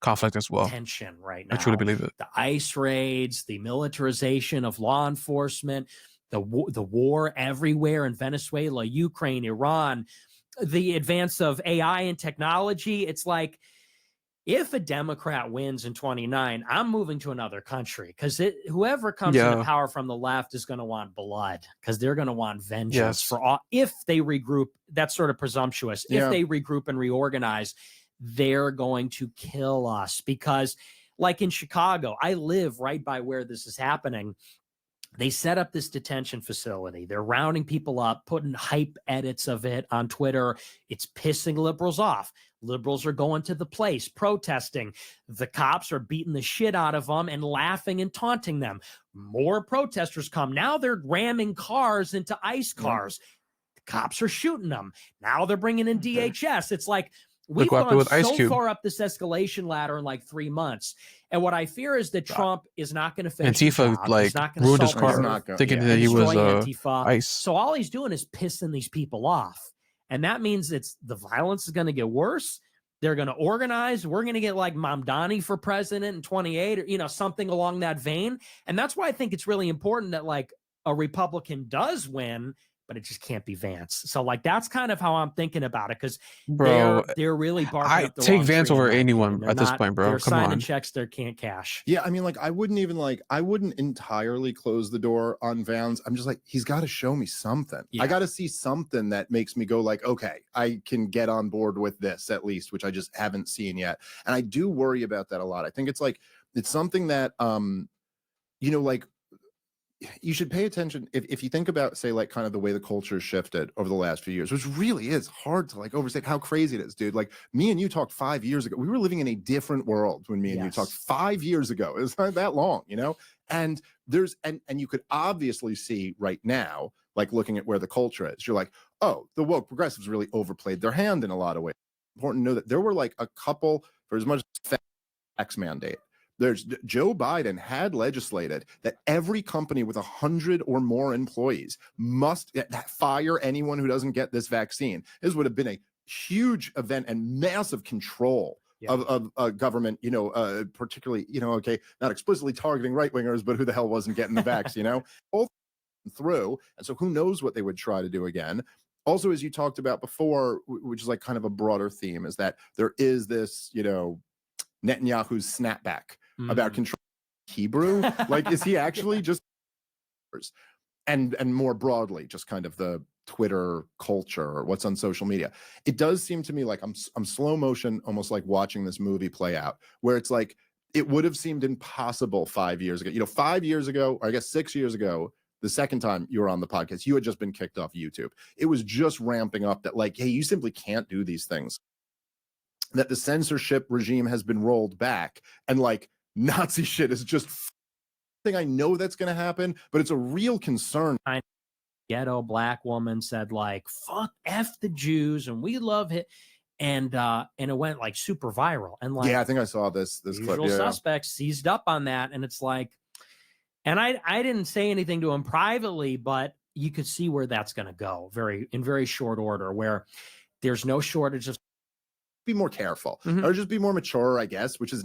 conflict as well. Tension right I now. truly believe it. The ICE raids, the militarization of law enforcement, the war everywhere in Venezuela, Ukraine, Iran, the advance of AI and technology. It's like, if a Democrat wins in 29, I'm moving to another country, because whoever comes into power from the left is going to want blood, because they're going to want vengeance for all. If they regroup, that's sort of presumptuous. If they regroup and reorganize, they're going to kill us, because like in Chicago, I live right by where this is happening. They set up this detention facility. They're rounding people up, putting hype edits of it on Twitter. It's pissing liberals off. Liberals are going to the place, protesting. The cops are beating the shit out of them and laughing and taunting them. More protesters come. Now they're ramming cars into ICE cars. The cops are shooting them. Now they're bringing in DHS. It's like, we've gone so far up this escalation ladder in like 3 months. And what I fear is that Trump is not going to finish Antifa, the job. like, He's not going to ruined his car, thinking that he was Antifa. ICE. So all he's doing is pissing these people off. And that means the violence is going to get worse. They're going to organize. We're going to get like Mamdani for president in 28, or, something along that vein. And that's why I think it's really important that like a Republican does win, but it just can't be Vance. So like, that's kind of how I'm thinking about it, because they're really barking up the wrong Vance tree, over anyone at this point, bro. They're Come signing on. checks they can't cash. Yeah, I mean, like, I wouldn't entirely close the door on Vance. I'm just like, he's got to show me something. Yeah. I got to see something that makes me go like, okay, I can get on board with this at least, which I just haven't seen yet. And I do worry about that a lot. I think it's something that, like, you should pay attention if you think about, say, like, kind of the way the culture shifted over the last few years, which really is hard to like overstate how crazy it is, dude. Like, me and you talked 5 years ago. We were living in a different world when me and you talked 5 years ago. It's not that long, and there's and you could obviously see right now, like, looking at where the culture is, you're like, oh, the woke progressives really overplayed their hand in a lot of ways. Important to know that there were like a couple, for as much as X mandate, Joe Biden had legislated that every company with 100 or more employees must fire anyone who doesn't get this vaccine. This would have been a huge event and massive control of government, particularly, okay, not explicitly targeting right-wingers, but who the hell wasn't getting the vax, both through. And so who knows what they would try to do again. Also, as you talked about before, which is like kind of a broader theme, is that there is this, Netanyahu's snapback about control Hebrew. Like, is he actually just, and more broadly, just kind of the Twitter culture or what's on social media? It does seem to me like I'm slow motion, almost like watching this movie play out, where it's like, it would have seemed impossible 5 years ago. 5 years ago, or I guess 6 years ago, the second time you were on the podcast, you had just been kicked off YouTube. It was just ramping up that, like, hey, you simply can't do these things. That the censorship regime has been rolled back, and like, Nazi shit is just thing. I know that's going to happen, but it's a real concern. Ghetto black woman said like, fuck F the Jews and we love it. And it went like super viral. And like, yeah, I think I saw this clip. Usual Suspects seized up on that. And it's like, and I didn't say anything to him privately, but you could see where that's going to go in very short order, where there's no shortage of. Be more careful, or just be more mature, I guess, which is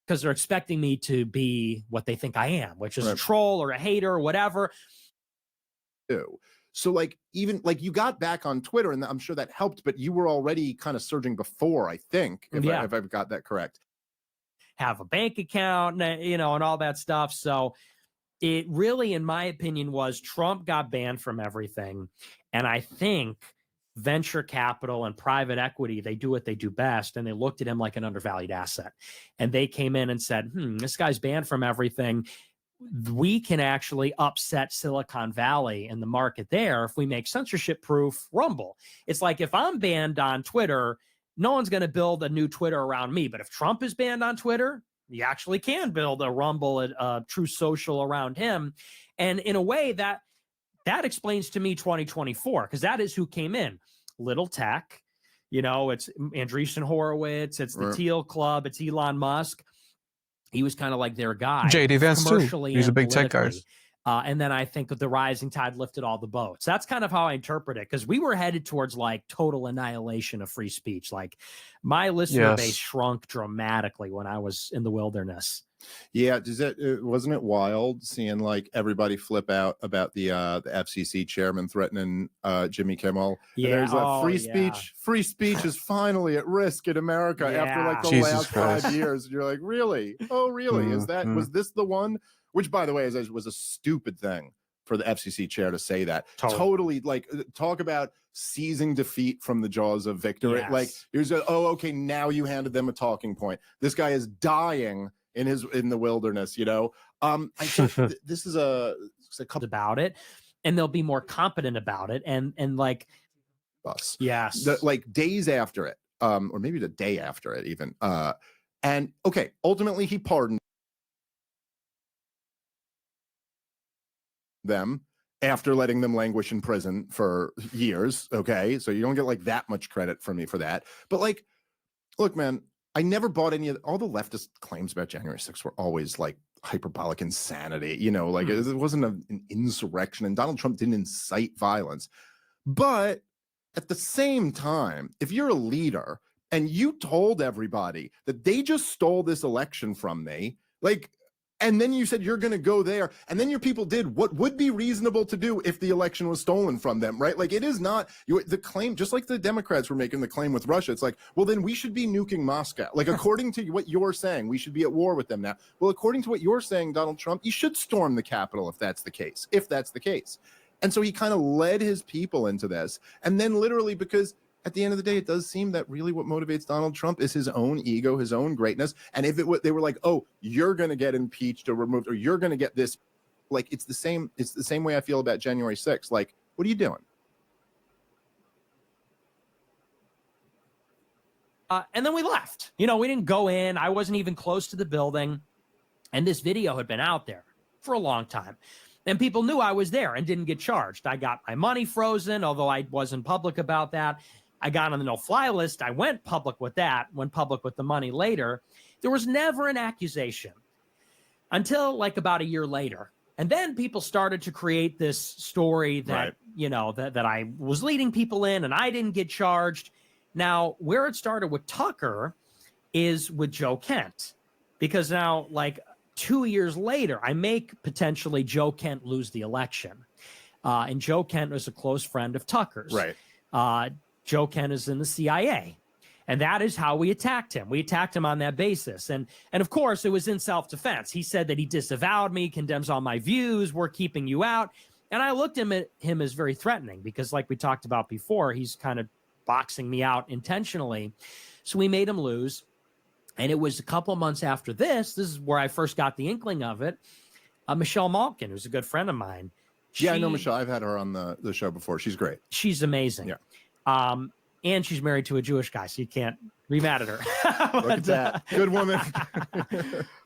because they're expecting me to be what they think I am, which is a troll or a hater or whatever. So like, even like, you got back on Twitter, and I'm sure that helped, but you were already kind of surging before, I think, if I've got that correct. Have a bank account, and all that stuff. So it really, in my opinion, was Trump got banned from everything. And I think venture capital and private equity, they do what they do best, and they looked at him like an undervalued asset, and they came in and said, this guy's banned from everything. We can actually upset Silicon Valley and the market there if we make censorship proof Rumble. It's like, if I'm banned on Twitter, no one's going to build a new Twitter around me. But if Trump is banned on Twitter, you actually can build a Rumble, a True Social around him. And in a way, that that explains to me 2024, because that is who came in. Little tech, it's Andreessen Horowitz, it's the Teal Club, it's Elon Musk. He was kind of like their guy. JD Vance commercially too. He's a big tech guy. And then I think the rising tide lifted all the boats. That's kind of how I interpret it, because we were headed towards like total annihilation of free speech. Like my listener base shrunk dramatically when I was in the wilderness. Yeah, wasn't it wild seeing like everybody flip out about the FCC chairman threatening Jimmy Kimmel? Yeah, and there's that free speech is finally at risk in America after like the Jesus last Christ. 5 years. You're like, really? Oh, really? Was this the one? Which, by the way, was a stupid thing for the FCC chair to say that. Totally like talk about seizing defeat from the jaws of victory. Yes. Like okay, now you handed them a talking point. This guy is dying in the wilderness, I think this is a couple about it, and they'll be more competent about it, and like us, yes, like days after it, or maybe the day after it even, and okay, ultimately he pardoned them after letting them languish in prison for years. Okay, so you don't get like that much credit from me for that, but like, look, man, I never bought all the leftist claims about January 6th were always like hyperbolic insanity, like it wasn't an insurrection, and Donald Trump didn't incite violence. But at the same time, if you're a leader and you told everybody that they just stole this election from me, like, and then you said you're going to go there, and then your people did what would be reasonable to do if the election was stolen from them, right? Like, it is not the claim, just like the Democrats were making the claim with Russia. It's like, well, then we should be nuking Moscow. Like, according to what you're saying, we should be at war with them now. Well, according to what you're saying, Donald Trump, you should storm the Capitol if that's the case. And so he kind of led his people into this. And then literally, because at the end of the day, it does seem that really what motivates Donald Trump is his own ego, his own greatness. And if they were like, oh, you're going to get impeached or removed, or you're going to get this, like, it's the same way I feel about January 6th. Like, what are you doing? And then we left. We didn't go in. I wasn't even close to the building. And this video had been out there for a long time. And people knew I was there and didn't get charged. I got my money frozen, although I wasn't public about that. I got on the no-fly list. I went public with that, went public with the money later. There was never an accusation until like about a year later. And then people started to create this story that, that I was leading people in and I didn't get charged. Now, where it started with Tucker is with Joe Kent, because now, like 2 years later, I make potentially Joe Kent lose the election. And Joe Kent was a close friend of Tucker's. Right. Joe Kent is in the CIA. And that is how we attacked him. We attacked him on that basis. And of course, it was in self-defense. He said that he disavowed me, condemns all my views, we're keeping you out. And I looked at him as very threatening because, like we talked about before, he's kind of boxing me out intentionally. So we made him lose. And it was a couple months after this is where I first got the inkling of it. Michelle Malkin, who's a good friend of mine. I know Michelle. I've had her on the show before. She's great. She's amazing. Yeah. And she's married to a Jewish guy, so you can't be mad at her. Look at that. Good woman.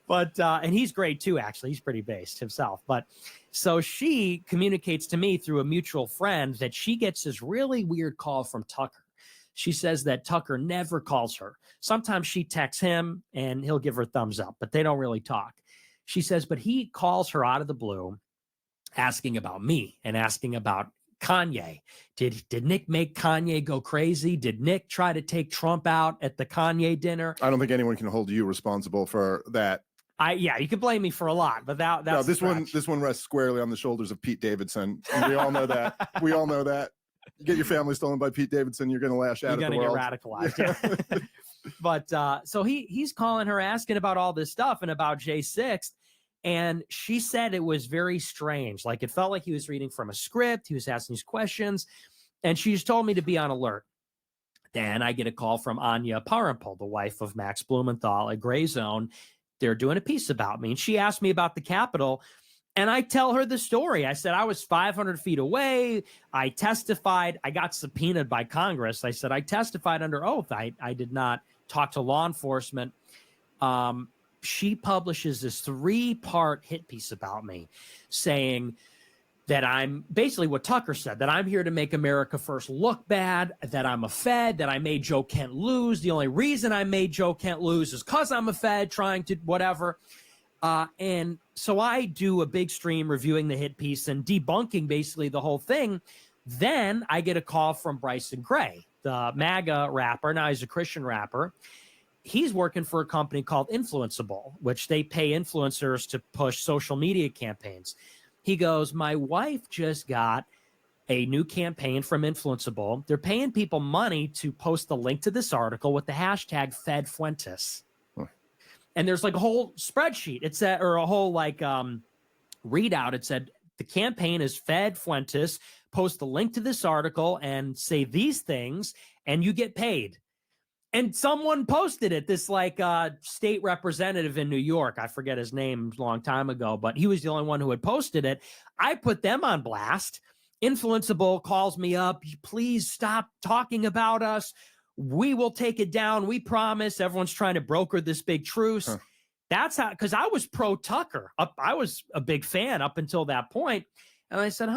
But and he's great too, actually. He's pretty based himself. But so she communicates to me through a mutual friend that she gets this really weird call from Tucker. She says that Tucker never calls her. Sometimes she texts him and he'll give her thumbs up, but they don't really talk. She says, but he calls her out of the blue asking about me and asking about Kanye. Did Nick make Kanye go crazy? Did Nick try to take Trump out at the Kanye dinner? I don't think anyone can hold you responsible for that. You can blame me for a lot, but that's this one rests squarely on the shoulders of Pete Davidson. And we all know that. We all know that. You get your family stolen by Pete Davidson, you're going to lash out at the world. You're going to get radicalized. Yeah. But so he's calling her, asking about all this stuff and about J6. And she said it was very strange. Like, it felt like he was reading from a script. He was asking these questions. And she just told me to be on alert. Then I get a call from Anya Parampil, the wife of Max Blumenthal at Gray Zone. They're doing a piece about me. And she asked me about the Capitol. And I tell her the story. I said, I was 500 feet away. I testified. I got subpoenaed by Congress. I said, I testified under oath. I did not talk to law enforcement. She publishes this 3-part hit piece about me saying that I'm basically what Tucker said, that I'm here to make America First look bad, that I'm a Fed, that I made Joe Kent lose. The only reason I made Joe Kent lose is because I'm a Fed trying to whatever. And so I do a big stream reviewing the hit piece and debunking basically the whole thing. Then I get a call from Bryson Gray, the MAGA rapper. Now he's a Christian rapper. He's working for a company called Influenceable, which they pay influencers to push social media campaigns. He goes, my wife just got a new campaign from Influenceable. They're paying people money to post the link to this article with the hashtag Fed Fuentes. And there's like a whole spreadsheet. It said, or a whole like readout. It said the campaign is Fed Fuentes. Post the link to this article and say these things, and you get paid. And someone posted it, this like state representative in New York. I forget his name a long time ago, but he was the only one who had posted it. I put them on blast. Influenceable calls me up. Please stop talking about us. We will take it down. We promise. Everyone's trying to broker this big truce. Huh. That's how, because I was pro Tucker. I was a big fan up until that point. And I said,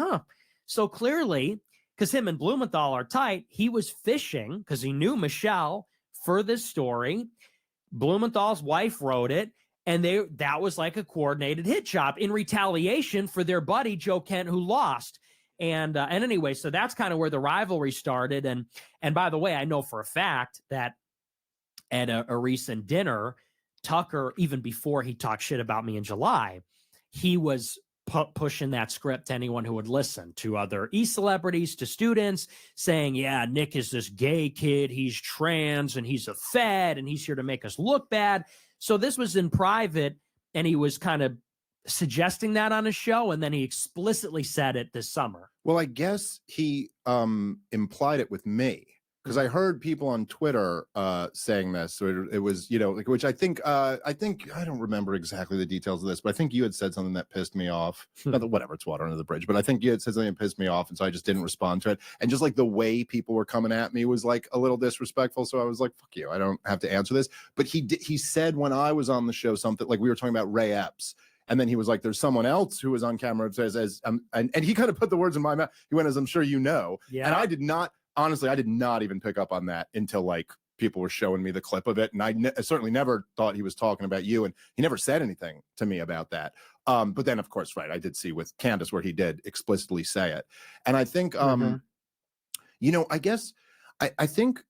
so clearly, because him and Blumenthal are tight, he was fishing because he knew Michelle for this story. Blumenthal's wife wrote it, and that was like a coordinated hit job in retaliation for their buddy Joe Kent, who lost. And anyway, so that's kind of where the rivalry started. And by the way, I know for a fact that at a recent dinner, Tucker, even before he talked shit about me in July, he was pushing that script to anyone who would listen, to other e-celebrities, to students, saying, yeah, Nick is this gay kid, he's trans, and he's a Fed, and he's here to make us look bad. So this was in private, and he was kind of suggesting that on his show, and then he explicitly said it this summer. Well, I guess he implied it with me, because I heard people on Twitter saying this. So it was, which I think I don't remember exactly the details of this, but I think you had said something that pissed me off. Whatever, it's water under the bridge. But I think you had said something that pissed me off, and so I just didn't respond to it. And just like the way people were coming at me was like a little disrespectful. So I was like, "Fuck you! I don't have to answer this." But he said when I was on the show something like we were talking about Ray Epps. And then he was like, there's someone else who was on camera and says, and he kind of put the words in my mouth. He went, as I'm sure you know. Yeah. And I did not even pick up on that until like people were showing me the clip of it. And I certainly never thought he was talking about you. And he never said anything to me about that. But then, of course, right, I did see with Candace where he did explicitly say it. And I think, I guess, I think,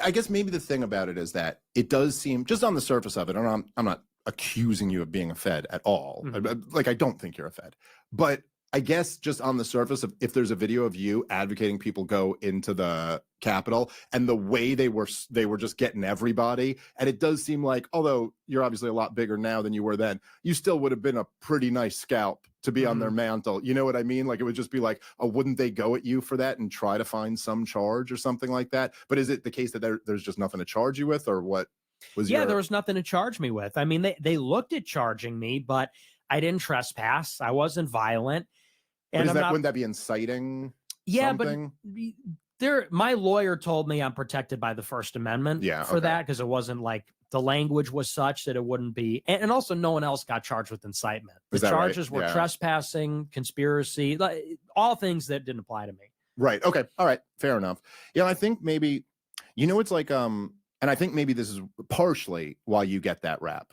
I guess maybe the thing about it is that it does seem, just on the surface of it, and I'm not accusing you of being a Fed at all. Like, I don't think you're a Fed. But I guess just on the surface of, if there's a video of you advocating people go into the Capitol and the way they were just getting everybody, and it does seem like, although you're obviously a lot bigger now than you were then, you still would have been a pretty nice scalp to be on their mantle. You know what I mean? Like, it would just be like, oh, wouldn't they go at you for that and try to find some charge or something like that? But is it the case that there's just nothing to charge you with, or what? There was nothing to charge me with. I mean, they looked at charging me, but I didn't trespass. I wasn't violent. And wouldn't that be inciting? Yeah, something? But my lawyer told me I'm protected by the First Amendment for that, because it wasn't like the language was such that it wouldn't be. And also, no one else got charged with incitement. The charges were trespassing, conspiracy, all things that didn't apply to me. Right. Okay. All right. Fair enough. Yeah, I think maybe, it's like, and I think maybe this is partially why you get that rap,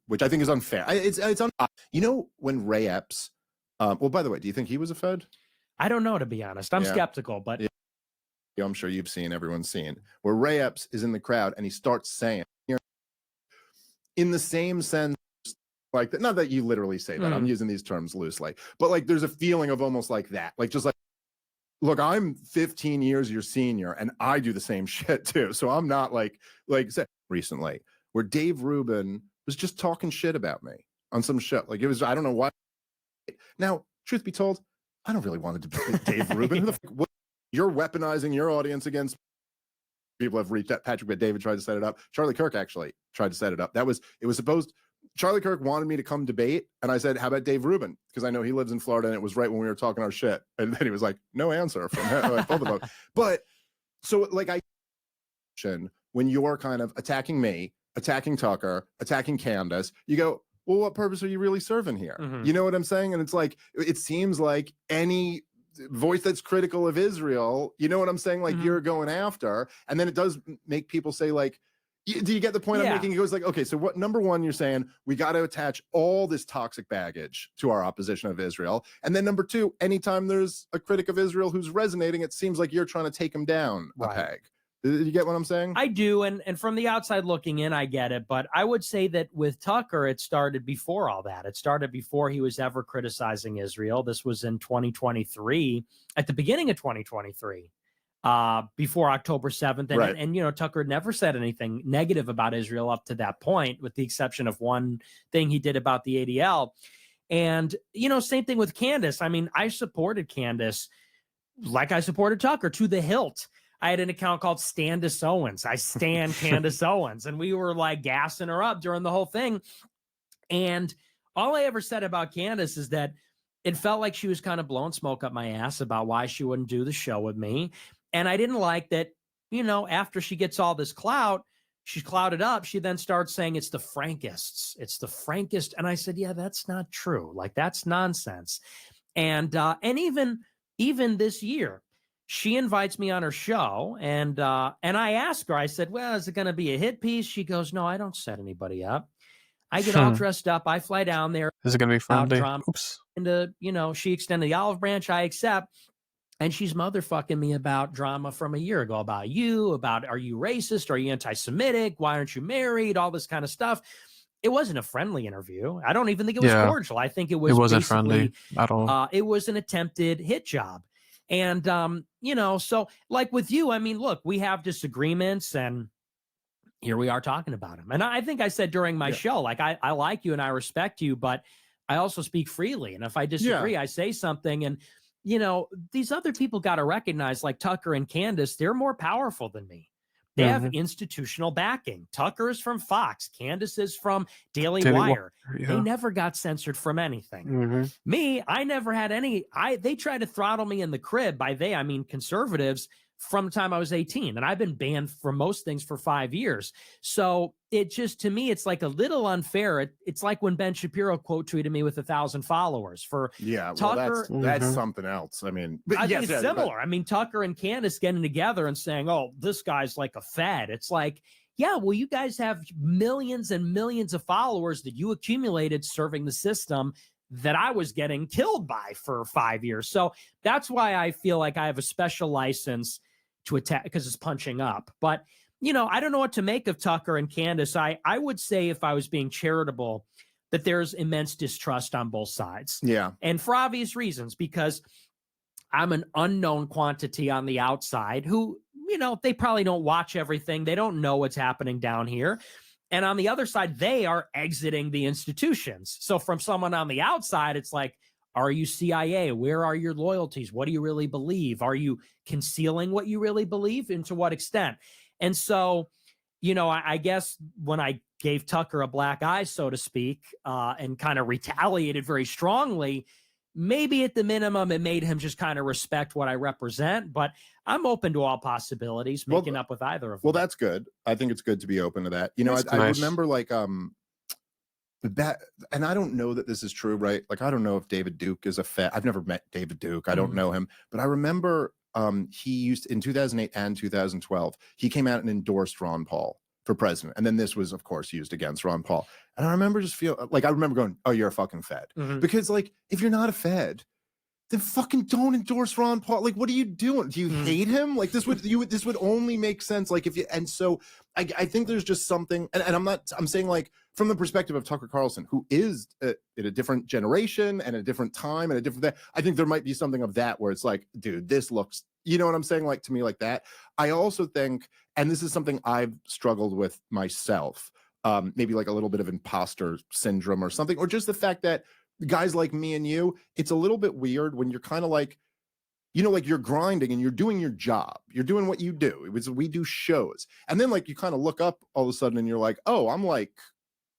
which I think is unfair. It's when Ray Epps, well, by the way, do you think he was a Fed? I don't know, to be honest. I'm skeptical, but I'm sure everyone's seen, where Ray Epps is in the crowd and he starts saying, in the same sense, like that, not that you literally say that, I'm using these terms loosely, but like there's a feeling of almost like that, like just like, look, I'm 15 years your senior and I do the same shit too. So I'm not like recently where Dave Rubin was just talking shit about me on some shit. Like, it was, I don't know why. Now, truth be told, I don't really want to debate Dave Rubin. Who the fuck, you're weaponizing your audience against people have reached out. Patrick Bet David tried to set it up. Charlie Kirk actually tried to set it up. It was supposed, Charlie Kirk wanted me to come debate, and I said, how about Dave Rubin? Because I know he lives in Florida, and it was right when we were talking our shit. And then he was like, no answer from both of them. But so, like, when you're kind of attacking me, attacking Tucker, attacking Candace, you go, well, what purpose are you really serving here? You know what I'm saying? And it's like, it seems like any voice that's critical of Israel, you know what I'm saying? Like you're going after, and then it does make people say like, do you get the point I'm making? It goes like, okay, so what, number one, you're saying we got to attach all this toxic baggage to our opposition of Israel. And then number two, anytime there's a critic of Israel who's resonating, it seems like you're trying to take him down a peg. Did you get what I'm saying? I do. And from the outside looking in, I get it. But I would say that with Tucker, it started before all that. It started before he was ever criticizing Israel. This was in 2023, at the beginning of 2023. Before October 7th. And, you know, Tucker never said anything negative about Israel up to that point, with the exception of one thing he did about the ADL. And, you know, same thing with Candace. I mean, I supported Candace like I supported Tucker to the hilt. I had an account called Standis Owens. I stand Candace Owens. And we were like gassing her up during the whole thing. And all I ever said about Candace is that it felt like she was kind of blowing smoke up my ass about why she wouldn't do the show with me. And I didn't like that, you know, after she gets all this clout, she's clouded up. She then starts saying it's the Frankists. It's the Frankist. And I said, yeah, that's not true. Like, that's nonsense. And even this year, she invites me on her show. And I ask her, I said, well, is it going to be a hit piece? She goes, no, I don't set anybody up. I get all dressed up. I fly down there. Is it going to be friendly? Oops. And, you know, she extended the olive branch. I accept. And she's motherfucking me about drama from a year ago, about you, about are you racist? Are you anti-Semitic? Why aren't you married? All this kind of stuff. It wasn't a friendly interview. I don't even think it was cordial. I think it wasn't friendly at all. It was an attempted hit job. And, you know, so like with you, I mean, look, we have disagreements and here we are talking about them. And I think I said during my show, like, I like you and I respect you, but I also speak freely. And if I disagree, I say something. And, you know, these other people got to recognize, like Tucker and Candace, they're more powerful than me. They have institutional backing. Tucker is from Fox. Candace is from Daily Wire. They never got censored from anything. Me, I never had any. They tried to throttle me in the crib. By they, I mean conservatives, from the time I was 18. And I've been banned from most things for 5 years. So it just, to me, it's like a little unfair. It's like when Ben Shapiro quote tweeted me with 1,000 followers for Tucker. Well, that's something else. I mean, I think it's similar. I mean, Tucker and Candace getting together and saying, oh, this guy's like a fed. It's like, yeah, well, you guys have millions and millions of followers that you accumulated serving the system that I was getting killed by for 5 years. So that's why I feel like I have a special license to attack, because it's punching up. But, you know, I don't know what to make of Tucker and Candace. I would say, if I was being charitable, that there's immense distrust on both sides. Yeah. And for obvious reasons, because I'm an unknown quantity on the outside who, you know, they probably don't watch everything. They don't know what's happening down here. And on the other side, they are exiting the institutions. So from someone on the outside, it's like, are you CIA? Where are your loyalties? What do you really believe? Are you concealing what you really believe, and to what extent? And so, you know, I guess when I gave Tucker a black eye, so to speak, and kind of retaliated very strongly, maybe at the minimum, it made him just kind of respect what I represent. But I'm open to all possibilities, making up with either of them. Well, that's good. I think it's good to be open to that. You know, I remember like, that, and I don't know that this is true, right? Like, I don't know if David Duke is a Fed. I've never met David Duke. I don't know him, but I remember he used, in 2008 and 2012, he came out and endorsed Ron Paul for president. And then this was, of course, used against Ron Paul. And I remember I remember going, oh, you're a fucking Fed. Because like, if you're not a Fed, then fucking don't endorse Ron Paul. Like, what are you doing? Do you hate him? Like, this would only make sense. Like, if you, and so I think there's just something, and I'm saying, like, from the perspective of Tucker Carlson, who is in a different generation and a different time and a different, I think there might be something of that where it's like, dude, this looks, you know what I'm saying? Like, to me, like that. I also think, and this is something I've struggled with myself, maybe like a little bit of imposter syndrome or something, or just the fact that guys like me and you, it's a little bit weird when you're kind of like, you know, like you're grinding and you're doing your job. You're doing what you do. We do shows. And then like you kind of look up all of a sudden and you're like, oh, I'm like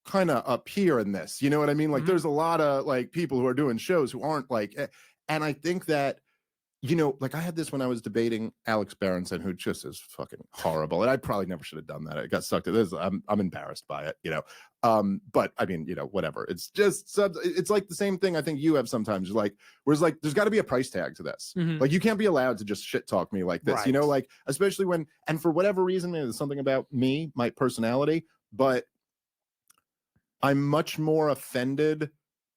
kind of up here in this. You know what I mean? Like there's a lot of like people who are doing shows who aren't like, and I think that you know, like I had this when I was debating Alex Berenson, who just is fucking horrible, and I probably never should have done that. I got sucked into this. I'm embarrassed by it, you know. But I mean, you know, whatever. It's just it's like the same thing I think you have sometimes. Like, whereas like there's got to be a price tag to this. Like you can't be allowed to just shit talk me like this, you know, like especially when, and for whatever reason, maybe there's something about me, my personality, but I'm much more offended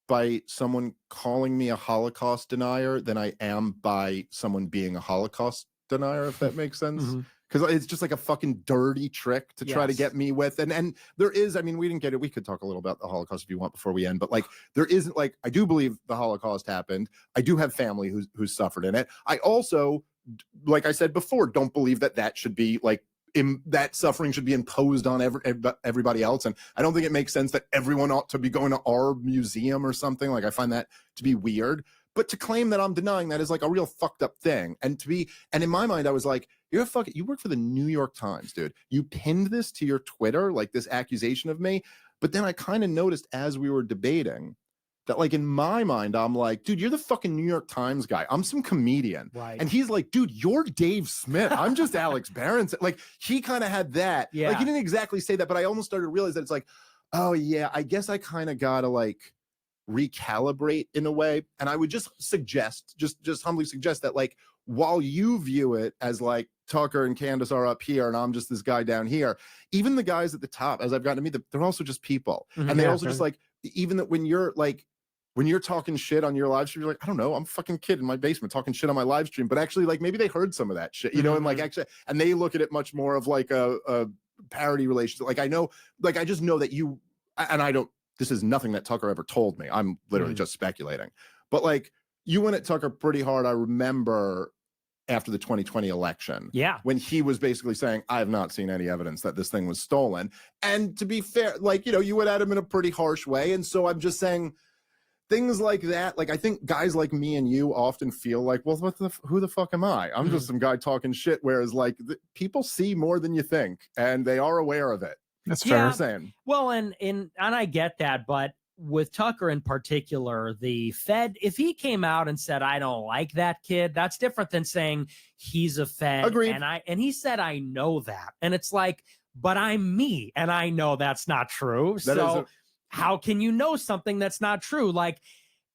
by someone calling me a Holocaust denier than I am by someone being a Holocaust denier, if that makes sense. Because it's just like a fucking dirty trick to try to get me with. And there is, I mean, we didn't get it. We could talk a little about the Holocaust if you want before we end, but like there isn't, like, I do believe the Holocaust happened. I do have family who's suffered in it. I also, like I said before, don't believe that that should be like, that suffering should be imposed on everybody else. And I don't think it makes sense that everyone ought to be going to our museum or something. Like I find that to be weird, but to claim that I'm denying that is like a real fucked up thing. And in my mind, I was like, you work for the New York Times, dude. You pinned this to your Twitter, like this accusation of me. But then I kind of noticed as we were debating that, like, in my mind, I'm like, dude, you're the fucking New York Times guy. I'm some comedian. Right. And he's like, dude, you're Dave Smith. I'm just Alex Berenson. Like, he kind of had that. Yeah. Like, he didn't exactly say that, but I almost started to realize that it's like, oh, yeah, I guess I kind of got to, like, recalibrate in a way. And I would just suggest, just humbly suggest that, like, while you view it as, like, Tucker and Candace are up here and I'm just this guy down here, even the guys at the top, as I've gotten to meet them, they're also just people. And they also just, like, even that when you're, like, when you're talking shit on your live stream, you're like, I don't know, I'm a fucking kid in my basement talking shit on my live stream. But actually, like, maybe they heard some of that shit, you know, and like actually, and they look at it much more of like a parody relationship. Like I know, like I just know that you, and I don't, this is nothing that Tucker ever told me. I'm literally just speculating. But like you went at Tucker pretty hard. I remember after the 2020 election. Yeah. When he was basically saying, I have not seen any evidence that this thing was stolen. And to be fair, like, you know, you went at him in a pretty harsh way. And so I'm just saying, things like that, like I think guys like me and you often feel like, well, who the fuck am I? I'm just some guy talking shit. Whereas like people see more than you think, and they are aware of it. That's fair. Saying. Well, and I get that, but with Tucker in particular, the Fed, if he came out and said, I don't like that kid, that's different than saying he's a Fed. Agreed. And he said, I know that. And it's like, but I'm me, and I know that's not true. So how can you know something that's not true? Like,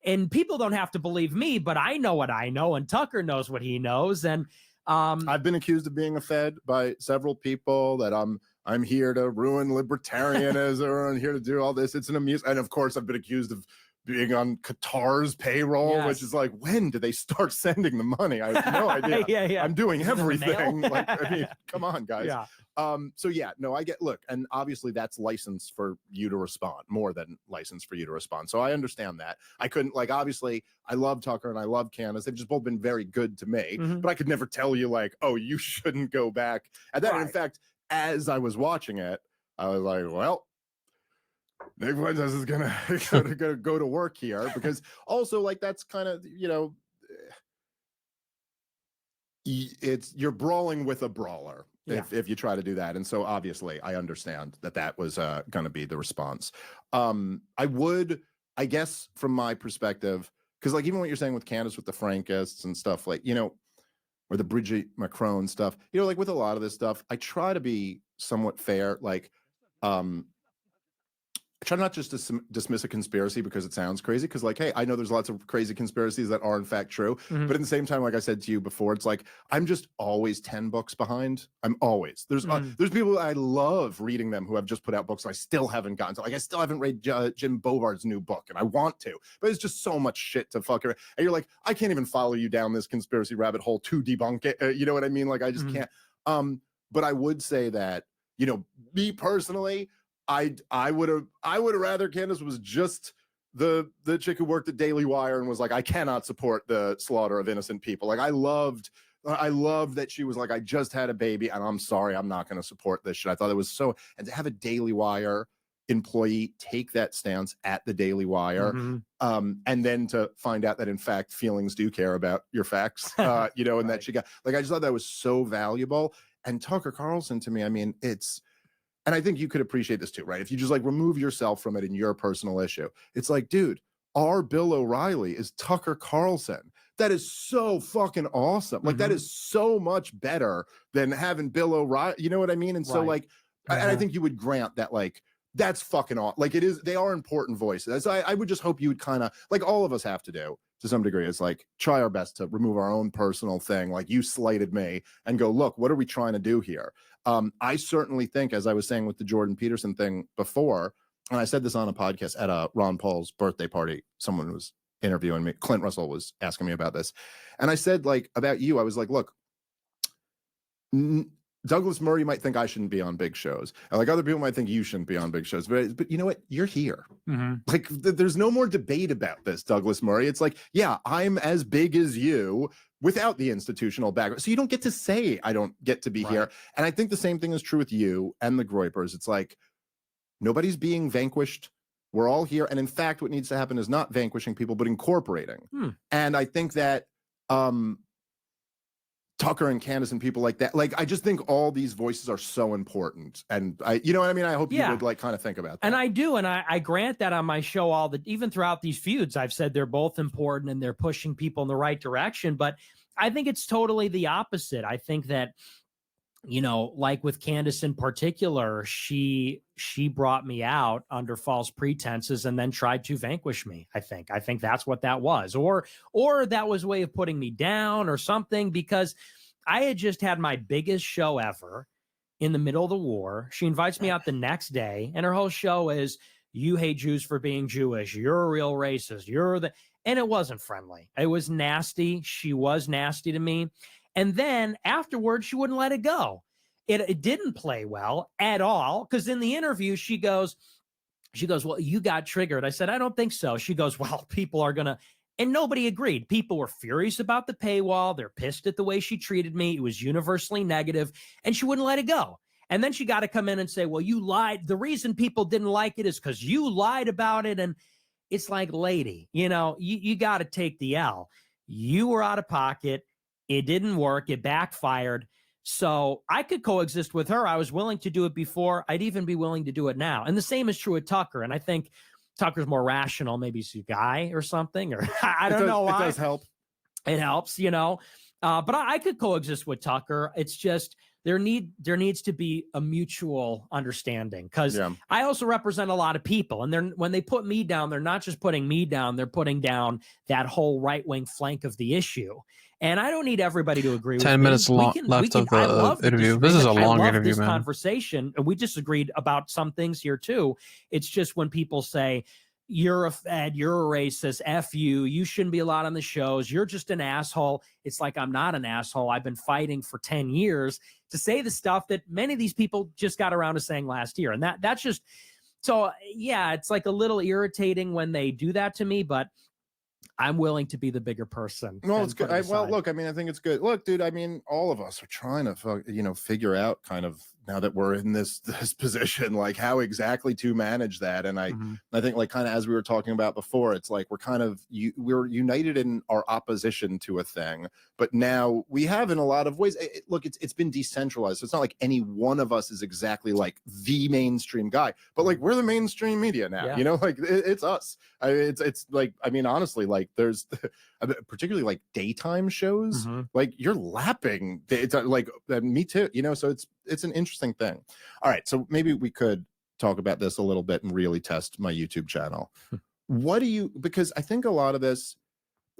and people don't have to believe me, but I know what I know, and Tucker knows what he knows. And I've been accused of being a Fed by several people, that I'm here to ruin libertarianism and here to do all this. It's an amusement. And of course, I've been accused of being on Qatar's payroll, which is like, when do they start sending the money? I have no idea. I'm doing everything. Like, I mean, come on, guys. So yeah, no, I get, look, and obviously that's license for you to respond, more than license for you to respond. So I understand that. I couldn't, like, obviously I love Tucker and I love Candace. They've just both been very good to me, but I could never tell you like, oh, you shouldn't go back. And then in fact, as I was watching it, I was like, well, Nick Fuentes is gonna go to work here, because also like that's kind of, you know, you're brawling with a brawler if you try to do that. And so obviously I understand that was going to be the response. I guess from my perspective, because like even what you're saying with Candace with the Frankists and stuff, like, you know, or the Brigitte Macron stuff, you know, like with a lot of this stuff, I try to be somewhat fair. Like, I try not just to dismiss a conspiracy because it sounds crazy, because like, hey, I know there's lots of crazy conspiracies that are in fact true, but at the same time, like I said to you before, it's like I'm just always 10 books behind. I'm always there's people I love reading them who have just put out books I still haven't gotten to. Like I still haven't read Jim Bovart's new book, and I want to, but it's just so much shit to fuck around. And you're like, I can't even follow you down this conspiracy rabbit hole to debunk it. You know what I mean? Like I just can't. But I would say that, you know, me personally, I would have rather Candace was just the chick who worked at Daily Wire and was like, I cannot support the slaughter of innocent people. Like I loved that she was like, I just had a baby and I'm sorry, I'm not going to support this shit. I thought it was so, and to have a Daily Wire employee take that stance at the Daily Wire, and then to find out that in fact feelings do care about your facts, you know, and that she got, like, I just thought that was so valuable. And Tucker Carlson, to me, I mean, and I think you could appreciate this too, right? If you just like remove yourself from it in your personal issue, it's like, dude, our Bill O'Reilly is Tucker Carlson. that is so fucking awesome. Like that is so much better than having Bill O'Reilly. You know what I mean? And so like, and I think you would grant that like, that's fucking awesome. Like it is, they are important voices. I would just hope you would kind of, like all of us have to do to some degree, is like try our best to remove our own personal thing. Like you slighted me and go, look, what are we trying to do here? I certainly think, as I was saying with the Jordan Peterson thing before, and I said this on a podcast at Ron Paul's birthday party, someone was interviewing me, Clint Russell was asking me about this. And I said, like, about you, I was like, look, Douglas Murray might think I shouldn't be on big shows. And like other people might think you shouldn't be on big shows. But you know what? You're here. Like there's no more debate about this, Douglas Murray. It's like, yeah, I'm as big as you without the institutional background. So you don't get to say I don't get to be here. And I think the same thing is true with you and the Groypers. It's like nobody's being vanquished. We're all here. And in fact, what needs to happen is not vanquishing people, but incorporating. And I think that Tucker and Candace and people like that, like I just think all these voices are so important. And I, you know what I mean? I hope you would like kind of think about that. And I do, and I grant that on my show even throughout these feuds, I've said they're both important and they're pushing people in the right direction. But I think it's totally the opposite. I think that, you know, like with Candace in particular, she brought me out under false pretenses and then tried to vanquish me. I think that's what that was, or that was a way of putting me down or something, because I had just had my biggest show ever in the middle of the war. She invites me out the next day, and her whole show is, you hate Jews for being Jewish. You're a real racist. And it wasn't friendly. It was nasty. She was nasty to me. And then afterwards, she wouldn't let it go. It didn't play well at all, because in the interview, she goes, well, you got triggered. I said, I don't think so. She goes, well, people are going to, and nobody agreed. People were furious about the paywall. They're pissed at the way she treated me. It was universally negative, and she wouldn't let it go. And then she got to come in and say, well, you lied. The reason people didn't like it is because you lied about it. And it's like, lady, you know, you got to take the L. You were out of pocket. It didn't work. It backfired. So I could coexist with her. I was willing to do it before. I'd even be willing to do it now. And the same is true with Tucker. And I think Tucker's more rational. Maybe he's a guy or something, or I don't know why. It does help. It helps, you know. But I could coexist with Tucker. It's just there needs to be a mutual understanding, because I also represent a lot of people, and when they put me down, they're not just putting me down, they're putting down that whole right-wing flank of the issue. And I don't need everybody to agree with me. 10 minutes left of the interview. This is a long interview, man. Conversation, and we disagreed about some things here too. It's just when people say, you're a Fed, you're a racist, F you shouldn't be allowed on the shows, you're just an asshole. It's like, I'm not an asshole. I've been fighting for 10 years to say the stuff that many of these people just got around to saying last year. And that's just, so yeah, it's like a little irritating when they do that to me, but I'm willing to be the bigger person. Well, it's good. Well, look, I mean, I think it's good. Look, dude, I mean, all of us are trying to, you know, figure out kind of, now that we're in this position, like how exactly to manage that. And I think, like, kind of as we were talking about before, it's like we're united in our opposition to a thing, but now we have, in a lot of ways, look, it's been decentralized. So it's not like any one of us is exactly like the mainstream guy, but like we're the mainstream media now. You know, like it's us. It's like, I mean, honestly, like there's particularly like daytime shows, like you're lapping. It's like me too. You know, so it's an interesting thing. All right, so maybe we could talk about this a little bit and really test my YouTube channel. What do you, because I think a lot of this,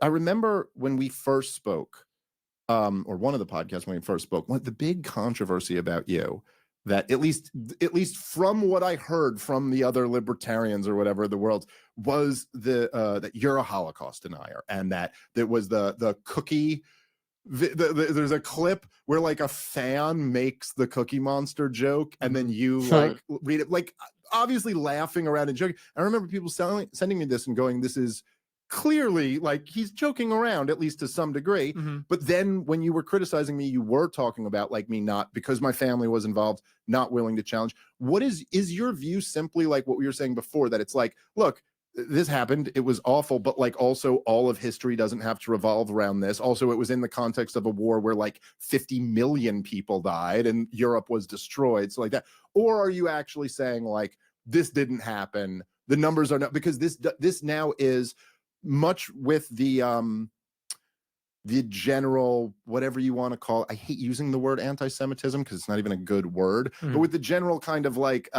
I remember when we first spoke, or one of the podcasts when we first spoke, the big controversy about you, that at least from what I heard from the other libertarians or whatever the world, was that you're a Holocaust denier, and that there was the cookie. There's a clip where like a fan makes the Cookie Monster joke, and then you like read it, like obviously laughing around and joking. I remember people sending me this and going, this is clearly like he's joking around, at least to some degree. But then when you were criticizing me, you were talking about like me not, because my family was involved, not willing to challenge. What is your view simply like what we were saying before, that it's like, look, this happened, it was awful, but like also all of history doesn't have to revolve around this. Also, it was in the context of a war where like 50 million people died and Europe was destroyed, so like that? Or are you actually saying like, this didn't happen, the numbers are not, because this now is much with the the general, whatever you want to call it. I hate using the word anti-Semitism because it's not even a good word, but with the general kind of like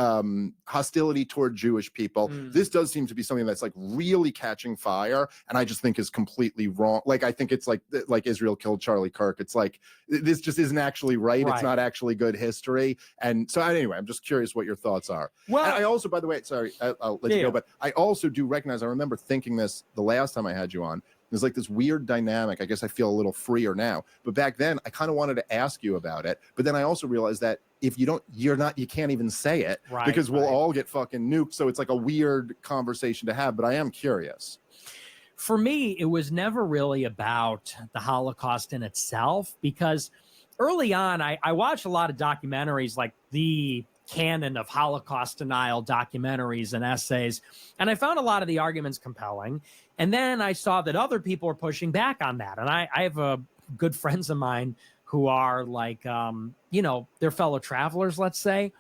hostility toward Jewish people, this does seem to be something that's like really catching fire, and I just think is completely wrong. Like, I think it's like Israel killed Charlie Kirk. It's like, this just isn't actually right. It's not actually good history. And so anyway, I'm just curious what your thoughts are. Well, and I also, by the way, sorry, I'll let you go, but I also do recognize, I remember thinking this the last time I had you on. There's like this weird dynamic. I guess I feel a little freer now, but back then I kind of wanted to ask you about it. But then I also realized that if you don't, you can't even say it because we'll all get fucking nuked. So it's like a weird conversation to have, but I am curious. For me, it was never really about the Holocaust in itself, because early on, I watched a lot of documentaries, like the canon of Holocaust denial documentaries and essays, and I found a lot of the arguments compelling. And then I saw that other people were pushing back on that. And I have good friends of mine who are like, they're fellow travelers, let's say,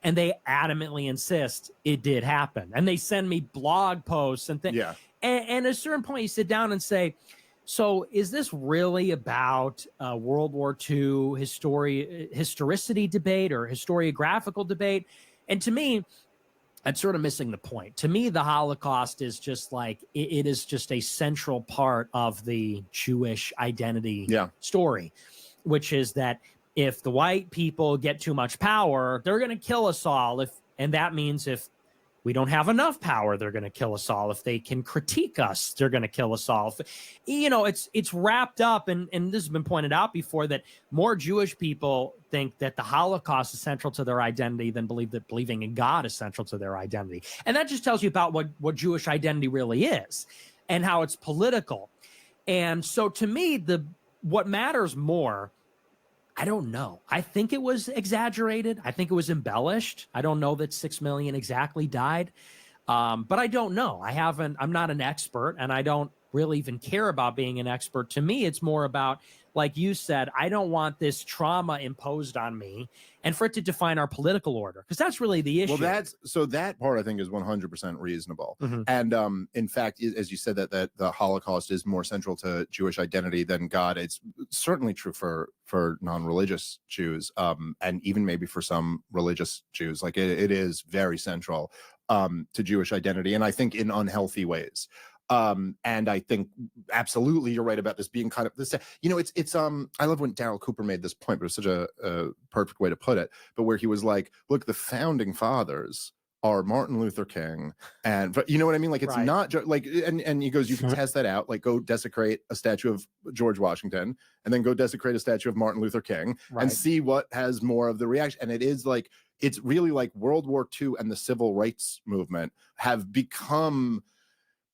and they adamantly insist it did happen. And they send me blog posts and things. Yeah. And at a certain point, you sit down and say, so is this really about World War II historicity debate or historiographical debate? And to me, that's sort of missing the point. To me, the Holocaust is just like, it is just a central part of the Jewish identity story, which is that if the white people get too much power, they're going to kill us all. And that means if we don't have enough power, they're going to kill us all. If they can critique us, they're going to kill us all. It's wrapped up, and this has been pointed out before, that more Jewish people think that the Holocaust is central to their identity than believing in God is central to their identity. And that just tells you about what Jewish identity really is and how it's political. And so to me, what matters more, I don't know. I think it was exaggerated. I think it was embellished. I don't know that 6 million exactly died, but I don't know. I'm not an expert, and I don't really even care about being an expert. To me, it's more about, like you said, I don't want this trauma imposed on me and for it to define our political order, because that's really the issue. Well, that part I think is 100% reasonable. And in fact, as you said, that the Holocaust is more central to Jewish identity than God. It's certainly true for non-religious Jews, and even maybe for some religious Jews. Like it is very central to Jewish identity, and I think in unhealthy ways. And I think absolutely you're right about this being kind of this, it's I love when Darryl Cooper made this point, but it was such a perfect way to put it, but where he was like, look, the founding fathers are Martin Luther King, but you know what I mean? Like, it's not like, and he goes, you can test that out, like go desecrate a statue of George Washington and then go desecrate a statue of Martin Luther King and see what has more of the reaction. And it is like, it's really like World War II and the civil rights movement have become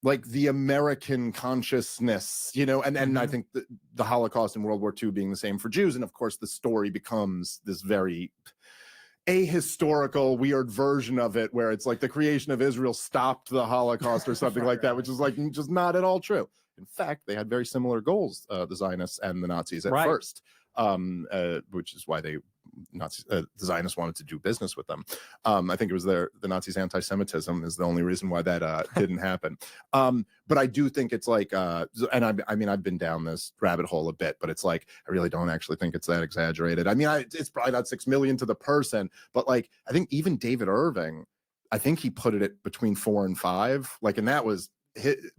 like the American consciousness, and I think the Holocaust and World War II being the same for Jews. And of course, the story becomes this very ahistorical, weird version of it, where it's like the creation of Israel stopped the Holocaust or something like that, which is like just not at all true. In fact, they had very similar goals, the Zionists and the Nazis at first, which is why the Zionists wanted to do business with them. I think it was the Nazis' anti-Semitism is the only reason why that didn't happen. But I do think it's like, and I mean, I've been down this rabbit hole a bit, but it's like, I really don't actually think it's that exaggerated. I mean, it's probably not 6 million to the person, but like, I think even David Irving, I think he put it at between 4 and 5, like, and that was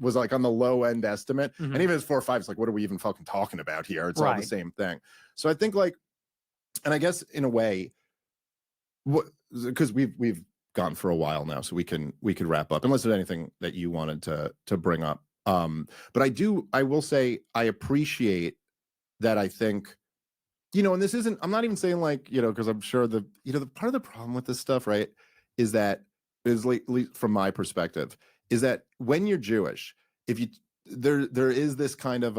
like on the low end estimate. And even as 4 or 5, it's like, what are we even fucking talking about here? It's all the same thing. So I think like, and I guess in a way, because we've gone for a while now, so we could wrap up unless there's anything that you wanted to bring up. But I will say I appreciate that. I think, and this isn't, I'm not even saying like, because I'm sure the part of the problem with this stuff, right, is that is like, at least from my perspective, is that when you're Jewish, if you there is this kind of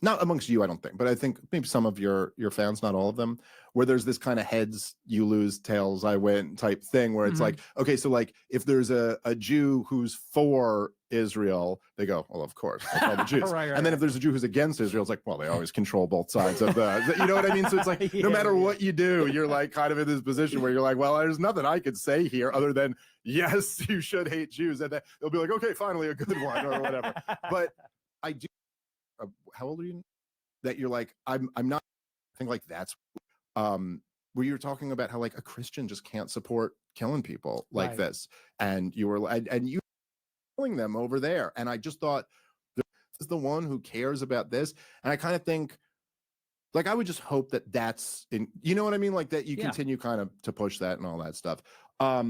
not amongst you, I don't think, but I think maybe some of your fans, not all of them, where there's this kind of heads you lose, tails I win type thing, where it's like, okay, so like if there's a Jew who's for Israel, they go, well, of course, like all the Jews. And then if there's a Jew who's against Israel, it's like, well, they always control both sides of the, you know what I mean? So it's like, no matter what you do, you're like kind of in this position where you're like, well, there's nothing I could say here other than, yes, you should hate Jews. And they'll be like, okay, finally a good one or whatever. But I do. How old are you? that you're like, I'm not. I think like that's where you were talking about how like a Christian just can't support killing people like this, and you were and you killing them over there, and I just thought this is the one who cares about this, and I kind of think. Like I would just hope that that's in, you know what I mean? Like that you continue kind of to push that and all that stuff. I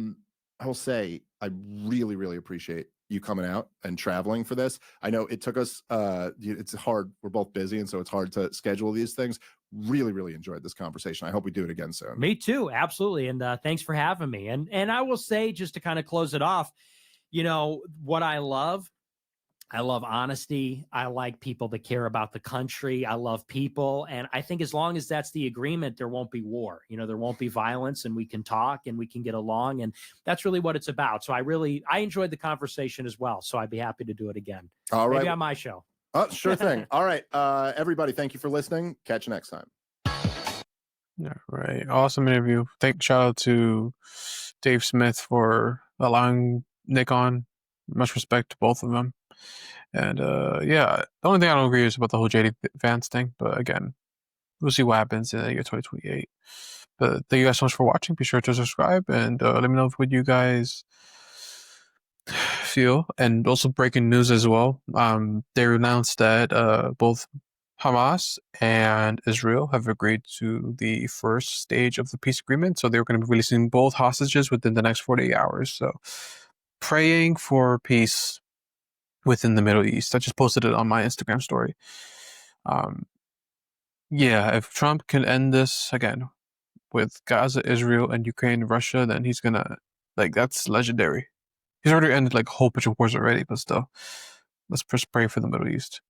will say I really, really appreciate you coming out and traveling for this. I know it took us it's hard. We're both busy, and so it's hard to schedule these things. Really, really enjoyed this conversation. I hope we do it again soon. Me too, absolutely. And thanks for having me. And I will say, just to kind of close it off, you know, what I love honesty. I like people that care about the country. I love people. And I think as long as that's the agreement, there won't be war. You know, there won't be violence, and we can talk and we can get along. And that's really what it's about. So I enjoyed the conversation as well. So I'd be happy to do it again. All right. Maybe on my show. Oh, sure thing. All right. Everybody, thank you for listening. Catch you next time. All right. Awesome interview. Shout out to Dave Smith for allowing Nick on. Much respect to both of them. And yeah, the only thing I don't agree is about the whole JD Vance thing. But again, we'll see what happens in the year 2028. But thank you guys so much for watching. Be sure to subscribe and let me know what you guys feel. And also breaking news as well. They announced that both Hamas and Israel have agreed to the first stage of the peace agreement. So they're going to be releasing both hostages within the next 48 hours. So praying for peace within the Middle East. I just posted it on my Instagram story. Yeah, if Trump can end this again with Gaza, Israel, and Ukraine, Russia, then he's gonna, like, that's legendary. He's already ended like a whole bunch of wars already, but still, let's just pray for the Middle East.